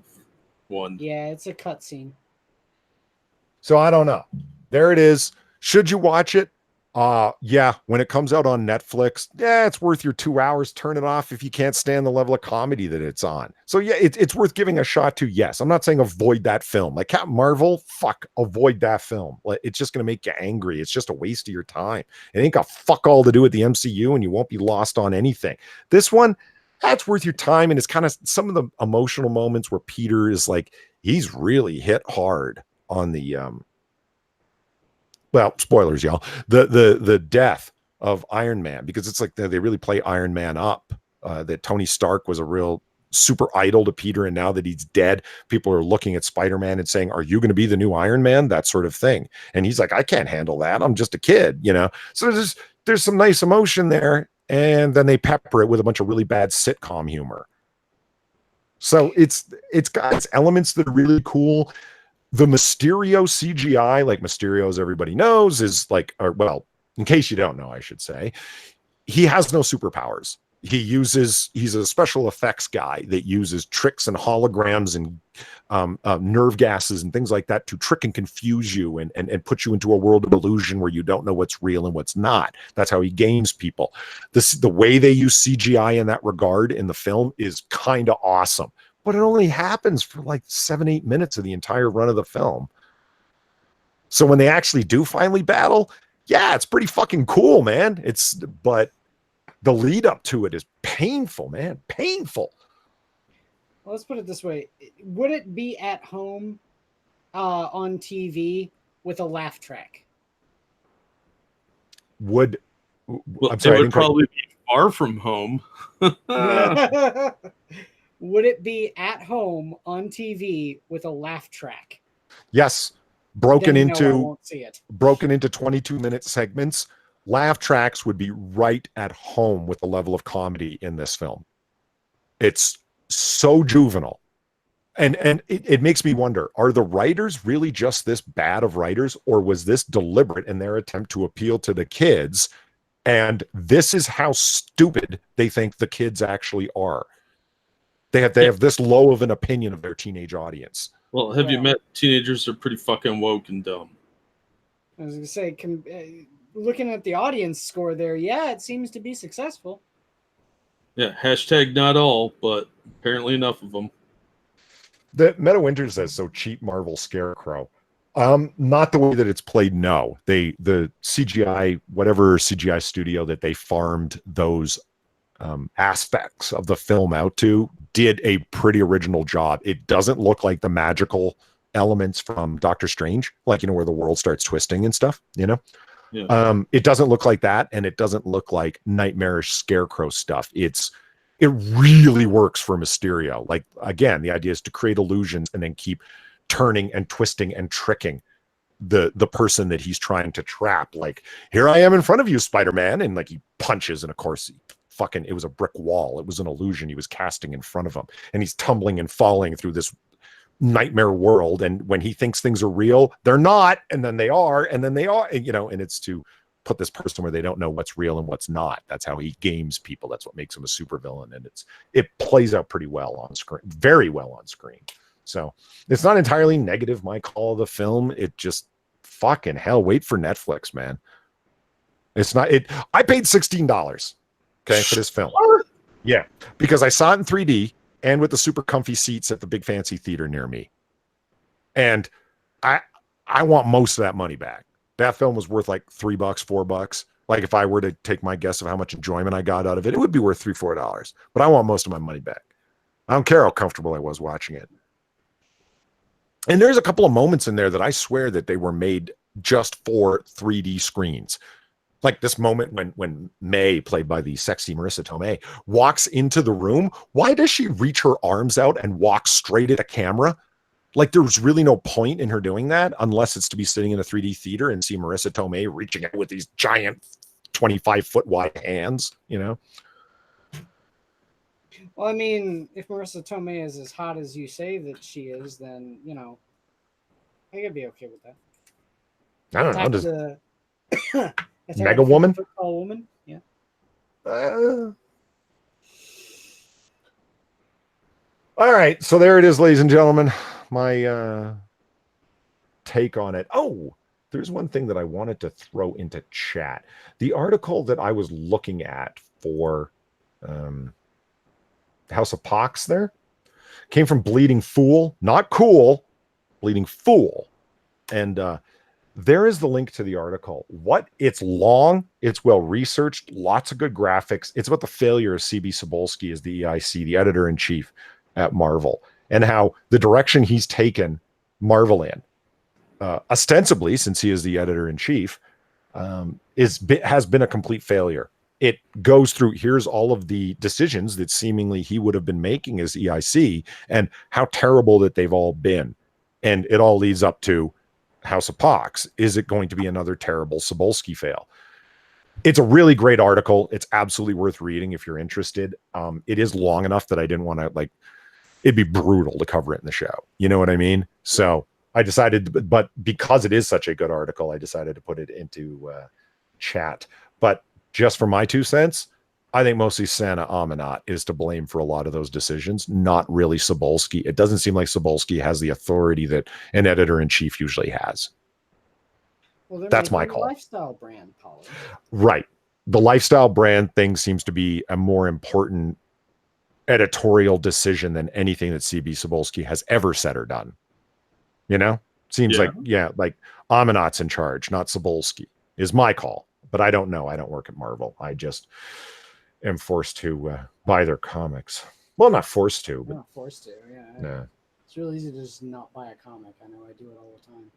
one. Yeah, it's a cutscene. So I don't know. There it is. Should you watch it? Yeah, when it comes out on Netflix, yeah, it's worth your 2 hours. Turn it off if you can't stand the level of comedy that it's on. So yeah, it's worth giving a shot to. Yes, I'm not saying avoid that film. Like Captain Marvel, fuck, avoid that film. It's just going to make you angry. It's just a waste of your time. It ain't got fuck all to do with the MCU, and you won't be lost on anything. This one, that's worth your time, and it's kind of some of the emotional moments where Peter is like, he's really hit hard on the well, spoilers, y'all. The death of Iron Man, because it's like they really play Iron Man up. That Tony Stark was a real super idol to Peter, and now that he's dead, people are looking at Spider-Man and saying, "Are you going to be the new Iron Man?" That sort of thing. And he's like, "I can't handle that. I'm just a kid," So there's some nice emotion there, and then they pepper it with a bunch of really bad sitcom humor. So it's got its elements that are really cool. The Mysterio CGI, like Mysterio, as everybody knows, is like, well, in case you don't know, I should say, he has no superpowers. He's a special effects guy that uses tricks and holograms and nerve gases and things like that to trick and confuse you and put you into a world of illusion where you don't know what's real and what's not. That's how he games people. The way they use CGI in that regard in the film is kind of awesome. But it only happens for like 7-8 minutes of the entire run of the film. So when they actually do finally battle, yeah, it's pretty fucking cool, man. But the lead up to it is painful, man. Painful. Well, let's put it this way. Would it be at home on TV with a laugh track? Well, I'm sorry, it would probably be far from home. Would it be at home on TV with a laugh track? Yes. Broken into 22-minute segments. Laugh tracks would be right at home with the level of comedy in this film. It's so juvenile. And it makes me wonder, are the writers really just this bad of writers, or was this deliberate in their attempt to appeal to the kids? And this is how stupid they think the kids actually are. They have this low of an opinion of their teenage audience. Well, have you met teenagers that are pretty fucking woke and dumb? I was going to say, looking at the audience score there, yeah, it seems to be successful. Yeah, hashtag not all, but apparently enough of them. The Meta Winter says, so cheap Marvel Scarecrow. Not the way that it's played, no. The CGI, whatever CGI studio that they farmed those aspects of the film out to, did a pretty original job. It doesn't look like the magical elements from Doctor Strange, like, where the world starts twisting and stuff, Yeah. It doesn't look like that, and it doesn't look like nightmarish Scarecrow stuff. It really works for Mysterio. Like, again, the idea is to create illusions and then keep turning and twisting and tricking the person that he's trying to trap. Like, here I am in front of you, Spider-Man, and like he punches, and of course it was a brick wall. It was an illusion he was casting in front of him, and he's tumbling and falling through this nightmare world. And when he thinks things are real, they're not, and then they are, and then they are, and it's to put this person where they don't know what's real and what's not. That's how he games people. That's what makes him a supervillain, and it plays out pretty well on screen, very well on screen. So it's not entirely negative, my call of the film. It just, fucking hell, wait for Netflix, man. It's not it. I paid $16, okay, for this film. Yeah, because I saw it in 3D and with the super comfy seats at the big fancy theater near me. And I want most of that money back. that film was worth like $3, $4. Like if I were to take my guess of how much enjoyment I got out of it, it would be worth $3, $4. But I want most of my money back. I don't care how comfortable I was watching it. And there's a couple of moments in there that I swear that they were made just for 3D screens. Like this moment when May, played by the sexy Marissa Tomei, walks into the room. Why does she reach her arms out and walk straight at a camera? Like there's really no point in her doing that unless it's to be sitting in a 3D theater and see Marissa Tomei reaching out with these giant 25-foot wide hands, you know? Well, I mean, if Marissa Tomei is as hot as you say that she is, then, you know, I could be okay with that. I don't know. Does Mega Woman? Tall woman? Yeah. All right. So there it is, ladies and gentlemen. My take on it. Oh, there's one thing that I wanted to throw into chat. The article that I was looking at for House of Pox there came from Bleeding Fool, not cool, Bleeding Fool. And there is the link to the article. It's long, it's well researched, lots of good graphics. It's about the failure of CB Cebulski as the EIC, the editor-in-chief at Marvel, and how the direction he's taken Marvel in, ostensibly, since he is the editor-in-chief, has been a complete failure. It goes through, here's all of the decisions that seemingly he would have been making as EIC and how terrible that they've all been. And it all leads up to House of Pox. Is it going to be another terrible Cebulski fail? It's a really great article. It's absolutely worth reading if you're interested. It is long enough that I didn't want to, it'd be brutal to cover it in the show. You know what I mean? So I decided, but because it is such a good article, I decided to put it into chat. But just for my 2 cents, I think mostly Sana Amanat is to blame for a lot of those decisions, not really Cebulski. It doesn't seem like Cebulski has the authority that an editor-in-chief usually has. Well, that's my call. Lifestyle brand policy. Right. The lifestyle brand thing seems to be a more important editorial decision than anything that CB Cebulski has ever said or done. You know? Seems like Amanat's in charge, not Cebulski, is my call. But I don't know. I don't work at Marvel. I just am forced to buy their comics. Well, not forced to, but not forced to. Yeah. Nah. It's really easy to just not buy a comic. I know I do it all the time.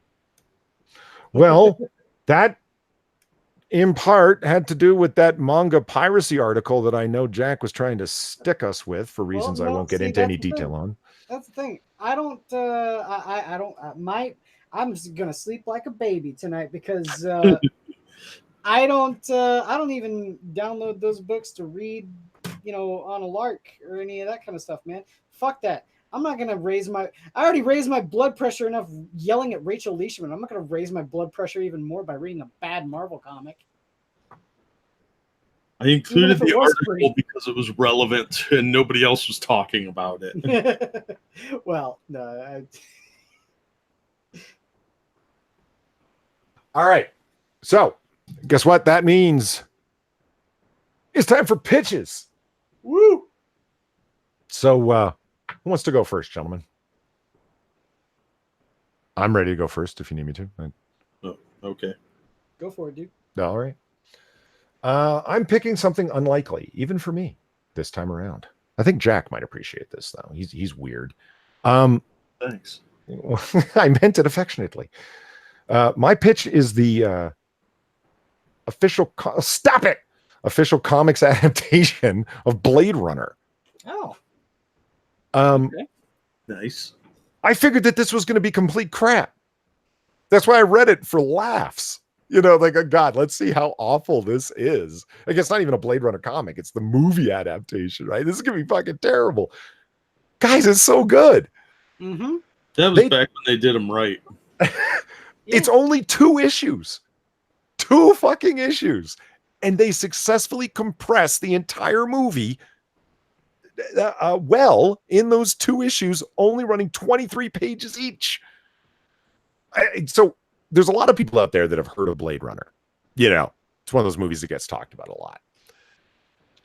Well, that in part had to do with that manga piracy article that I know Jack was trying to stick us with for reasons I won't get into any detail on. That's the thing. I don't. I'm just gonna sleep like a baby tonight because. I don't even download those books to read, on a lark or any of that kind of stuff, man. Fuck that. I'm not going to I already raised my blood pressure enough yelling at Rachel Leishman. I'm not going to raise my blood pressure even more by reading a bad Marvel comic. I included the article because it was relevant and nobody else was talking about it. Well, no. All right. So, guess what that means? It's time for pitches. Woo! So, who wants to go first, gentlemen? I'm ready to go first if you need me to. Oh, okay. Go for it, dude. All right. I'm picking something unlikely, even for me, this time around. I think Jack might appreciate this, though. He's weird. Thanks. I meant it affectionately. My pitch is the official comics adaptation of Blade Runner. Oh. Okay. Nice. I figured that this was going to be complete crap. That's why I read it for laughs. God, let's see how awful this is. Like, it's not even a Blade Runner comic. It's the movie adaptation, right? This is going to be fucking terrible. Guys, it's so good. Mm-hmm. That was back when they did them right. It's only 2 issues. 2 fucking issues. And they successfully compress the entire movie in those 2 issues, only running 23 pages each. So there's a lot of people out there that have heard of Blade Runner. It's one of those movies that gets talked about a lot.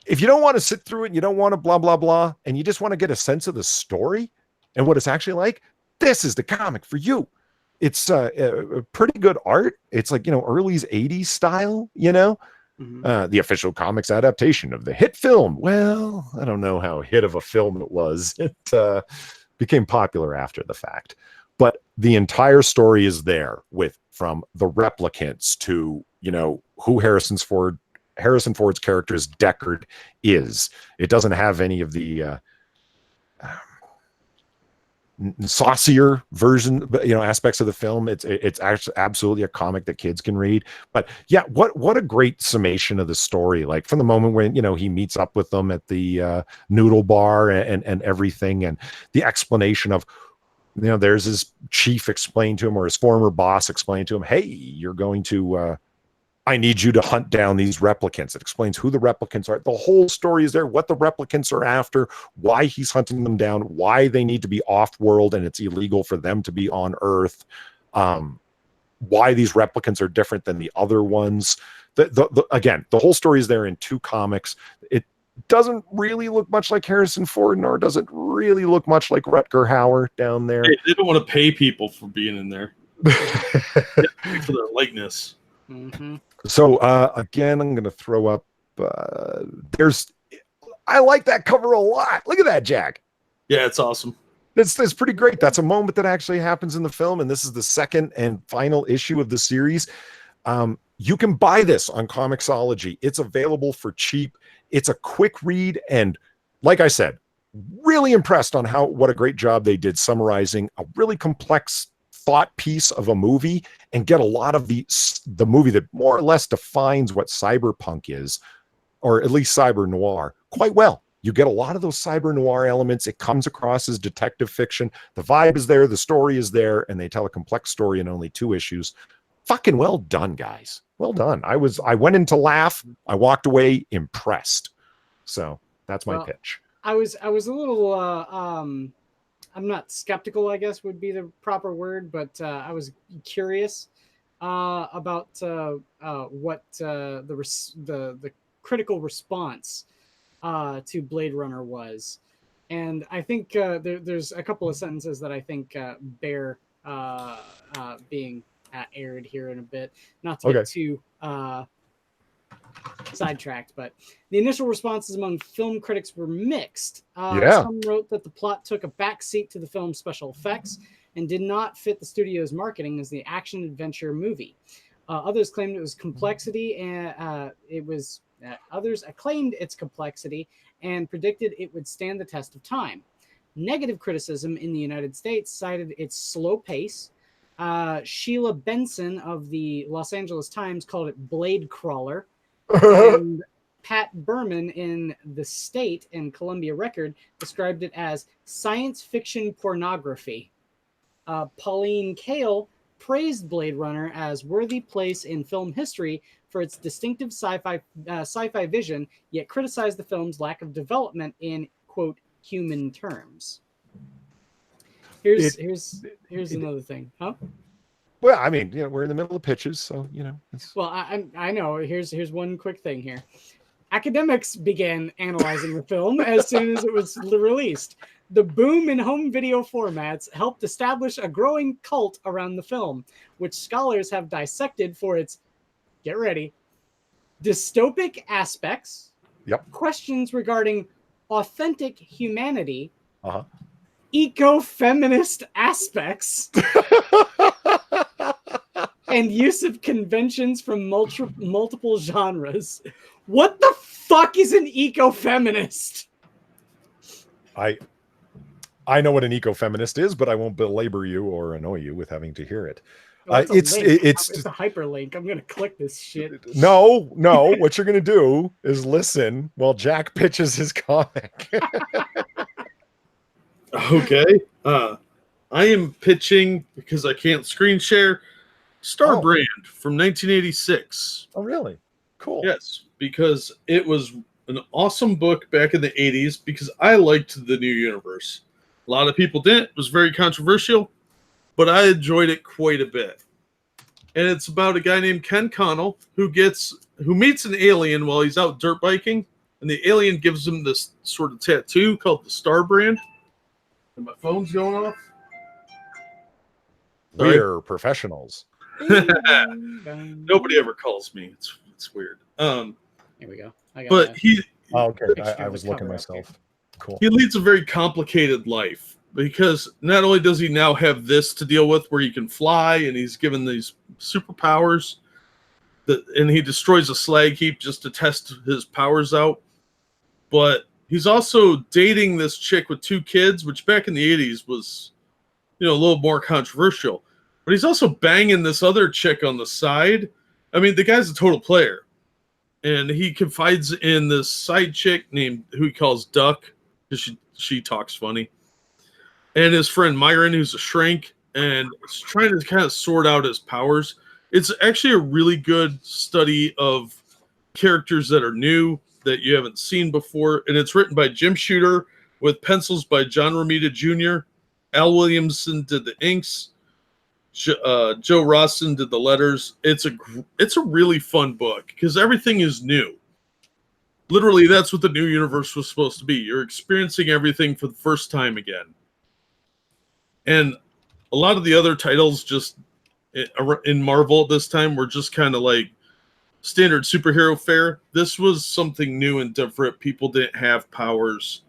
If you don't want to sit through it, and you don't want to blah, blah, blah, and you just want to get a sense of the story and what it's actually like, this is the comic for you. it's a pretty good art. It's like, early 80s style, the official comics adaptation of the hit film. Well, I don't know how hit of a film it was. It became popular after the fact, but the entire story is there, from the replicants to, who Harrison Ford's character's Deckard is. It doesn't have any of the saucier version, aspects of the film. It's actually absolutely a comic that kids can read. But yeah, what a great summation of the story. Like from the moment when he meets up with them at the noodle bar and everything, and the explanation of, there's his chief explained to him, or his former boss explained to him, hey, you're going to I need you to hunt down these replicants. It explains who the replicants are. The whole story is there, what the replicants are after, why he's hunting them down, why they need to be off-world and it's illegal for them to be on Earth, why these replicants are different than the other ones. Again, the whole story is there in 2 comics. It doesn't really look much like Harrison Ford, nor does it really look much like Rutger Hauer down there. Hey, they don't want to pay people for being in there. For their likeness. Mm-hmm. So again, I'm going to throw up. I like that cover a lot. Look at that, Jack. Yeah, it's awesome. That's pretty great. That's a moment that actually happens in the film, and this is the second and final issue of the series. You can buy this on Comixology. It's available for cheap. It's a quick read, and like I said, really impressed on what a great job they did summarizing a really complex thought piece of a movie, and get a lot of the movie that more or less defines what cyberpunk is, or at least cyber noir, quite well. You get a lot of those cyber noir elements. It comes across as detective fiction. The vibe is there, the story is there, and they tell a complex story in only 2 issues. Fucking well done, guys. Well done. I went in to laugh. I walked away impressed. So that's my pitch. I was a little I'm not skeptical, I guess would be the proper word, but I was curious about what the critical response to Blade Runner was, and I think there's a couple of sentences that I think bear being aired here in a bit. Not to get too sidetracked, but the initial responses among film critics were mixed. Some wrote that the plot took a backseat to the film's special effects and did not fit the studio's marketing as the action adventure movie. Others claimed it was complexity, and others acclaimed its complexity and predicted it would stand the test of time. Negative criticism in the United States cited its slow pace. Sheila Benson of the Los Angeles Times called it Blade Crawler. And Pat Berman in The State and Columbia Record described it as science fiction pornography. Pauline Kael praised Blade Runner as worthy place in film history for its distinctive sci-fi vision, yet criticized the film's lack of development in, quote, human terms. Here's another thing, huh? Well, I mean, we're in the middle of pitches, so Well, I know. Here's one quick thing here. Academics began analyzing the film as soon as it was released. The boom in home video formats helped establish a growing cult around the film, which scholars have dissected for its, get ready, dystopic aspects, questions regarding authentic humanity, eco-feminist aspects, and use of conventions from multiple genres. What the fuck is an eco-feminist? I know what an eco-feminist is, but I won't belabor you or annoy you with having to hear it. It's a hyperlink. I'm gonna click this shit. No. What you're gonna do is listen while Jack pitches his comic. Okay. I am pitching, because I can't screen share, Starbrand from 1986. Oh, really? Cool. Yes, because it was an awesome book back in the 80s, because I liked the new universe. A lot of people didn't. It was very controversial, but I enjoyed it quite a bit. And it's about a guy named Ken Connell who meets an alien while he's out dirt biking, and the alien gives him this sort of tattoo called the Starbrand. And my phone's going off. We're professionals. Nobody ever calls me. It's weird. Here we go. But he. Oh, okay. I was looking myself. Cool. He leads a very complicated life because not only does he now have this to deal with where he can fly and he's given these superpowers, and he destroys a slag heap just to test his powers out, but he's also dating this chick with 2 kids, which back in the 80s was, a little more controversial. But he's also banging this other chick on the side. I mean, the guy's a total player. And he confides in this side chick named, who he calls Duck, because she talks funny. And his friend Myron, who's a shrink, and is trying to kind of sort out his powers. It's actually a really good study of characters that are new, that you haven't seen before. And it's written by Jim Shooter with pencils by John Romita Jr. Al Williamson did the inks. Joe Rawson did the letters. It's a really fun book because everything is new. Literally, that's what the new universe was supposed to be. You're experiencing everything for the first time again. And a lot of the other titles just in Marvel at this time were just kind of like standard superhero fare. This was something new and different. People didn't have powers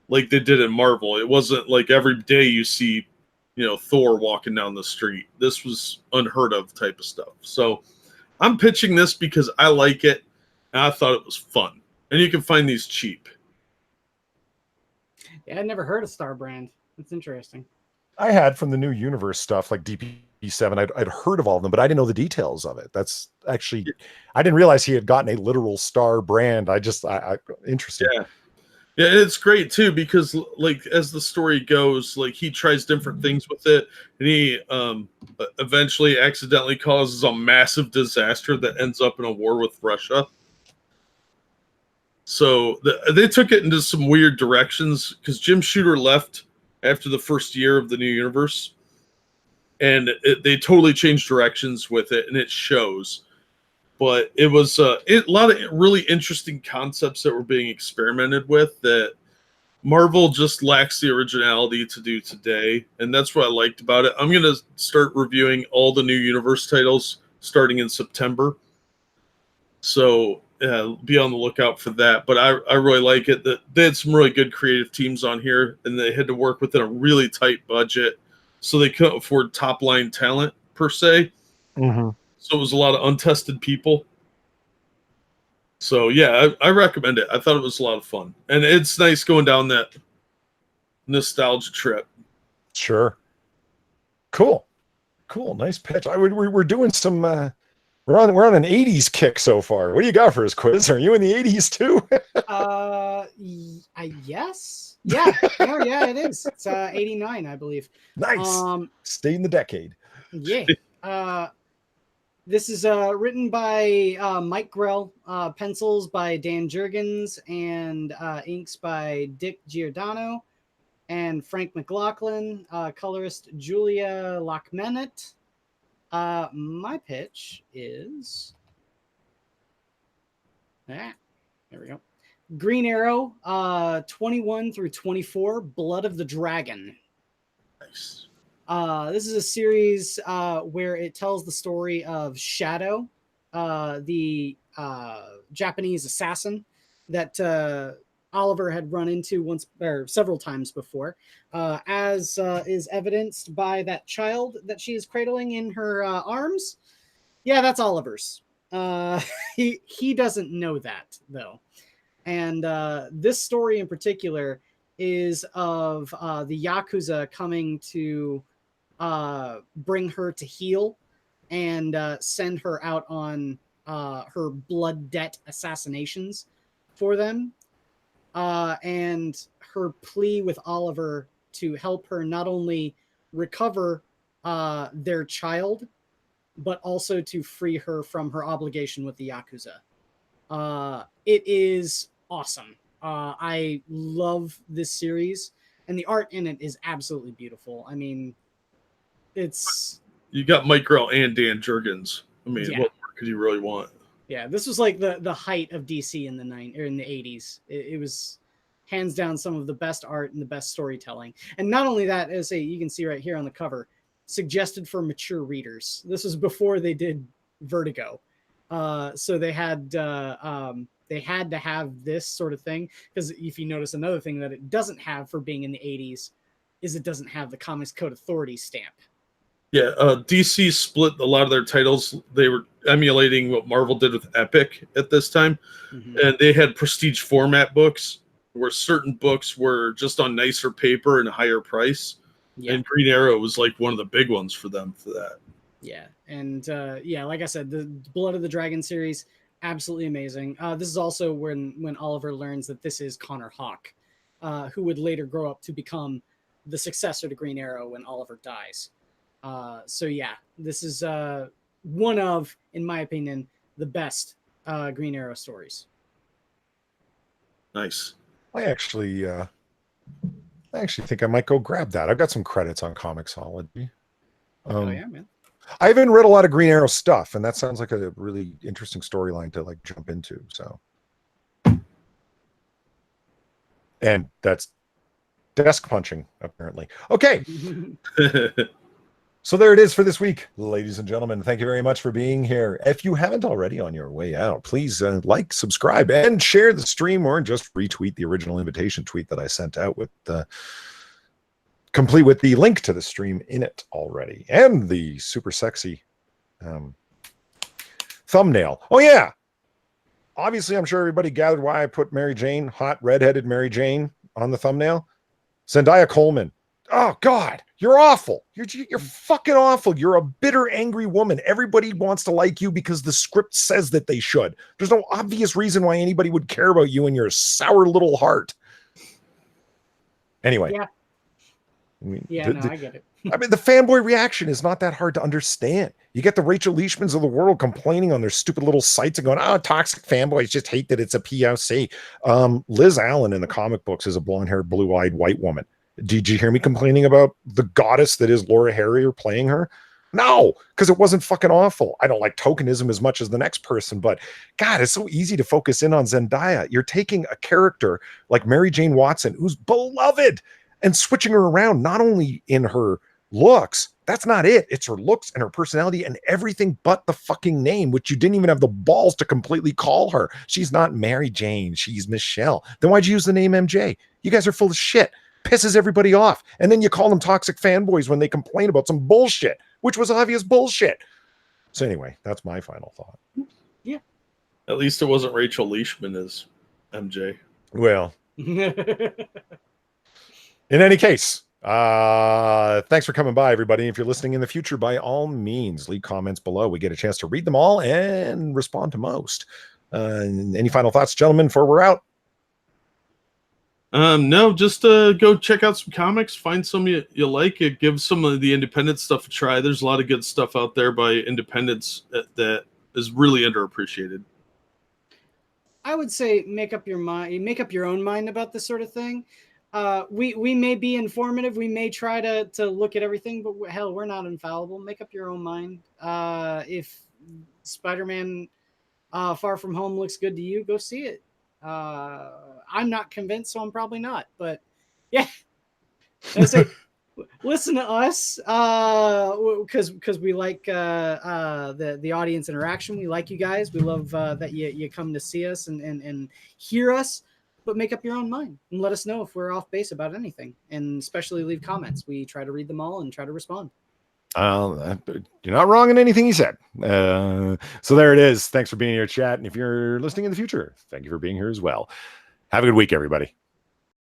like they did in Marvel. It wasn't like every day you see Thor walking down the street. This was unheard of type of stuff. So I'm pitching this because I like it and I thought it was fun. And you can find these cheap. Yeah, I'd never heard of Star Brand. That's interesting. I had from the new universe stuff like DP7. I'd heard of all of them, but I didn't know the details of it. That's actually, I didn't realize he had gotten a literal Star Brand. I interesting. Yeah. Yeah, it's great too because, like, as the story goes, like he tries different things with it, and he eventually accidentally causes a massive disaster that ends up in a war with Russia. So they took it into some weird directions because Jim Shooter left after the first year of the new universe, and they totally changed directions with it, and it shows. But it was a lot of really interesting concepts that were being experimented with that Marvel just lacks the originality to do today. And that's what I liked about it. I'm going to start reviewing all the new universe titles starting in September. So be on the lookout for that. But I really like it. They had some really good creative teams on here, and they had to work within a really tight budget. So they couldn't afford top-line talent, per se. Mm-hmm. So it was a lot of untested people. So yeah, I recommend it. I thought it was a lot of fun. And it's nice going down that nostalgia trip. Sure. Cool. Nice pitch. We're doing some we're on an 80s kick so far. What do you got for us, Quiz? Are you in the 80s too? Yes. Yeah. Oh, yeah, it is. It's 89, I believe. Nice. Stay in the decade. Yeah. This is written by Mike Grell, pencils by Dan Jurgens, and inks by Dick Giordano and Frank McLaughlin, colorist Julia Lockmanet. My pitch is... there we go. Green Arrow, 21 through 24, Blood of the Dragon. Nice. This is a series where it tells the story of Shadow, the Japanese assassin that Oliver had run into once or several times before, as is evidenced by that child that she is cradling in her arms. Yeah, that's Oliver's. He doesn't know that though, and this story in particular is of the Yakuza coming to bring her to heal and send her out on her blood debt assassinations for them, and her plea with Oliver to help her not only recover their child, but also to free her from her obligation with the Yakuza. It is awesome. I love this series, and the art in it is absolutely beautiful. I mean, you got Mike Grell and Dan Jurgens. I mean, yeah. What more could you really want? Yeah, this was like the height of DC in the 80s. It was hands down some of the best art and the best storytelling. And not only that, as you can see right here on the cover, suggested for mature readers. This was before they did Vertigo. So they had to have this sort of thing, because if you notice, another thing that it doesn't have for being in the 80s is it doesn't have the Comics Code Authority stamp. Yeah, DC split a lot of their titles. They were emulating what Marvel did with Epic at this time, and they had prestige format books where certain books were just on nicer paper and a higher price. Yeah. And Green Arrow was like one of the big ones for them for that. Yeah, and like I said, the Blood of the Dragon series, absolutely amazing. This is also when Oliver learns that this is Connor Hawke, who would later grow up to become the successor to Green Arrow when Oliver dies. So yeah, this is one of, in my opinion, the best Green Arrow stories. Nice. I actually think I might go grab that. I've got some credits on Comixology. Oh yeah, man. I haven't read a lot of Green Arrow stuff, and that sounds like a really interesting storyline to like jump into. So, and that's desk punching, apparently. Okay. So there it is for this week, ladies and gentlemen. Thank you very much for being here. If you haven't already on your way out, please like, subscribe, and share the stream, or just retweet the original invitation tweet that I sent out with complete with the link to the stream in it already, and the super sexy thumbnail. Oh yeah, obviously I'm sure everybody gathered why I put Mary Jane, hot redheaded Mary Jane, on the thumbnail. Zendaya Coleman. Oh God, you're awful. You're fucking awful. You're a bitter, angry woman. Everybody wants to like you because the script says that they should. There's no obvious reason why anybody would care about you and your sour little heart. Anyway. Yeah. I get it. I mean, the fanboy reaction is not that hard to understand. You get the Rachel Leishmans of the world complaining on their stupid little sites and going, "Oh, toxic fanboys just hate that it's a POC." Liz Allen in the comic books is a blonde-haired, blue-eyed white woman. Did you hear me complaining about the goddess that is Laura Harrier playing her? No, because it wasn't fucking awful. I don't like tokenism as much as the next person, but God, it's so easy to focus in on Zendaya. You're taking a character like Mary Jane Watson, who's beloved, and switching her around, not only in her looks. That's not it. It's her looks and her personality and everything but the fucking name, which you didn't even have the balls to completely call her. She's not Mary Jane. She's Michelle. Then why'd you use the name MJ? You guys are full of shit. Pisses everybody off. And then you call them toxic fanboys when they complain about some bullshit, which was obvious bullshit. So anyway, that's my final thought. Yeah. At least it wasn't Rachel Leishman as MJ. Well. In any case, thanks for coming by, everybody. If you're listening in the future, by all means, leave comments below. We get a chance to read them all and respond to most. Any final thoughts, gentlemen, before we're out? No, just go check out some comics, find some you like it, give some of the independent stuff a try. There's a lot of good stuff out there by independents that is really underappreciated. I would say make up your mind, make up your own mind about this sort of thing. We may be informative, we may try to look at everything, but hell, we're not infallible. Make up your own mind. If Spider-Man Far From Home looks good to you, go see it. I'm not convinced, so I'm probably not. But yeah, I say listen to us because we like the audience interaction. We like you guys. We love that you come to see us and hear us. But make up your own mind and let us know if we're off base about anything, and especially leave comments. We try to read them all and try to respond. You're not wrong in anything you said. So there it is. Thanks for being here, chat. And if you're listening in the future, thank you for being here as well. Have a good week, everybody.